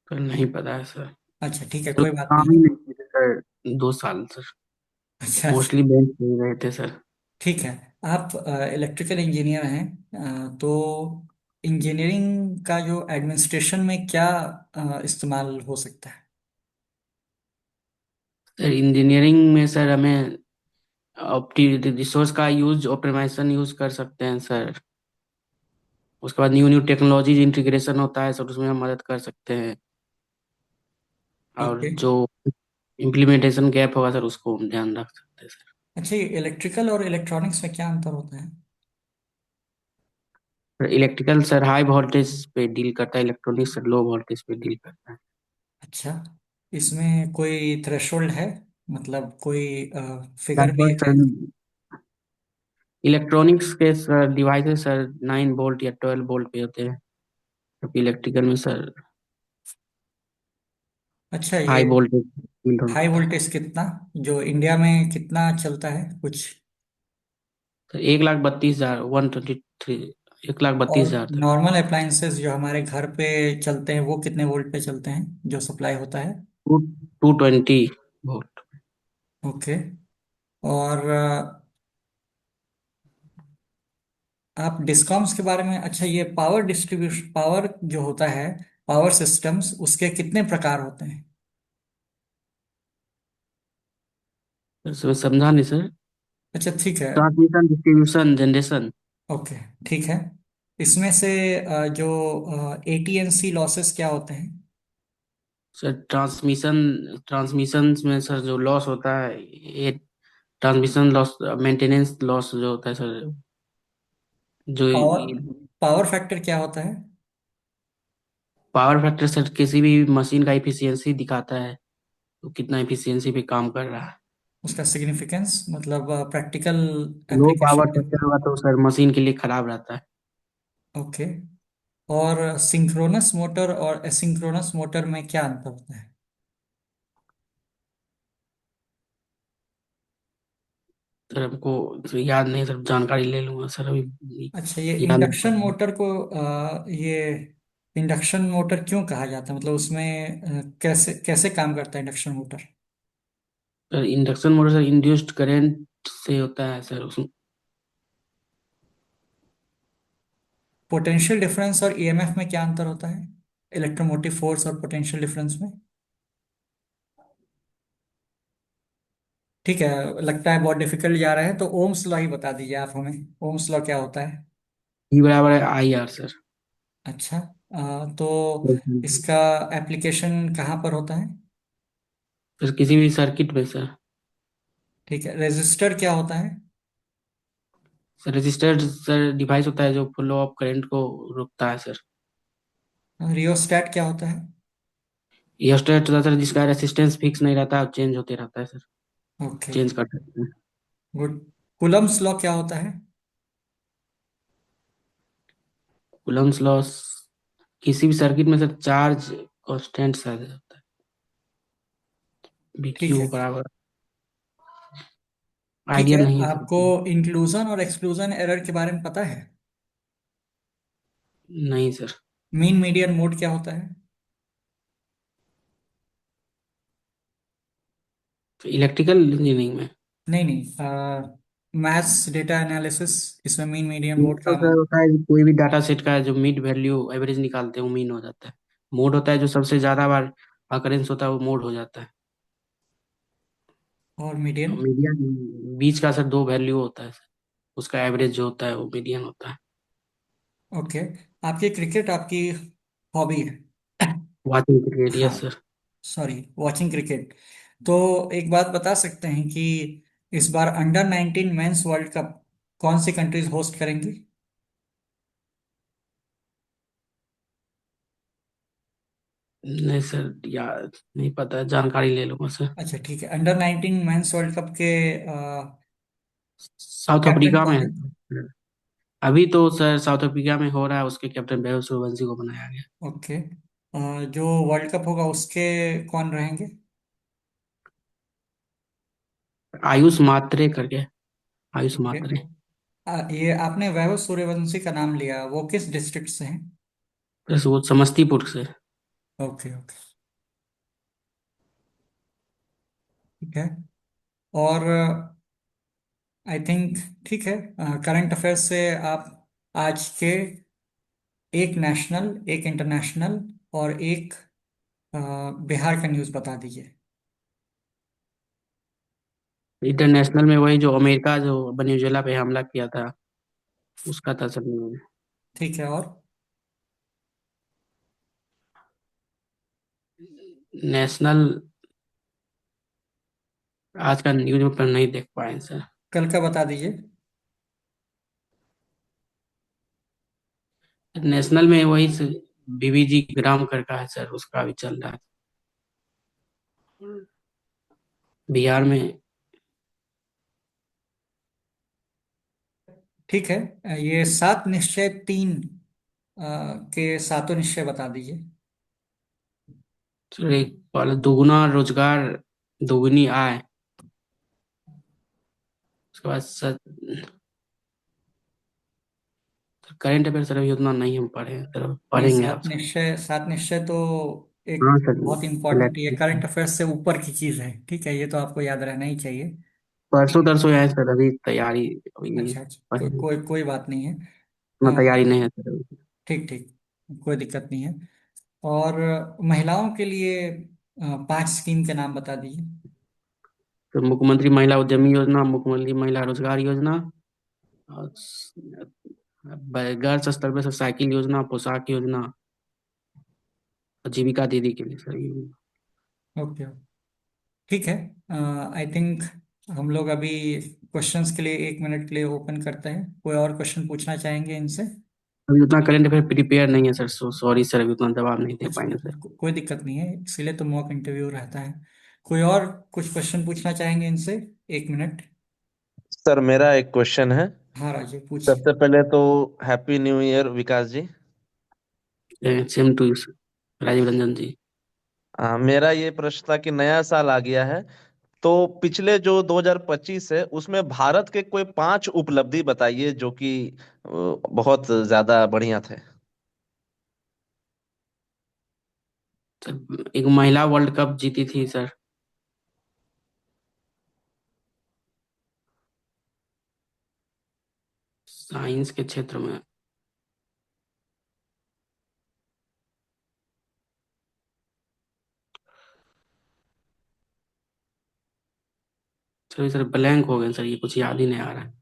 सर नहीं पता है सर। अच्छा, ठीक है, तो कोई बात काम नहीं ही है। नहीं किया सर 2 साल सर। अच्छा, अच्छा, मोस्टली बेंच पे ही रहते सर। ठीक है। आप इलेक्ट्रिकल इंजीनियर हैं, तो इंजीनियरिंग का जो एडमिनिस्ट्रेशन में क्या इस्तेमाल हो सकता है? सर इंजीनियरिंग में सर हमें रिसोर्स का यूज ऑप्टिमाइजेशन यूज कर सकते हैं सर। उसके बाद न्यू न्यू टेक्नोलॉजीज इंटीग्रेशन होता है सर, उसमें हम मदद कर सकते हैं। और ओके। जो इम्प्लीमेंटेशन गैप होगा सर, उसको हम ध्यान रख सकते हैं सर। अच्छा, ये इलेक्ट्रिकल और इलेक्ट्रॉनिक्स में क्या अंतर होता है? इलेक्ट्रिकल सर हाई वोल्टेज पे डील करता है, इलेक्ट्रॉनिक्स सर लो वोल्टेज पे डील करता है। अच्छा, इसमें कोई थ्रेशोल्ड है? मतलब कोई फिगर भी लगभग है क्या? सर इलेक्ट्रॉनिक्स के सर डिवाइसेस सर 9 वोल्ट या 12 वोल्ट पे होते हैं, जबकि इलेक्ट्रिकल में सर अच्छा, ये हाई वोल्टेज फील्ड हाई होता है। वोल्टेज कितना, जो इंडिया में कितना चलता है कुछ? सर 1,32,000 123 1,32,000 और तक। नॉर्मल अप्लायंसेस जो हमारे घर पे चलते हैं वो कितने वोल्ट पे चलते हैं, जो सप्लाई होता है? 220 वोल्ट। ओके। और आप डिस्कॉम्स के बारे में, अच्छा ये पावर डिस्ट्रीब्यूशन, पावर जो होता है, पावर सिस्टम्स, उसके कितने प्रकार होते हैं? सर समझा नहीं सर। अच्छा ठीक है। Transmission distribution generation. ओके ठीक है। इसमें से जो एटीएनसी लॉसेस क्या होते हैं? सर ट्रांसमिशन ट्रांसमिशन में सर जो लॉस होता है, ये ट्रांसमिशन लॉस, मेंटेनेंस लॉस जो होता है सर, जो पावर पावर फैक्टर क्या होता है? पावर फैक्टर सर किसी भी मशीन का इफिशियंसी दिखाता है, तो कितना इफिशियंसी पे काम कर रहा है। उसका सिग्निफिकेंस मतलब practical low power application. Factor होगा तो सर मशीन के लिए खराब रहता है। ओके। और सिंक्रोनस मोटर और एसिंक्रोनस मोटर में क्या अंतर होता है? सर हमको सर याद नहीं सर, जानकारी ले लूंगा सर, अभी अच्छा, ये याद नहीं पड़ इंडक्शन रहा। मोटर को ये इंडक्शन मोटर क्यों कहा जाता है, मतलब उसमें कैसे कैसे काम करता है induction motor? Sir induction motor sir induced current से होता है सर, उसमें पोटेंशियल डिफरेंस और ईएमएफ में क्या अंतर होता है, इलेक्ट्रोमोटिव फोर्स और पोटेंशियल डिफरेंस में? ठीक है, लगता है बहुत डिफिकल्ट जा रहा है, तो ओम्स लॉ ही बता दीजिए आप हमें। ओम्स लॉ क्या होता है? ई बराबर है आई आर सर। अच्छा, तो इसका एप्लीकेशन कहाँ पर होता है? सर किसी भी सर्किट में सर। ठीक है, रेजिस्टर क्या होता है? सर रजिस्टर्ड सर डिवाइस होता है जो फ्लो ऑफ करंट को रोकता है सर। रियोस्टैट क्या होता है? ये स्टेट होता है सर जिसका रेसिस्टेंस फिक्स नहीं रहता, चेंज होते रहता है सर, ओके, चेंज कर सकते हैं। गुड। कुलम्स लॉ क्या होता है? कूलम्स लॉस किसी भी सर्किट में सर चार्ज कांस्टेंट सर होता है, ठीक बीक्यू है। बराबर। ठीक आइडिया है, नहीं है सर। आपको इंक्लूजन और एक्सक्लूजन एरर के बारे में पता है? नहीं सर। मीन मीडियन मोड क्या होता है? तो इलेक्ट्रिकल इंजीनियरिंग में नहीं नहीं, मैथ्स डेटा एनालिसिस, इसमें मीन मीडियन मीन मोड तो काम सर आता होता है कोई भी डाटा सेट का जो मिड वैल्यू एवरेज निकालते हैं वो मीन हो जाता है। मोड होता है जो सबसे ज्यादा बार अकरेंस होता है वो मोड हो जाता है। है। और मीडियन? और मीडियन बीच का सर दो वैल्यू होता है सर, उसका एवरेज जो होता है वो मीडियन होता है। ओके। आपकी क्रिकेट आपकी हॉबी है? वाचिंग पीरियड, हाँ, yes sir. Sorry, watching cricket. तो एक बात बता सकते हैं कि इस बार अंडर 19 मेंस वर्ल्ड कप कौन सी कंट्रीज होस्ट करेंगी? नहीं सर यार नहीं पता, जानकारी ले लूंगा सर। अच्छा ठीक है, अंडर 19 मेंस वर्ल्ड कप के साउथ कैप्टन अफ्रीका में कौन है? है। अभी तो सर साउथ अफ्रीका में हो रहा है, उसके कैप्टन वैभव सूर्यवंशी को बनाया गया। ओके। जो वर्ल्ड कप होगा उसके कौन रहेंगे? आयुष मात्रे करके, आयुष ओके। मात्रे। ये आपने वैभव सूर्यवंशी का नाम लिया, वो किस डिस्ट्रिक्ट से हैं? बस वो समस्तीपुर से। ओके ओके, ठीक है। और आई थिंक ठीक है, करंट अफेयर्स से आप आज के एक नेशनल, एक इंटरनेशनल और एक अ, बिहार का न्यूज़ बता दीजिए। इंटरनेशनल में वही जो अमेरिका जो वेनेजुएला पे हमला किया था उसका था सर न्यूज़। ठीक है। और नेशनल आज का न्यूज पेपर नहीं देख पाए सर। कल का बता दीजिए। नेशनल में वही बीबीजी ग्राम कर का है सर, उसका अभी चल रहा है। बिहार में ठीक है। ये 7 निश्चय 3 के सातों निश्चय बता दीजिए। सर एक पहले दुगुना रोजगार, दुगुनी आय। उसके बाद सर करंट अफेयर सर अभी उतना नहीं हम पढ़े हैं सर, नहीं, पढ़ेंगे सात आपसे। निश्चय 7 निश्चय तो एक हाँ सर, बहुत इंपॉर्टेंट, ये करंट अफेयर्स से ऊपर की चीज है। ठीक है, ये तो आपको याद रहना ही चाहिए। परसों ठीक है। तरसों है सर, अभी तैयारी अभी अच्छा अच्छा, पढ़ेंगे। कोई बात नहीं है। उतना हाँ, तैयारी नहीं है सर अभी। ठीक ठीक, कोई दिक्कत नहीं है। और महिलाओं के लिए 5 स्कीम के नाम बता दीजिए। तो मुख्यमंत्री महिला उद्यमी योजना, मुख्यमंत्री महिला रोजगार योजना, और गर्ल्स स्तर पर सर साइकिल योजना, पोशाक योजना, और जीविका दीदी के लिए सर ये। ओके, ठीक है। आई थिंक हम लोग अभी क्वेश्चंस के लिए 1 मिनट के लिए ओपन करते हैं। कोई और क्वेश्चन पूछना चाहेंगे इनसे? अभी उतना करंट अफेयर प्रिपेयर नहीं है सर, सॉरी सर, अभी उतना जवाब नहीं दे अच्छा, पाएंगे सर। कोई दिक्कत नहीं है, इसीलिए तो मॉक इंटरव्यू रहता है। कोई और कुछ क्वेश्चन पूछना चाहेंगे इनसे? 1 मिनट। सर मेरा एक क्वेश्चन है। हाँ राजीव, पूछिए। सबसे पहले तो happy new year Vikas ji. Same to you Rajiv Ranjan ji. मेरा ये प्रश्न था कि नया साल आ गया है, तो पिछले जो 2025 है उसमें भारत के कोई 5 उपलब्धि बताइए जो कि बहुत ज्यादा बढ़िया थे। सर एक महिला वर्ल्ड कप जीती थी सर, साइंस के क्षेत्र में। सर ब्लैंक हो गए सर, ये कुछ याद ही नहीं आ रहा है।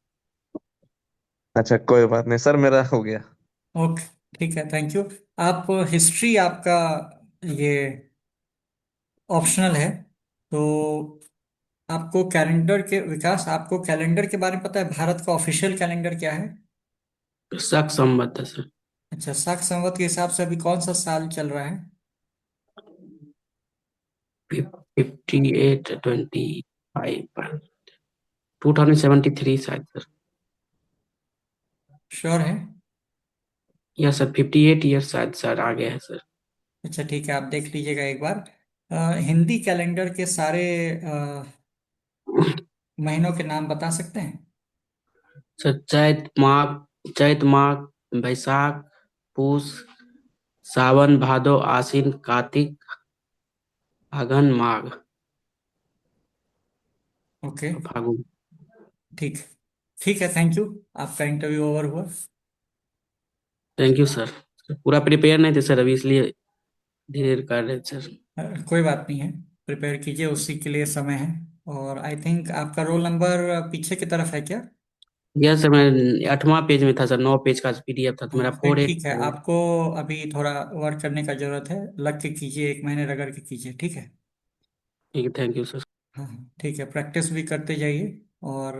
अच्छा कोई बात नहीं सर, मेरा हो गया। ओके, ठीक है, थैंक यू। आप हिस्ट्री आपका ये ऑप्शनल है, तो आपको कैलेंडर के विकास, आपको कैलेंडर के बारे में पता है? भारत का ऑफिशियल कैलेंडर क्या है? शक संबद्ध है सर। अच्छा, शाक संवत के हिसाब से अभी कौन सा साल चल रहा है? 5825, 2073 शायद सर। श्योर है? या सर 58 ईयर शायद सर आ गया है सर। अच्छा ठीक है, आप देख लीजिएगा एक बार। हिंदी कैलेंडर के सारे महीनों के नाम बता सकते हैं? सर चैत माघ, बैसाख, पूस, सावन, भादो, आश्विन, कार्तिक, फागुन, माघ ओके, और फागुन। ठीक, ठीक है, थैंक यू। आपका इंटरव्यू ओवर हुआ। Thank you sir. पूरा प्रिपेयर नहीं थे सर अभी, इसलिए धीरे धीरे कर रहे थे सर। कोई बात नहीं है, प्रिपेयर कीजिए, उसी के लिए समय है। और आई थिंक आपका रोल नंबर पीछे की तरफ है क्या? यस सर, मैं 8वां पेज में था सर, 9 पेज का पीडीएफ था, तो मेरा फिर फोर एट। ठीक है, आपको अभी थोड़ा वर्क करने का जरूरत है, लग के कीजिए, 1 महीने रगड़ के कीजिए, ठीक है? ठीक है, थैंक यू सर। हाँ हाँ, ठीक है, प्रैक्टिस भी करते जाइए। और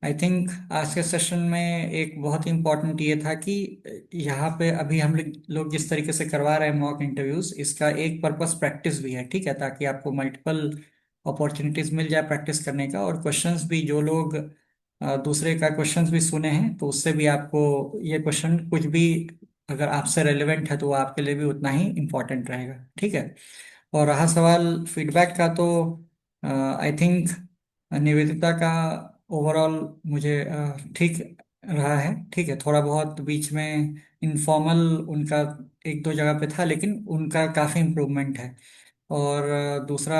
आई थिंक आज के सेशन में एक बहुत ही इम्पोर्टेंट ये था कि यहाँ पे अभी हम लोग जिस तरीके से करवा रहे हैं मॉक इंटरव्यूज, इसका एक पर्पस प्रैक्टिस भी है, ठीक है, ताकि आपको मल्टीपल अपॉर्चुनिटीज मिल जाए प्रैक्टिस करने का। और क्वेश्चंस भी, जो लोग दूसरे का क्वेश्चंस भी सुने हैं, तो उससे भी आपको ये क्वेश्चन कुछ भी अगर आपसे रेलेवेंट है तो वो आपके लिए भी उतना ही इम्पोर्टेंट रहेगा, ठीक है? और रहा सवाल फीडबैक का, तो आई थिंक निवेदिता का ओवरऑल मुझे ठीक रहा है। ठीक है, थोड़ा बहुत बीच में इनफॉर्मल उनका 1-2 जगह पे था, लेकिन उनका काफ़ी इम्प्रूवमेंट है। और दूसरा,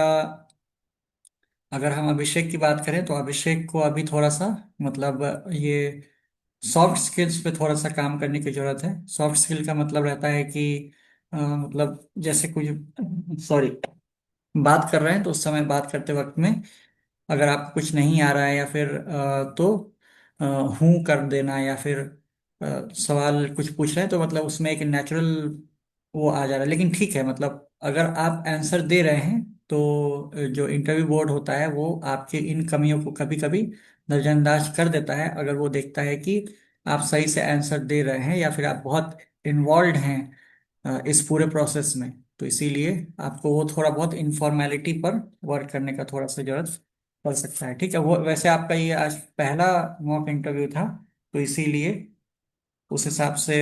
अगर हम अभिषेक की बात करें, तो अभिषेक को अभी थोड़ा सा, मतलब ये सॉफ्ट स्किल्स पे थोड़ा सा काम करने की जरूरत है। सॉफ्ट स्किल का मतलब रहता है कि मतलब जैसे कुछ, सॉरी, बात कर रहे हैं तो उस समय बात करते वक्त में अगर आपको कुछ नहीं आ रहा है, या फिर तो हूँ कर देना, या फिर सवाल कुछ पूछ रहे हैं तो मतलब उसमें एक नेचुरल वो आ जा रहा है। लेकिन ठीक है, मतलब अगर आप आंसर दे रहे हैं तो जो इंटरव्यू बोर्ड होता है वो आपके इन कमियों को कभी कभी नजरअंदाज कर देता है, अगर वो देखता है कि आप सही से आंसर दे रहे हैं या फिर आप बहुत इन्वॉल्व हैं इस पूरे प्रोसेस में। तो इसीलिए आपको वो थोड़ा बहुत इनफॉर्मेलिटी पर वर्क करने का थोड़ा सा जरूरत पड़ सकता है, ठीक है? वो वैसे आपका ये आज पहला मॉक इंटरव्यू था, तो इसीलिए उस हिसाब से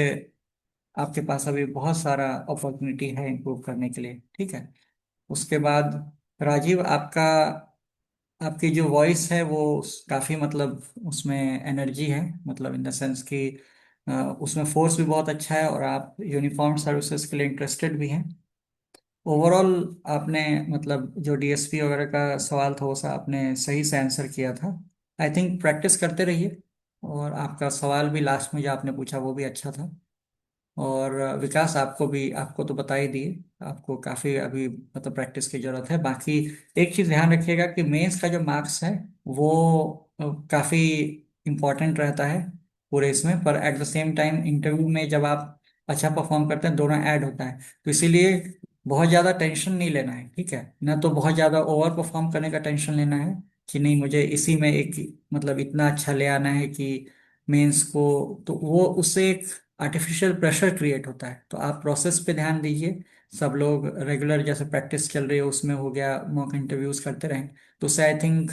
आपके पास अभी बहुत सारा अपॉर्चुनिटी है इम्प्रूव करने के लिए, ठीक है। उसके बाद राजीव, आपका आपकी जो वॉइस है वो काफ़ी मतलब उसमें एनर्जी है, मतलब इन द सेंस कि उसमें फोर्स भी बहुत अच्छा है और आप यूनिफॉर्म सर्विसेज के लिए इंटरेस्टेड भी हैं। ओवरऑल आपने मतलब जो डीएसपी वगैरह का सवाल था वो सा आपने सही से आंसर किया था। आई थिंक प्रैक्टिस करते रहिए, और आपका सवाल भी लास्ट में जो आपने पूछा वो भी अच्छा था। और विकास, आपको भी, आपको तो बता ही दिए, आपको काफ़ी अभी मतलब प्रैक्टिस की ज़रूरत है। बाकी एक चीज़ ध्यान रखिएगा कि मेंस का जो मार्क्स है वो काफ़ी इम्पोर्टेंट रहता है पूरे इसमें, पर at the same time interview में जब आप अच्छा परफॉर्म करते हैं दोनों ऐड होता है, तो इसीलिए बहुत ज़्यादा टेंशन नहीं लेना है, ठीक है ना। तो बहुत ज़्यादा ओवर परफॉर्म करने का टेंशन लेना है कि नहीं मुझे इसी में एक मतलब इतना अच्छा ले आना है कि मेंस को, तो वो उससे एक आर्टिफिशियल प्रेशर क्रिएट होता है। तो आप प्रोसेस पे ध्यान दीजिए, सब लोग रेगुलर जैसे प्रैक्टिस चल रही है उसमें हो गया, मॉक इंटरव्यूज करते रहें, तो उससे आई थिंक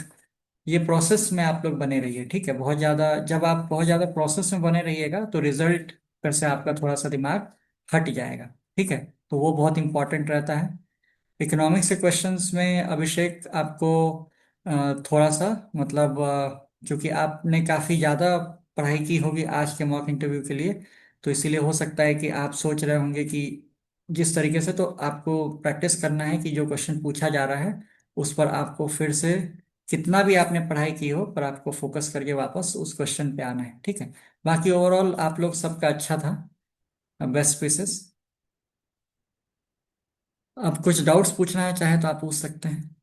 ये प्रोसेस में आप लोग बने रहिए, ठीक है। बहुत ज़्यादा जब आप बहुत ज़्यादा प्रोसेस में बने रहिएगा तो रिजल्ट पर से आपका थोड़ा सा दिमाग हट जाएगा, ठीक है। तो वो बहुत इंपॉर्टेंट रहता है। इकोनॉमिक्स के क्वेश्चंस में अभिषेक आपको थोड़ा सा मतलब क्योंकि आपने काफ़ी ज़्यादा पढ़ाई की होगी आज के मॉक इंटरव्यू के लिए, तो इसीलिए हो सकता है कि आप सोच रहे होंगे कि जिस तरीके से, तो आपको प्रैक्टिस करना है कि जो क्वेश्चन पूछा जा रहा है उस पर आपको फिर से कितना भी आपने पढ़ाई की हो पर आपको फोकस करके वापस उस क्वेश्चन पे आना है, ठीक है। बाकी ओवरऑल आप लोग सबका अच्छा था, बेस्ट विशेस। अब कुछ डाउट्स पूछना है चाहे तो आप पूछ सकते हैं।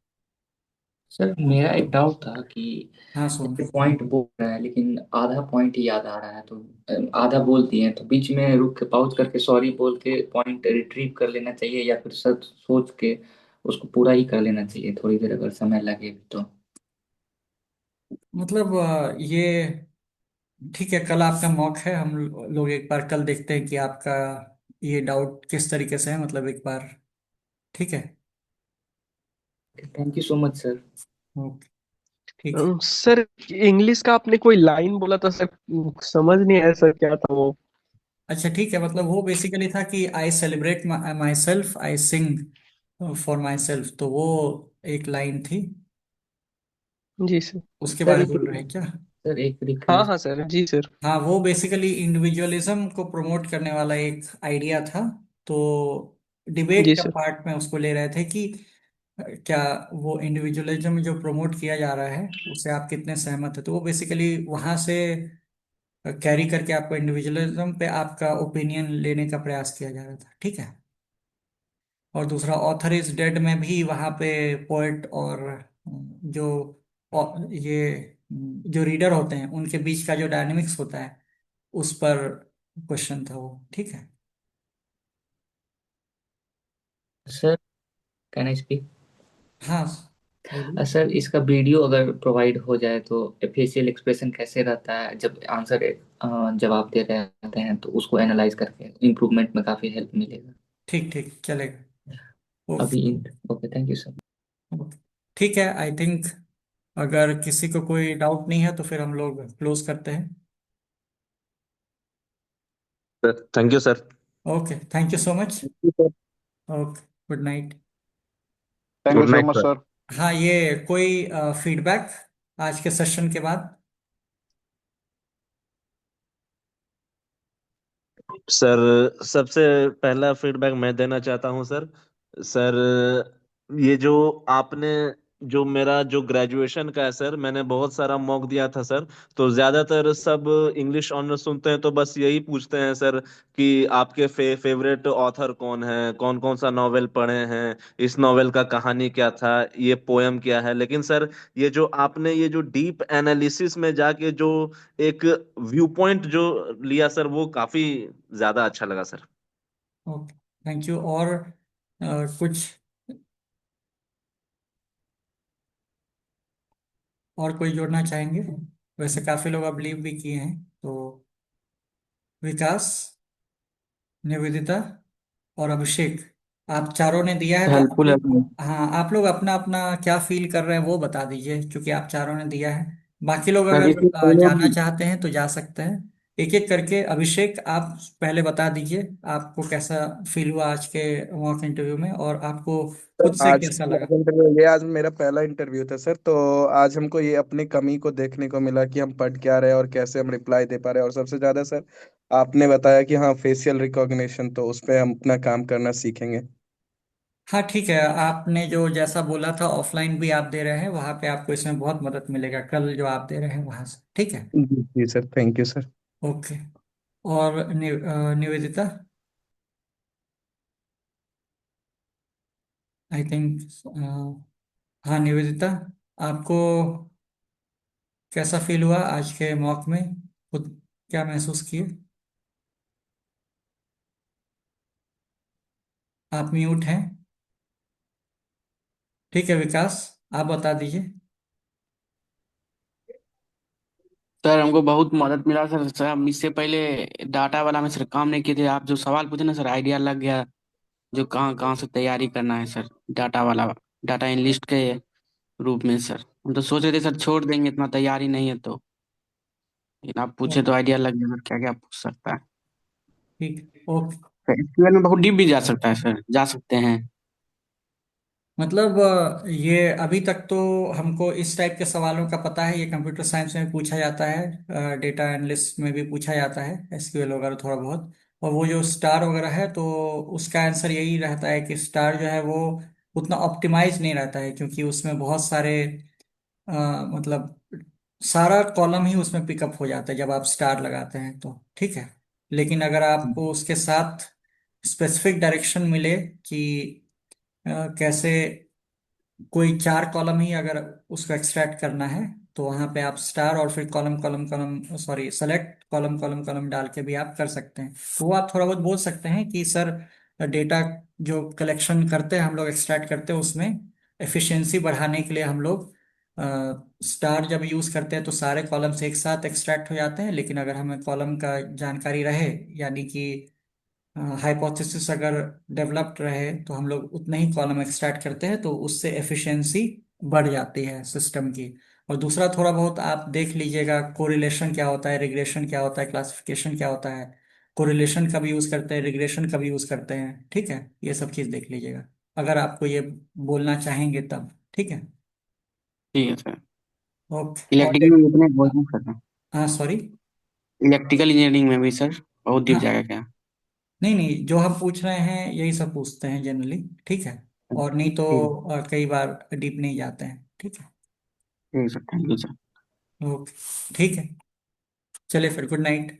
सर मेरा एक डाउट था कि हाँ सोनू। जैसे पॉइंट बोल रहा है लेकिन आधा पॉइंट ही याद आ रहा है, तो आधा बोल दिए हैं तो बीच में रुक के पॉज करके सॉरी बोल के पॉइंट रिट्रीव कर लेना चाहिए, या फिर सच सोच के उसको पूरा ही कर लेना चाहिए थोड़ी देर अगर समय लगे तो? मतलब ये ठीक है, कल आपका मॉक है, हम लोग एक बार कल देखते हैं कि आपका ये डाउट किस तरीके से है, मतलब एक बार, ठीक है। Thank you so much sir. Okay, ठीक है। सर इंग्लिश का आपने कोई लाइन बोला था सर, समझ नहीं आया सर क्या था वो। अच्छा ठीक है, मतलब वो बेसिकली था कि I celebrate my self, I sing for my self, तो वो एक लाइन थी, जी सर। उसके सर बारे में एक बोल रहे हैं क्या? सर एक हाँ रिक्वेस्ट। हाँ सर, जी सर। हाँ, वो बेसिकली इंडिविजुअलिज्म को प्रमोट करने वाला एक आइडिया था। तो डिबेट जी का सर। पार्ट में उसको ले रहे थे कि क्या वो इंडिविजुअलिज्म जो प्रमोट किया जा रहा है उससे आप कितने सहमत है, तो वो बेसिकली वहां से कैरी करके आपको इंडिविजुअलिज्म पे आपका ओपिनियन लेने का प्रयास किया जा रहा था, ठीक है। और दूसरा ऑथर इज डेड में भी वहां पे पोएट और जो ये जो रीडर होते हैं उनके बीच का जो डायनेमिक्स होता है उस पर क्वेश्चन था वो, ठीक है। Sir can I speak? हाँ बोलिए। सर इसका वीडियो अगर प्रोवाइड हो जाए तो फेशियल एक्सप्रेशन कैसे रहता है जब आंसर जवाब दे रहे होते हैं, तो उसको एनालाइज करके इम्प्रूवमेंट में काफ़ी हेल्प मिलेगा। ठीक ठीक चलेगा। अभी okay. Okay, thank you sir. Okay, ठीक है। आई थिंक अगर किसी को कोई डाउट नहीं है तो फिर हम लोग क्लोज करते हैं। Thank you sir. Okay, thank you so much. Okay, good night. Thank you good so night much sir. Sir. हाँ, ये कोई फीडबैक आज के सेशन के बाद? सर सबसे पहला फीडबैक मैं देना चाहता हूं सर। सर ये जो आपने जो मेरा जो ग्रेजुएशन का है सर, मैंने बहुत सारा मॉक दिया था सर। तो ज्यादातर सब इंग्लिश ऑनर्स सुनते हैं तो बस यही पूछते हैं सर कि आपके फेवरेट ऑथर कौन है, कौन कौन सा नॉवेल पढ़े हैं, इस नॉवेल का कहानी क्या था, ये पोयम क्या है। लेकिन सर ये जो आपने ये जो डीप एनालिसिस में जाके जो एक व्यू पॉइंट जो लिया सर, वो काफी ज्यादा अच्छा लगा सर। Okay, thank you. और कुछ और कोई जोड़ना चाहेंगे? वैसे काफी लोग अब लीव भी किए हैं, तो विकास, निवेदिता और अभिषेक, आप चारों ने दिया है तो आप हेल्पफुल है। लोग, हाँ आप लोग अपना अपना क्या फील कर रहे हैं वो बता दीजिए, क्योंकि आप चारों ने दिया है। बाकी लोग सर अगर इससे पहले जानना हम चाहते हैं तो जा सकते हैं एक एक करके। अभिषेक, आप पहले बता दीजिए आपको कैसा फील हुआ आज के मॉक इंटरव्यू में, और आपको खुद से आज कैसा लगा। मॉक इंटरव्यू ये आज मेरा पहला इंटरव्यू था सर। तो आज हमको ये अपनी कमी को देखने को मिला कि हम पढ़ क्या रहे हैं और कैसे हम रिप्लाई दे पा रहे हैं। और सबसे ज्यादा सर आपने बताया कि हाँ फेशियल रिकॉग्निशन, तो उस पे हम अपना काम करना सीखेंगे। हाँ ठीक है, आपने जो जैसा बोला था ऑफलाइन भी आप दे रहे हैं, वहाँ पे आपको इसमें बहुत मदद मिलेगा कल जो आप दे रहे हैं वहाँ से। ठीक है। जी जी sir, thank you sir. Okay. और निवेदिता, आई थिंक, हाँ निवेदिता, आपको कैसा फील हुआ आज के मॉक में, खुद क्या महसूस किए। आप म्यूट हैं। ठीक है विकास, आप बता दीजिए। सर हमको बहुत मदद मिला सर। सर हम इससे पहले डाटा वाला में सर काम नहीं किए थे। आप जो सवाल पूछे ना सर, आइडिया लग गया जो कहाँ कहाँ से तैयारी करना है सर। डाटा वाला, डाटा एनालिस्ट के रूप में सर हम तो सोच रहे थे सर छोड़ देंगे, इतना तैयारी नहीं है तो, लेकिन आप पूछे तो आइडिया लग गया सर क्या क्या पूछ सकता है। ठीक, ओके। एसक्यूएल में बहुत डीप भी जा सकता है सर, जा सकते हैं। मतलब ये अभी तक तो हमको इस टाइप के सवालों का पता है, ये कंप्यूटर साइंस में भी पूछा जाता है, डेटा एनालिस्ट में भी पूछा जाता है, एसक्यूएल वगैरह थोड़ा बहुत। और वो जो स्टार वगैरह है तो उसका आंसर यही रहता है कि स्टार जो है वो उतना ऑप्टिमाइज नहीं रहता है, क्योंकि उसमें बहुत सारे अ, मतलब सारा कॉलम ही उसमें पिकअप हो जाता है जब आप स्टार लगाते हैं तो। ठीक है। लेकिन अगर आपको उसके साथ स्पेसिफिक डायरेक्शन मिले कि कैसे कोई चार कॉलम ही अगर उसको एक्सट्रैक्ट करना है, तो वहां पे आप स्टार और फिर column column column sorry select column column column डाल के भी आप कर सकते हैं। तो वो आप थोड़ा बहुत बोल सकते हैं कि सर डेटा जो कलेक्शन करते हैं हम लोग, एक्सट्रैक्ट करते हैं, उसमें एफिशिएंसी बढ़ाने के लिए हम लोग स्टार जब यूज करते हैं तो सारे कॉलम्स एक साथ एक्सट्रैक्ट हो जाते हैं। लेकिन अगर हमें कॉलम का जानकारी रहे, यानी कि हाइपोथेसिस अगर डेवलप्ड रहे, तो हम लोग उतने ही कॉलम एक्सट्रैक्ट करते हैं, तो उससे एफिशिएंसी बढ़ जाती है सिस्टम की। और दूसरा थोड़ा बहुत आप देख लीजिएगा कोरिलेशन क्या होता है, रिग्रेशन क्या होता है, क्लासिफिकेशन क्या होता है। कोरिलेशन कब यूज करते हैं, रिग्रेशन कब यूज करते हैं। ठीक है, ये सब चीज़ देख लीजिएगा अगर आपको ये बोलना चाहेंगे तब। ठीक है। ठीक है सर। ओके। और इलेक्ट्रिकल में इतने बहुत नहीं सर। हाँ सॉरी। इलेक्ट्रिकल इंजीनियरिंग में भी सर बहुत डीप हाँ जाएगा क्या? नहीं नहीं, जो हम पूछ रहे हैं यही सब पूछते हैं जनरली। ठीक है। और नहीं तो ठीक कई बार डीप नहीं जाते हैं। ठीक है। ठीक है sir, thank you sir. Okay. ठीक है, चलिए फिर, गुड नाइट।